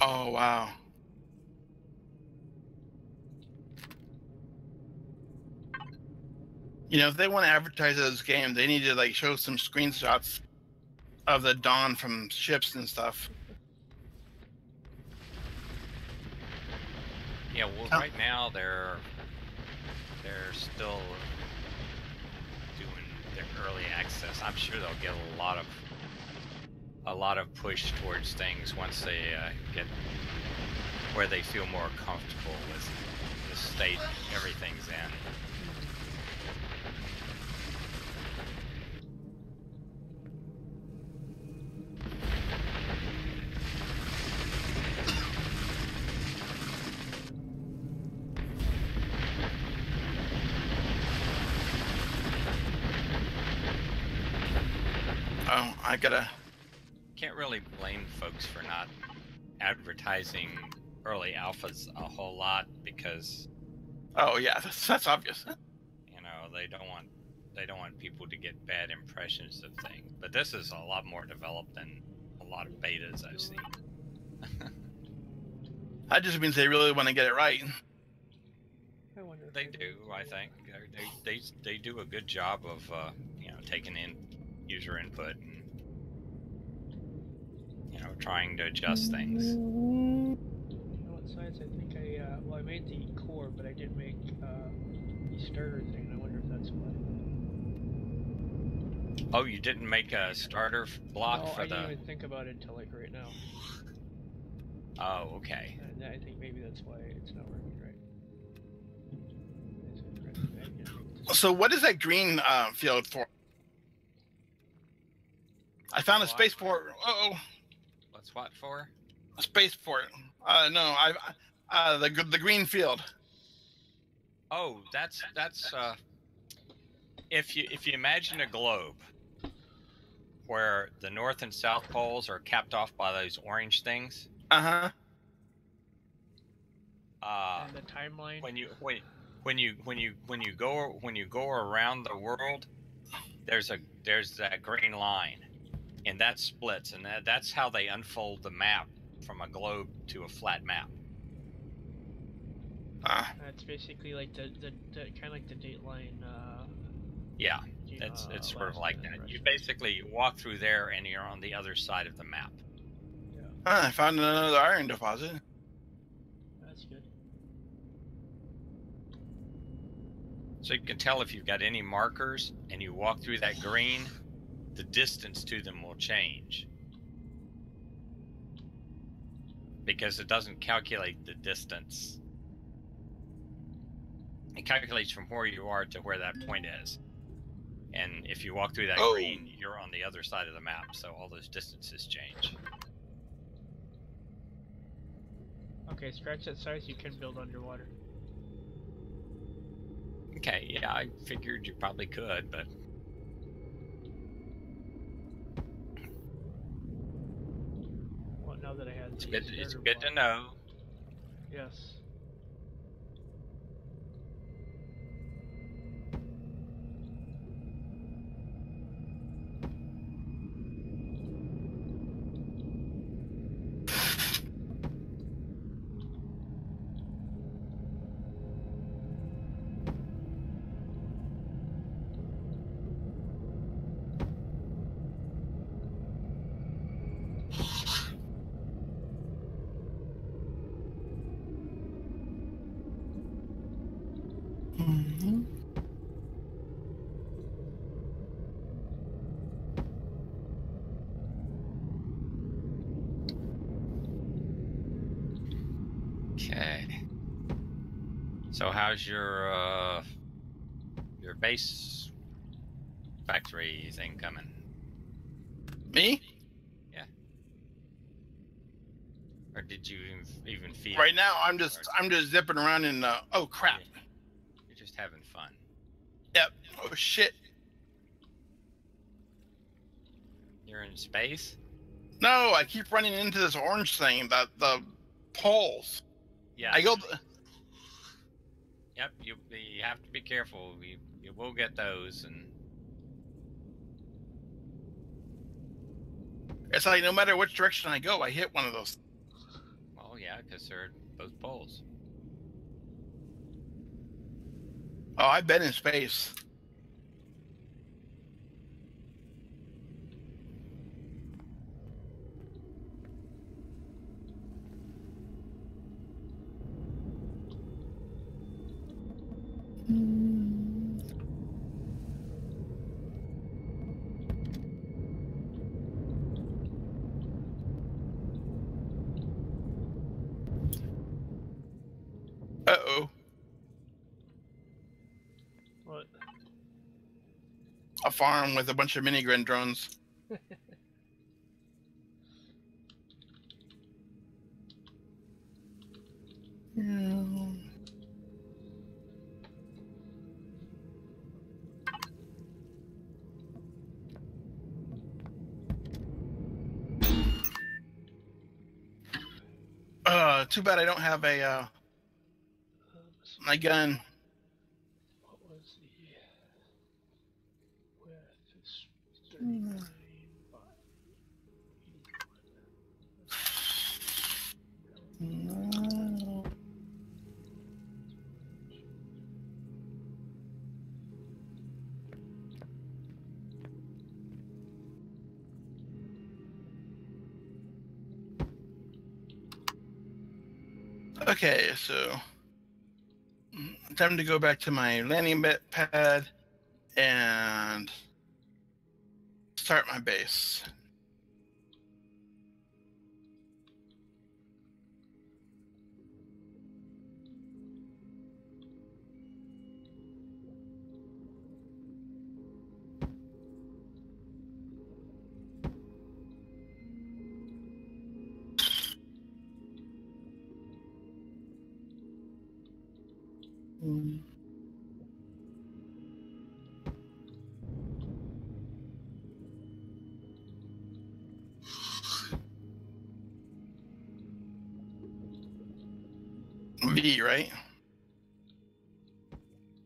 Oh, wow. You know, if they want to advertise this game, they need to like show some screenshots of the dawn from ships and stuff. Yeah, well, Oh. right now they're still doing their early access. I'm sure they'll get a lot of push towards things once they get where they feel more comfortable with the state everything's in. Oh, I gotta. Can't really blame folks for not advertising early alphas a whole lot because Oh yeah, that's obvious. you know they don't want people to get bad impressions of things. But this is a lot more developed than a lot of betas I've seen. That just means they really want to get it right. I wonder if They do, I think. They do a good job of taking in user input and trying to adjust things. You know what size I think I made the core, but I didn't make the starter thing. I wonder if that's why. Oh, you didn't make a starter block No, for I the. didn't even think about it until like right now. Oh, okay. And I think maybe that's why it's not working right. So what is that green field for? I found a What? spaceport. Oh, What's what for? a spaceport. No, the green field. Oh, that's if you imagine a globe where the north and south poles are capped off by those orange things. Uh-huh. And the timeline. When you go around the world, there's that green line, and that splits, and that's how they unfold the map from a globe to a flat map. It's basically like the kind of like the Dateline. Yeah, it's sort of like that. You basically walk through there, and you're on the other side of the map. Yeah. I found another iron deposit. That's good. So you can tell if you've got any markers, and you walk through that green, the distance to them will change. Because it doesn't calculate the distance. It calculates from where you are to where that point is. And if you walk through that green, you're on the other side of the map, so all those distances change. Okay, scratch that size, you can build underwater. Okay, yeah, I figured you probably could, but... Well, now that I had It's the good starter to block. know. Yes. Okay. So how's your base factory thing coming? Me? Or did you even feed Right it? now, I'm just zipping around in. Oh crap! You're just having fun. Yep. Oh shit! You're in space? No, I keep running into this orange thing. The poles. Yeah. I go. Yep. You have to be careful. You will get those, and It's like no matter which direction I go, I hit one of those. well, yeah, because they're both poles. Oh, I've been in space. Uh-oh. What? A farm with a bunch of mini-grid drones. Too bad I don't have a my gun. What was the width? It's 39 by 81. Okay, so time to go back to my landing pad and start my base. V, right?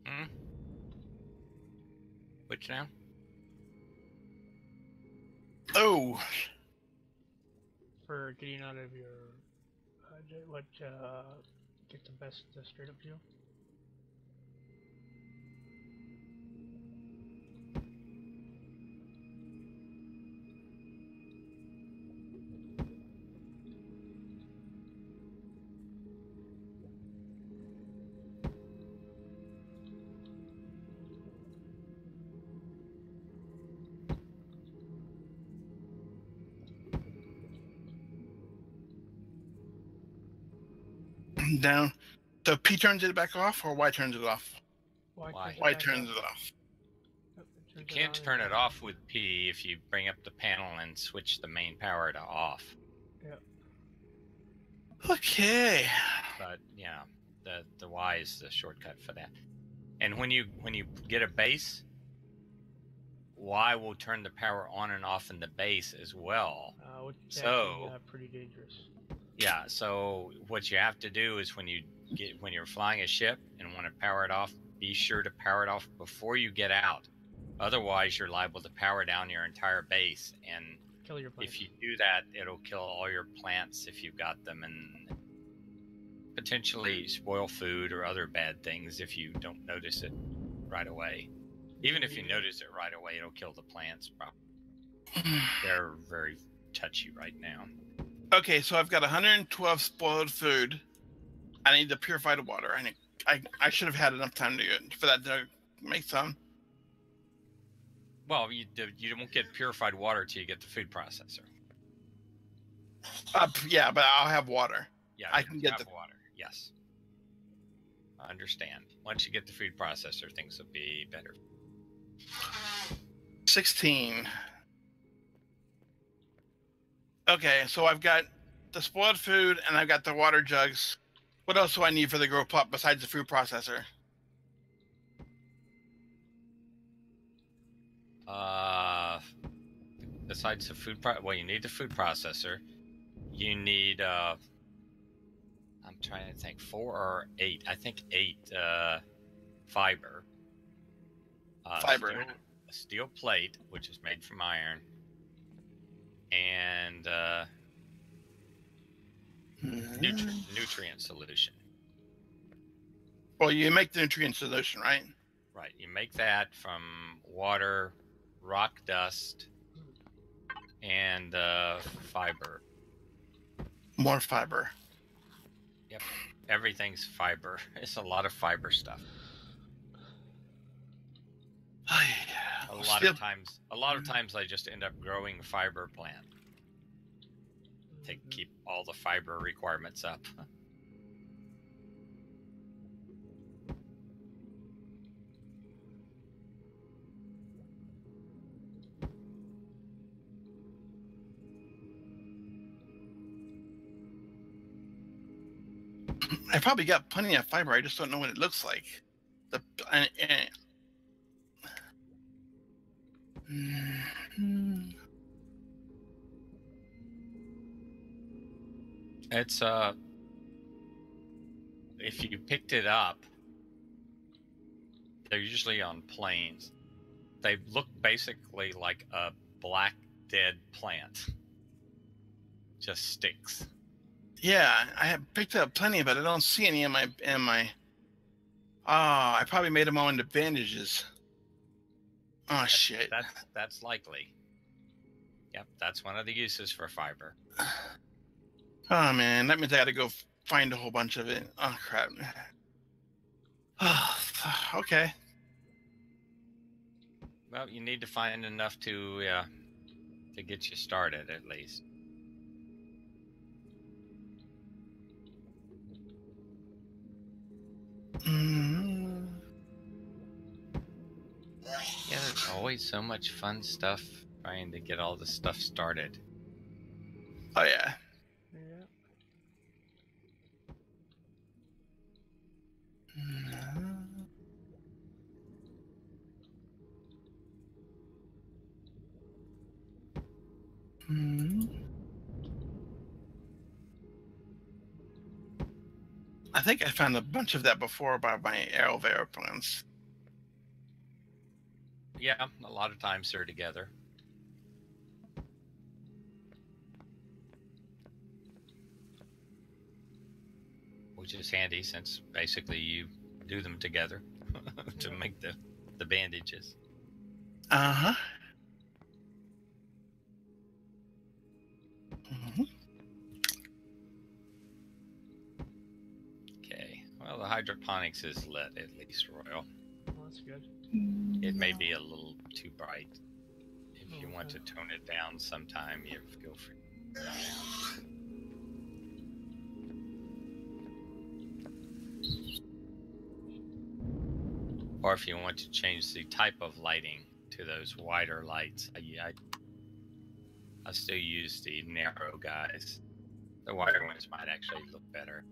Hmm? Which now? Oh, For getting out of your what get the best straight up deal. down. So P turns it back off, or Y turns it off? Why? Why? Y turns it off. Yep, it You turns can't on turn and it off with P if you bring up the panel and switch the main power to off. Okay. But yeah, the Y is the shortcut for that. And when you get a base, Y will turn the power on and off in the base as well. Which is So- actually, pretty dangerous. Yeah, so what you have to do is when you're flying a ship and want to power it off, be sure to power it off before you get out. Otherwise, you're liable to power down your entire base, and Kill your plants. if you do that, it'll kill all your plants if you've got them, and potentially spoil food or other bad things if you don't notice it right away. Even if you notice it right away, it'll kill the plants. They're very touchy right now. Okay, so I've got 112 spoiled food. I need the purified water. I should have had enough time for that to make some. Well, you won't get purified water till you get the food processor. Yeah, but I'll have water. Yeah, I can get the water. Yes, I understand. Once you get the food processor, things will be better. 16. Okay, so I've got the spoiled food and I've got the water jugs. What else do I need for the grow pup besides the food processor? Besides the well, you need the food processor. You need I'm trying to think, 4 or 8. I think 8 fiber. Fiber. A steel plate, which is made from iron, and nutrient solution. Well, you make the nutrient solution, right? Right. You make that from water, rock dust, and fiber. More fiber. Yep. Everything's fiber. It's a lot of fiber stuff. A lot of times I just end up growing a fiber plant to keep all the fiber requirements up. I probably got plenty of fiber. I just don't know what it looks like. It's if you picked it up, they're usually on planes. They look basically like a black dead plant. Just sticks. Yeah, I have picked up plenty, but I don't see any in my. I probably made them all into bandages. Oh shit. That's likely. Yep, that's one of the uses for fiber. Oh man, that means I got to go find a whole bunch of it. Oh crap. Okay. Well, you need to find enough to to get you started at least. Mm-hmm. Yeah, there's always so much fun stuff trying to get all this stuff started. Oh yeah. Yeah. Mm-hmm. I think I found a bunch of that before by my air plans. Yeah, a lot of times they're together. Which is handy since basically you do them together to make the bandages. Uh-huh. Mm-hmm. Okay, well, the hydroponics is lit, at least, Royal. Well, that's good. It may be a little too bright. If you want to Okay. tone it down sometime, you feel free. Or if you want to change the type of lighting to those wider lights, I still use the narrow guys. The wider ones might actually look better.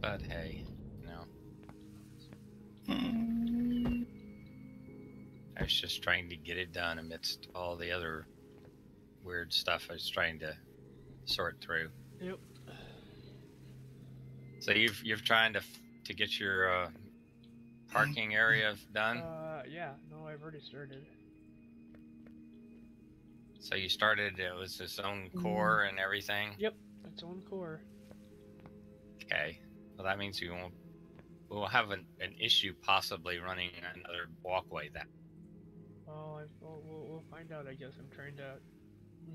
But hey, you know, Mm-hmm. I was just trying to get it done amidst all the other weird stuff I was trying to sort through. Yep. So you're trying to get your parking area done. Yeah. No, I've already started. So you started. It was its own core and everything. Yep. Its own core. Okay. Well, that means we'll have an issue possibly running another walkway then. Well, we'll find out. I guess I'm trying to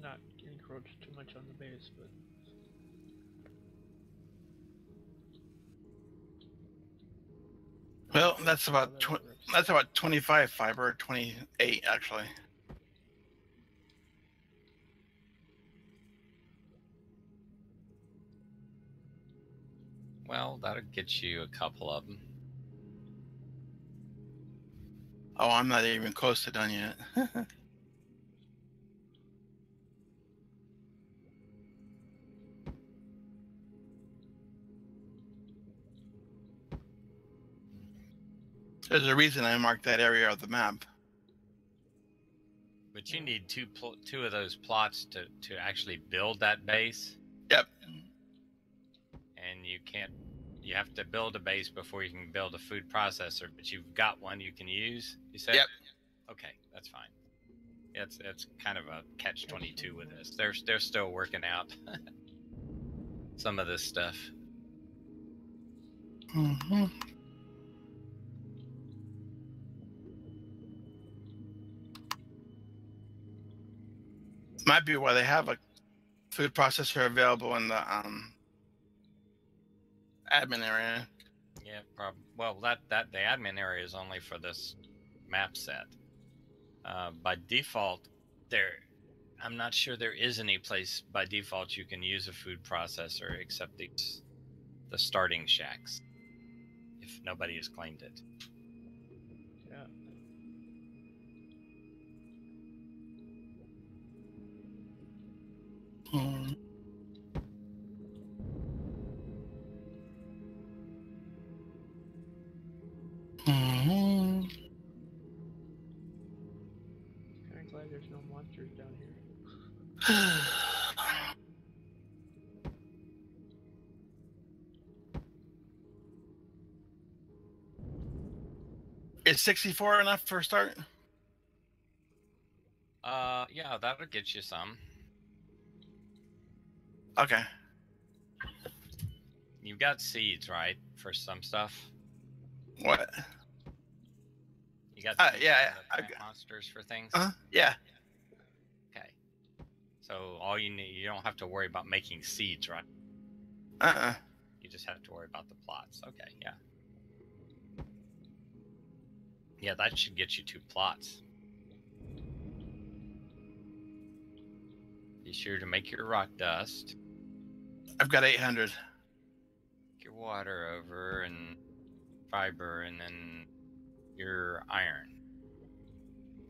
not encroach too much on the base, but. Well, that's about how that works. that's about 25 fiber, 28 actually. Well, that'll get you a couple of them. Oh, I'm not even close to done yet. There's a reason I marked that area of the map. But you need two of those plots to actually build that base. Yep. And you have to build a base before you can build a food processor, but you've got one you can use, you said? Yep. Okay, that's fine. It's kind of a catch-22 with this. They're still working out some of this stuff. Mm-hmm. Might be why they have a food processor available in the admin area. Yeah, probably. Well, that the admin area is only for this map set. By default, I'm not sure there is any place by default you can use a food processor except the starting shacks, if nobody has claimed it. Yeah. Mm-hmm. Mm-hmm. Kind of glad there's no monsters down here. Is 64 enough for a start? Yeah, that'll get you some. Okay. You've got seeds, right, for some stuff? What? You got seeds yeah, for the plant monsters for things? Yeah. Okay. So all you need, you don't have to worry about making seeds, right? You just have to worry about the plots. Okay, yeah. Yeah, that should get you 2 plots. Be sure to make your rock dust. I've got 800. Your water over and fiber, and then your iron.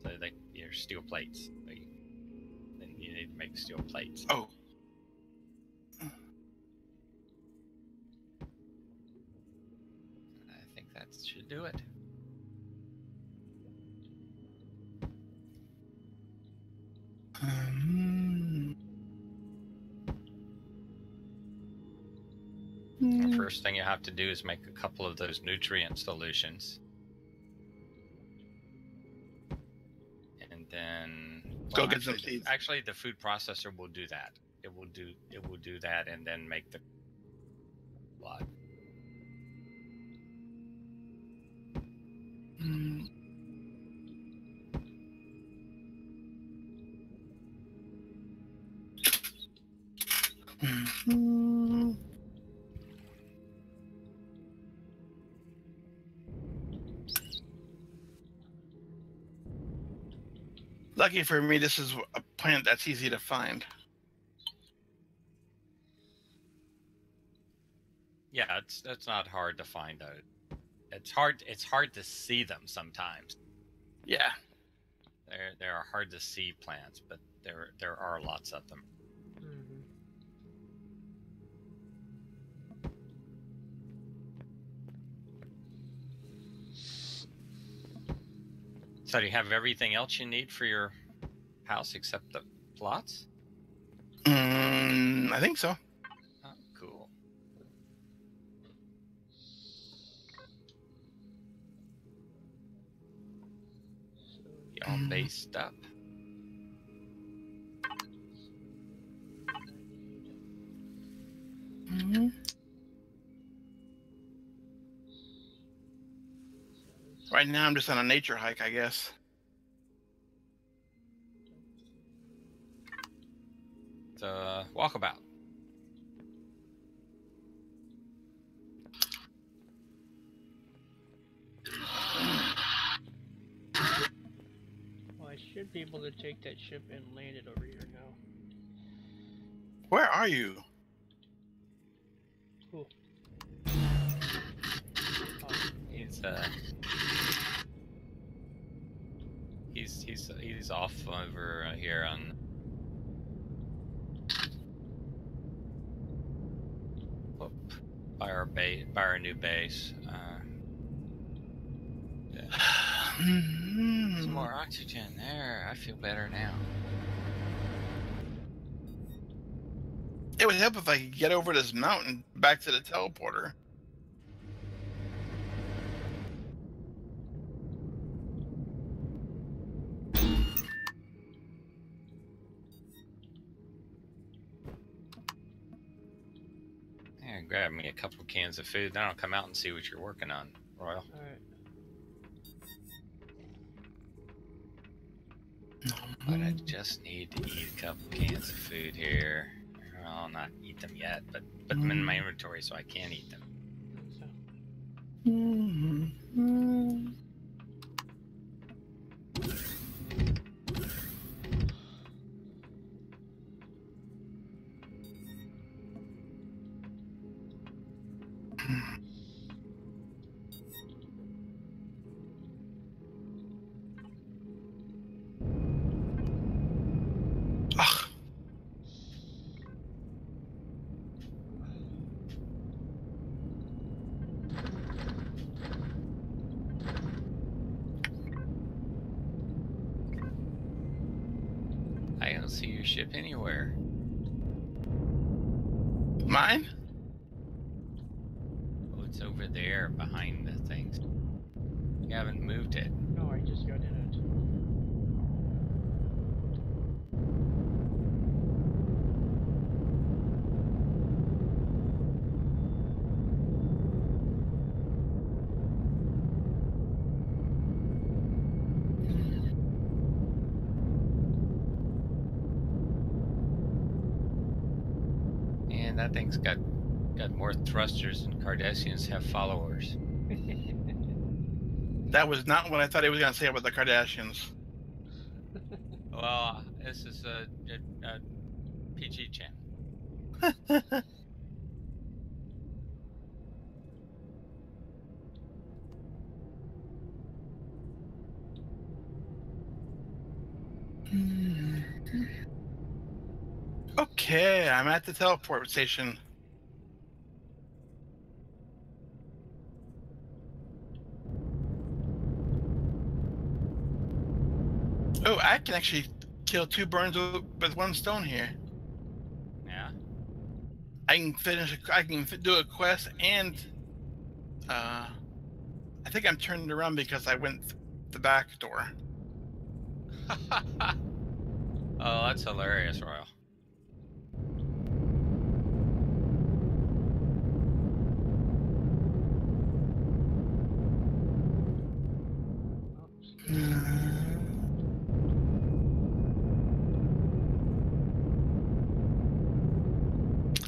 So like your steel plates. So then you need to make steel plates. Oh. I think that should do it. The first thing you have to do is make a couple of those nutrient solutions. And then Go get some seeds. Actually, the food processor will do that. It will do that and then make the blood. Lucky for me, this is a plant that's easy to find. Yeah, it's not hard to find though. It's hard to see them sometimes. Yeah. They are hard to see plants, but there are lots of them. Mm-hmm. So do you have everything else you need for your house except the plots? I think so. Oh, cool. You all based up. Right now, I'm just on a nature hike, I guess. It's walkabout. Well, I should be able to take that ship and land it over here now. Where are you? Cool. He's off over here on. Whoop, by our new base. Yeah. Some more oxygen there. I feel better now. It would help if I could get over this mountain back to the teleporter. Yeah, grab me a couple cans of food, then I'll come out and see what you're working on, Royal. Alright. But I just need to eat a couple cans of food here. I'll not eat them yet, but put them in my inventory so I can eat them. I don't see your ship anywhere. Mine? Oh, it's over there behind the things. You haven't moved it. No, I just got in it. And that thing's got more thrusters than Cardassians have followers. That was not what I thought he was going to say about the Kardashians. Well, this is a PG channel. Okay, I'm at the teleport station. Oh, I can actually kill 2 birds with 1 stone here. Yeah. I can do a quest, and I think I'm turned around because I went the back door. Oh, that's hilarious, Royal.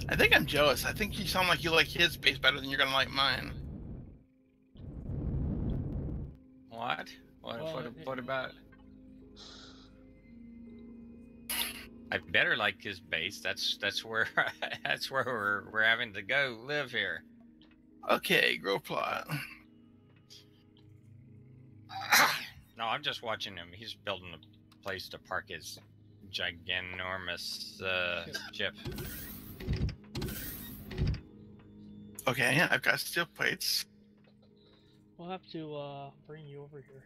I think I'm jealous. I think you sound like you like his base better than you're gonna like mine. What? What about? I better like his base. That's where that's where we're having to go live here. Okay, grow plot. No, I'm just watching him. He's building a place to park his giganormous ship. Okay, I've got steel plates. We'll have to bring you over here.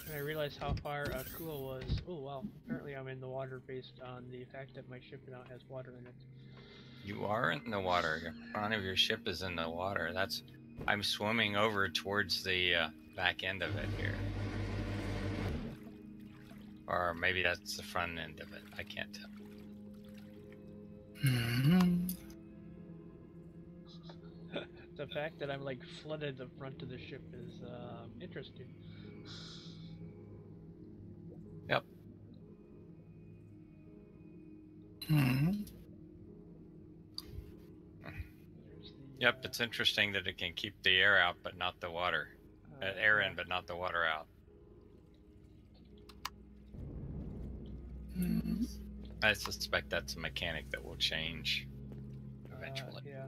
And I realized how far Akua was. Oh wow, apparently I'm in the water based on the fact that my ship now has water in it. You are in the water. The front of your ship is in the water. I'm swimming over towards the back end of it here. Or maybe that's the front end of it. I can't tell. The fact that I'm like flooded the front of the ship is interesting. Yep. Yep, it's interesting that it can keep the air out but not the water. Air in but not the water out. I suspect that's a mechanic that will change eventually. Yeah.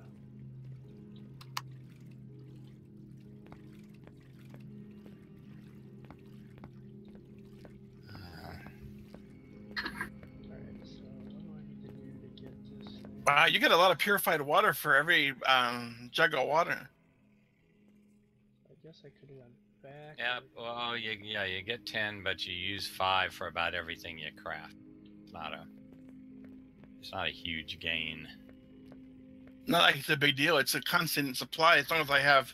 Alright, so what do I need to do to get this thing? Wow, you get a lot of purified water for every jug of water. I guess I could have gone back. Yep, well, you get 10, but you use 5 for about everything you craft. It's not a huge gain. Not like it's a big deal. It's a constant supply as long as I have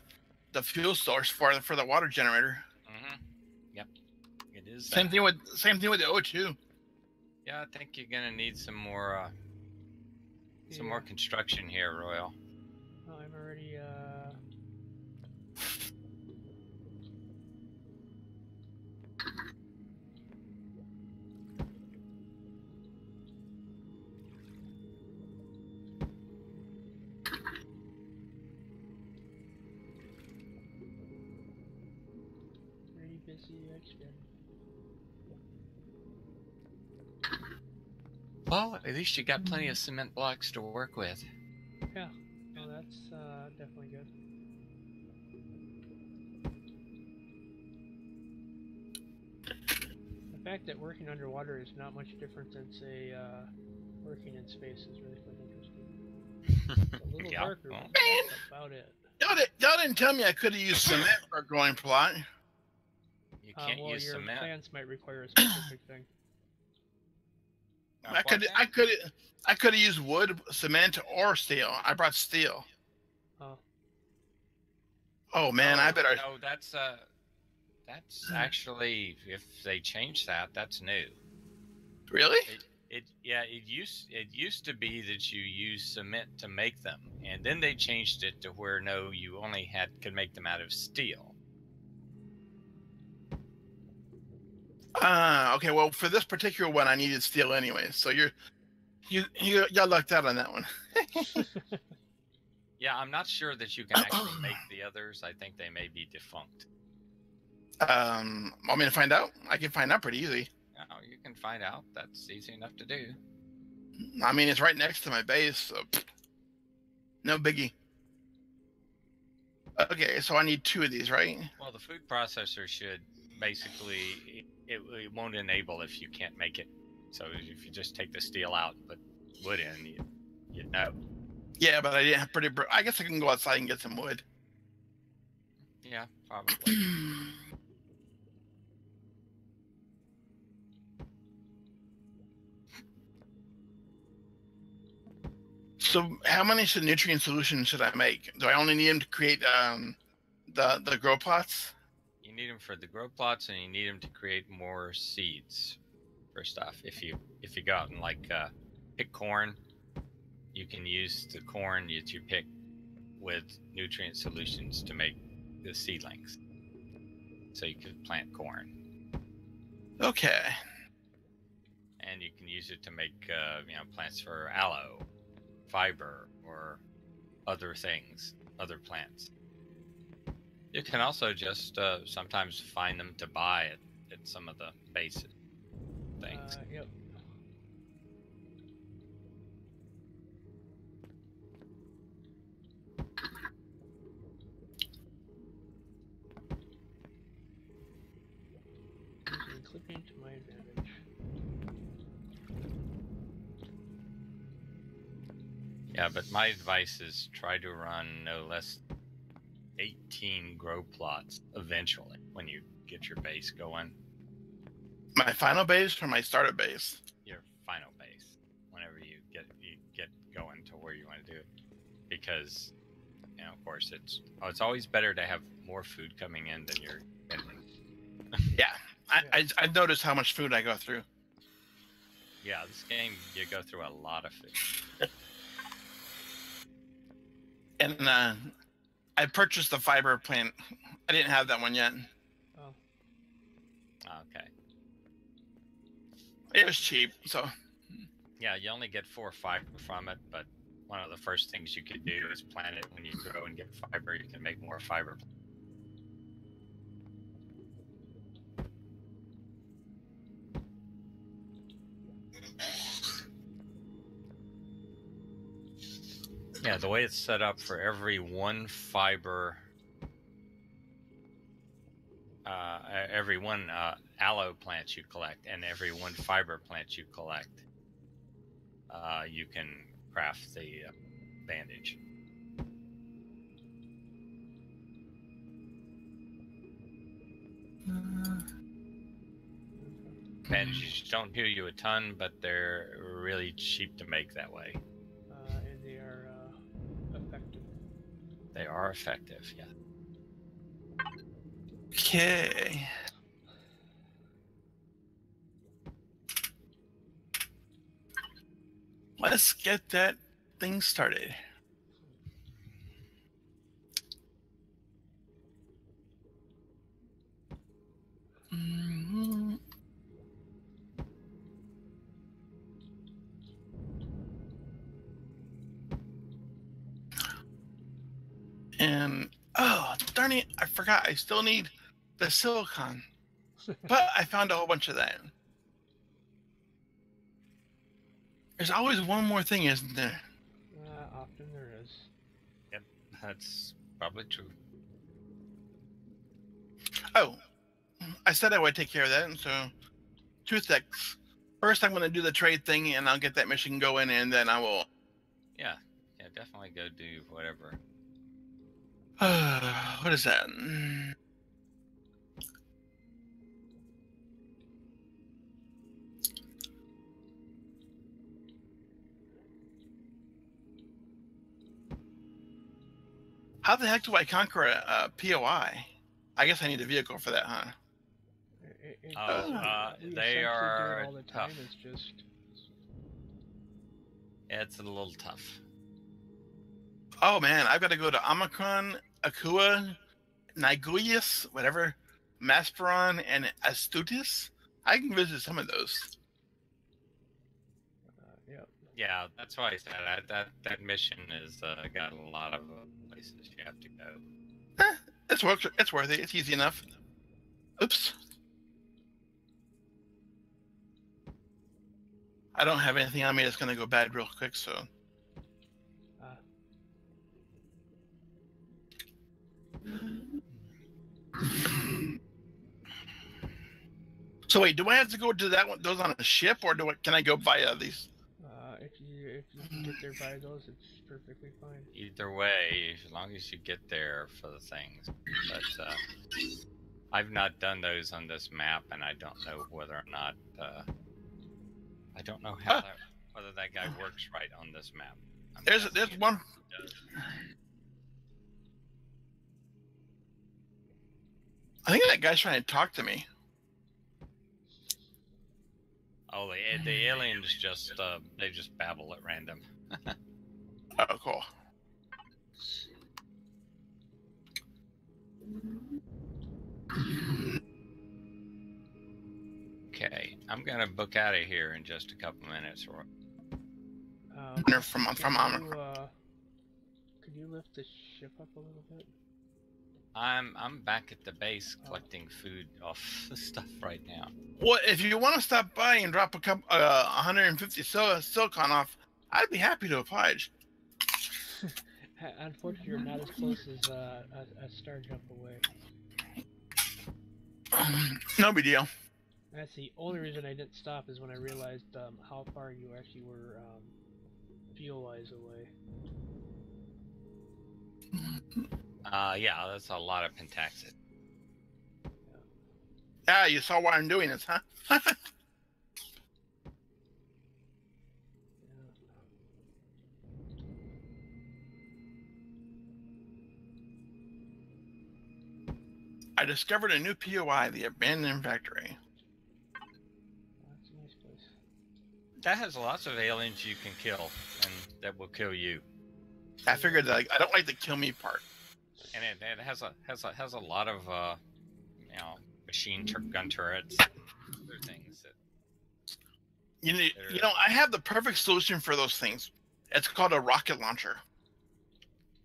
the fuel source for the water generator. Mm-hmm. Yep, it is. Same thing with the O2. Yeah, I think you're gonna need some more construction here, Royal. Oh, I'm already pretty busy expanding. Well, at least you got plenty of cement blocks to work with. Yeah, no, that's definitely good. The fact that working underwater is not much different than, say, working in space is really quite interesting. It's a little Yeah, darker, well. but that's about it. Y'all didn't tell me I could have used cement for a growing plot. You can't well, use your cement. plans might require a specific thing. I could have used wood, cement, or steel. I brought steel. Oh. Oh man, I better. No, that's actually, if they change that, that's new. Really? It used to be that you use cement to make them, and then they changed it to where no, you only could make them out of steel. Okay. Well, for this particular one, I needed steel anyway. So you got lucked out on that one. Yeah, I'm not sure that you can actually make the others. I think they may be defunct. Want me to find out? I can find out pretty easy. Oh, you can find out. That's easy enough to do. I mean, it's right next to my base, so no biggie. Okay, so I need 2 of these, right? Well, the food processor should basically it won't enable if you can't make it. So if you just take the steel out and put wood in, you know. Yeah, but I didn't have I guess I can go outside and get some wood. Yeah, probably. So how many nutrient solutions should I make? Do I only need them to create the grow plots? You need them for the grow plots, and you need them to create more seeds for stuff. If you go out and pick corn, you can use the corn that you pick with nutrient solutions to make the seedlings. So you could plant corn. Okay. And you can use it to make plants for aloe, fiber, or other things, other plants. You can also just sometimes find them to buy at some of the basic things. Yep. Clipping to my advantage. Yeah, but my advice is try to run no less 18 grow plots eventually when you get your base going. My final base or my starter base? Your final base, whenever you get going to where you want to do it, because of course it's always better to have more food coming in than you're spending. Yeah, I've noticed how much food I go through. Yeah, this game you go through a lot of food. And I purchased the fiber plant. I didn't have that one yet. Oh. Okay. It was cheap, so. Yeah, you only get 4 fiber from it, but one of the first things you could do is plant it. When you grow and get fiber, you can make more fiber. Yeah, the way it's set up, for every 1 fiber, every 1 aloe plant you collect, and every 1 fiber plant you collect, you can craft the bandage. Bandages don't heal you a ton, but they're really cheap to make that way. And they are effective. They are effective, yeah. Okay. Let's get that thing started. And oh, darn it, I forgot. I still need the silicon. But I found a whole bunch of that. There's always one more thing, isn't there? Often there is. Yep, that's probably true. Oh, I said I would take care of that, and so 2 things. First, I'm going to do the trade thing, and I'll get that mission going, and then I will. Yeah, definitely go do whatever. What is that? How the heck do I conquer a POI? I guess I need a vehicle for that, huh? We they essentially are do it all the time. tough. It's just It's a little tough. Oh man, I've got to go to Omicron, Akua, Niguyus, whatever, Masperon, and Astutis. I can visit some of those. yep. Yeah, that's why I said that mission is got a lot of places you have to go. It's worth it. It's easy enough. Oops. I don't have anything on me that's gonna go bad real quick, so. So wait, do I have to go to that one? Those on a ship, or can I go via these? If you can get there by those, it's perfectly fine. Either way, as long as you get there for the things. But I've not done those on this map, and I don't know whether or not. I don't know how whether that guy works right on this map. There's one. I think that guy's trying to talk to me. Oh, the aliens just they just babble at random. Oh, cool. Okay, I'm gonna book out of here in just a couple minutes. From Omicron. Could you lift the ship up a little bit? I'm back at the base collecting food off the stuff right now. Well, if you want to stop by and drop 150 silicon off, I'd be happy to oblige. Unfortunately, you're not as close as a star jump away. No big deal. That's the only reason I didn't stop is when I realized how far you actually were fuel-wise away. Yeah, that's a lot of pentaxid. Yeah, you saw why I'm doing this, huh? I discovered a new POI, the Abandoned Factory. That's a nice place. That has lots of aliens you can kill, and that will kill you. I figured that I don't like the kill me part. And it has a lot of machine gun turrets, other things that You know, I have the perfect solution for those things. It's called a rocket launcher.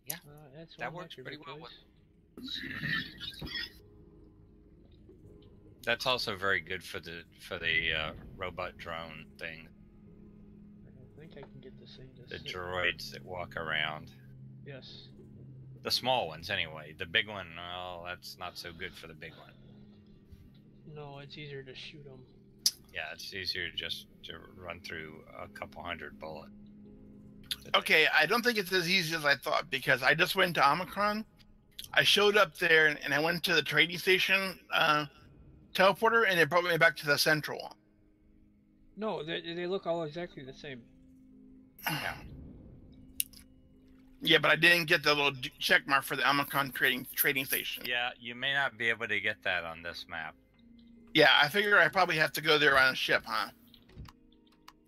Yeah, that's that works pretty well. That's also very good for the robot drone thing. I think I can get this thing to The droids that walk around. Yes. The small ones, anyway. The big one, well, that's not so good for the big one. No, it's easier to shoot them. Yeah, it's easier just to run through a couple hundred bullets. Okay, I don't think it's as easy as I thought, because I just went to Omicron. I showed up there, and I went to the trading station teleporter, and it brought me back to the central one. No, they look all exactly the same. Yeah. Yeah, but I didn't get the little check mark for the Omicron trading station. Yeah, you may not be able to get that on this map. Yeah, I figure I probably have to go there on a ship, huh?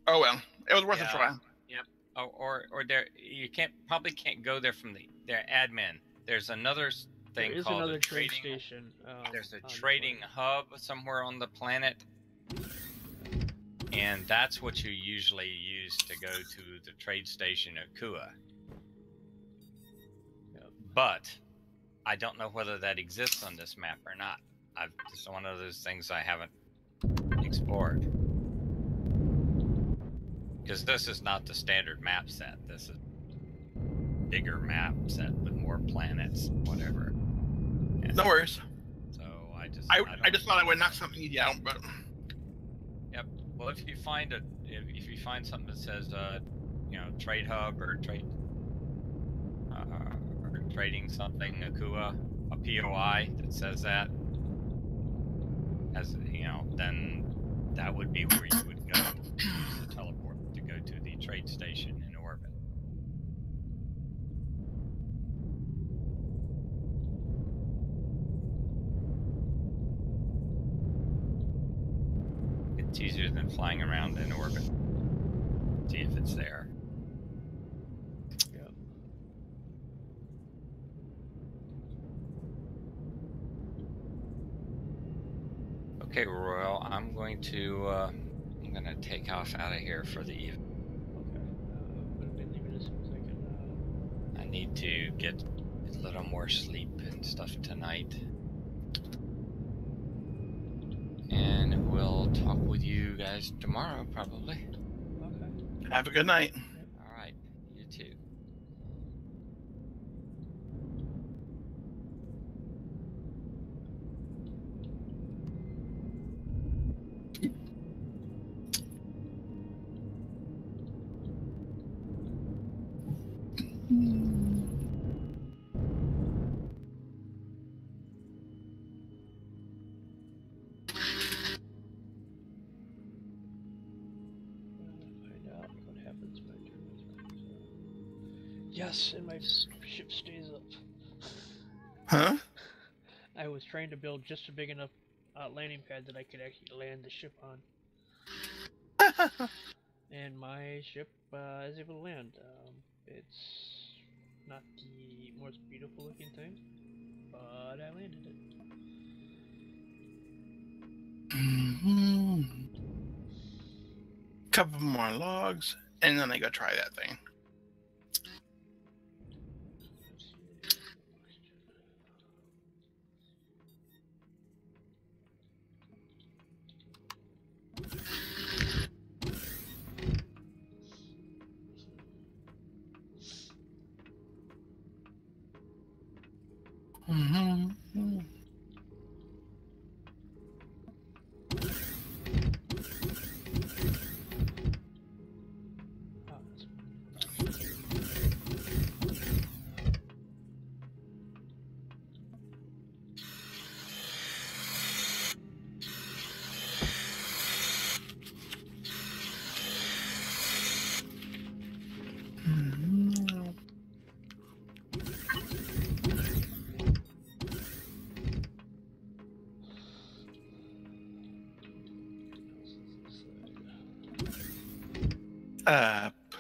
Oh well, it was worth a try. Yep. Oh, or there you probably can't go there from their admin. There's another thing there is called another a trade trading station. There's a trading hub somewhere on the planet, and that's what you usually use to go to the trade station at Kua. Yep. But I don't know whether that exists on this map or not. It's one of those things I haven't explored. Because this is not the standard map set. This is a bigger map set with more planets, whatever. And No worries. so I just thought I would knock something easy out, but. Yep. Well, if you find something that says, trade hub or trading something, Akua, a POI that says that, then that would be where you would go use the teleport to go to the trade station in orbit. It's easier than flying around in orbit. See if it's there. Yep. Okay, Royal, I'm going to take off out of here for the evening. Okay. need to get a little more sleep and stuff tonight. And we'll talk with you guys tomorrow, probably. Okay. Have a good night. All right. You too. Find out what happens when I turn this back on. Yes, and my ship stays up. Huh? I was trying to build just a big enough landing pad that I could actually land the ship on. And my ship is able to land. It's not the most beautiful looking thing, but I landed it. Couple more logs, and then I go try that thing.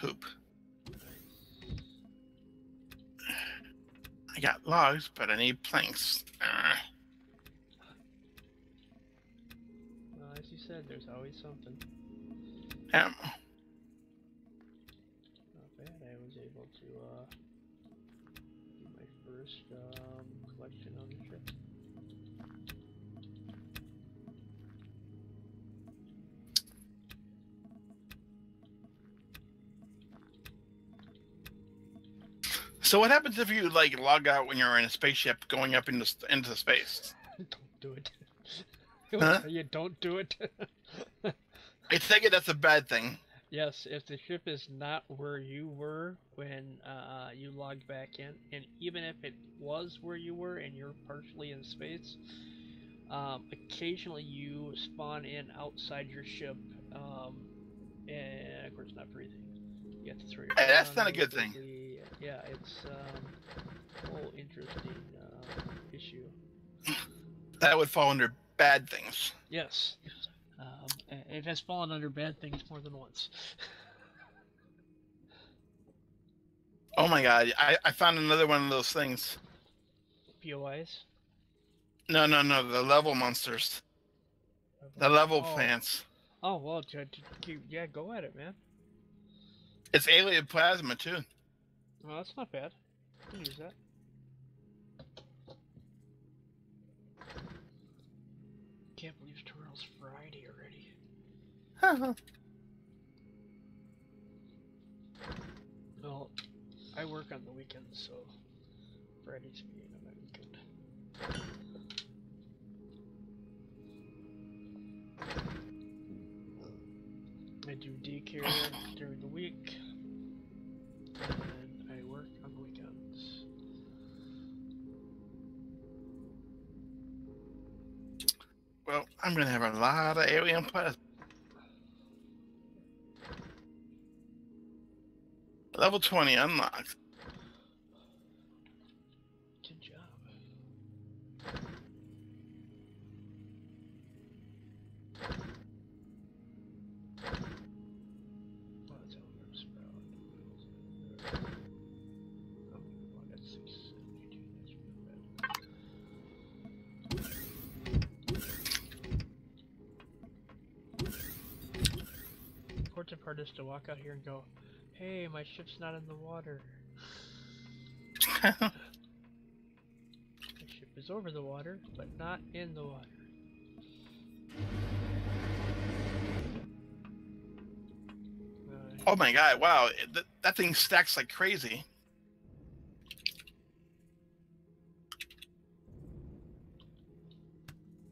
Poop. I got logs, but I need planks. Well, as you said, there's always something. Yeah. Not bad. I was able to do my first collection on the ship. So what happens if you like log out when you're in a spaceship going up into space? Don't do it. Huh? You don't do it. I take it that's a bad thing. Yes, if the ship is not where you were when you logged back in, and even if it was where you were and you're partially in space, occasionally you spawn in outside your ship, and of course not breathing. You have to throw your Hey, head that's on not a really good thing. quickly. Yeah, it's a whole interesting issue. That would fall under bad things. Yes. It has fallen under bad things more than once. Oh my god, I found another one of those things. POIs? No, the level monsters. The level plants. Oh, well, yeah, go at it, man. It's alien plasma, too. Well, that's not bad. I can use that. Can't believe tomorrow's Friday already. Well, I work on the weekends, so Friday's being on my weekend. I do daycare during the week, and I work on the weekends. Well, I'm gonna have a lot of alien plasma. Level 20 unlocked. Good job. Oh, that's elevator sprout. Oh, that's 672. That's real bad. The important part is to walk out here and go, hey, my ship's not in the water. The ship is over the water, but not in the water. Oh my god! Wow, that thing stacks like crazy.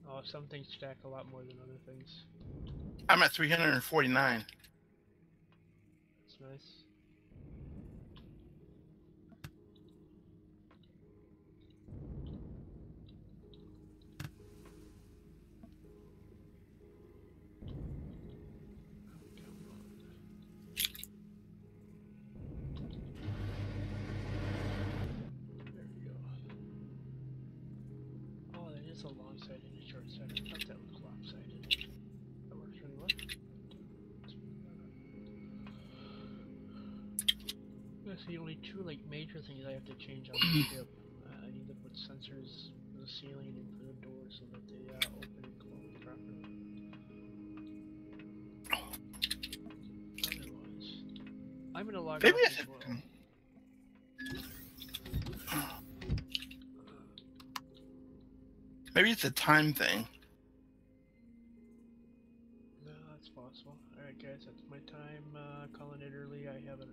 Oh, some things stack a lot more than other things. I'm at 349. That's nice. There we go. Oh, that is a long side and a short side. I thought that was lopsided. That works really well. That's the only two major things I have to change on the ship. I need to put sensors in the ceiling and for the doors so that they open and close properly. Otherwise, I'm gonna log Maybe off I as should. well. Maybe it's a time thing. No, that's possible. Alright guys, that's my time calling it early. I have an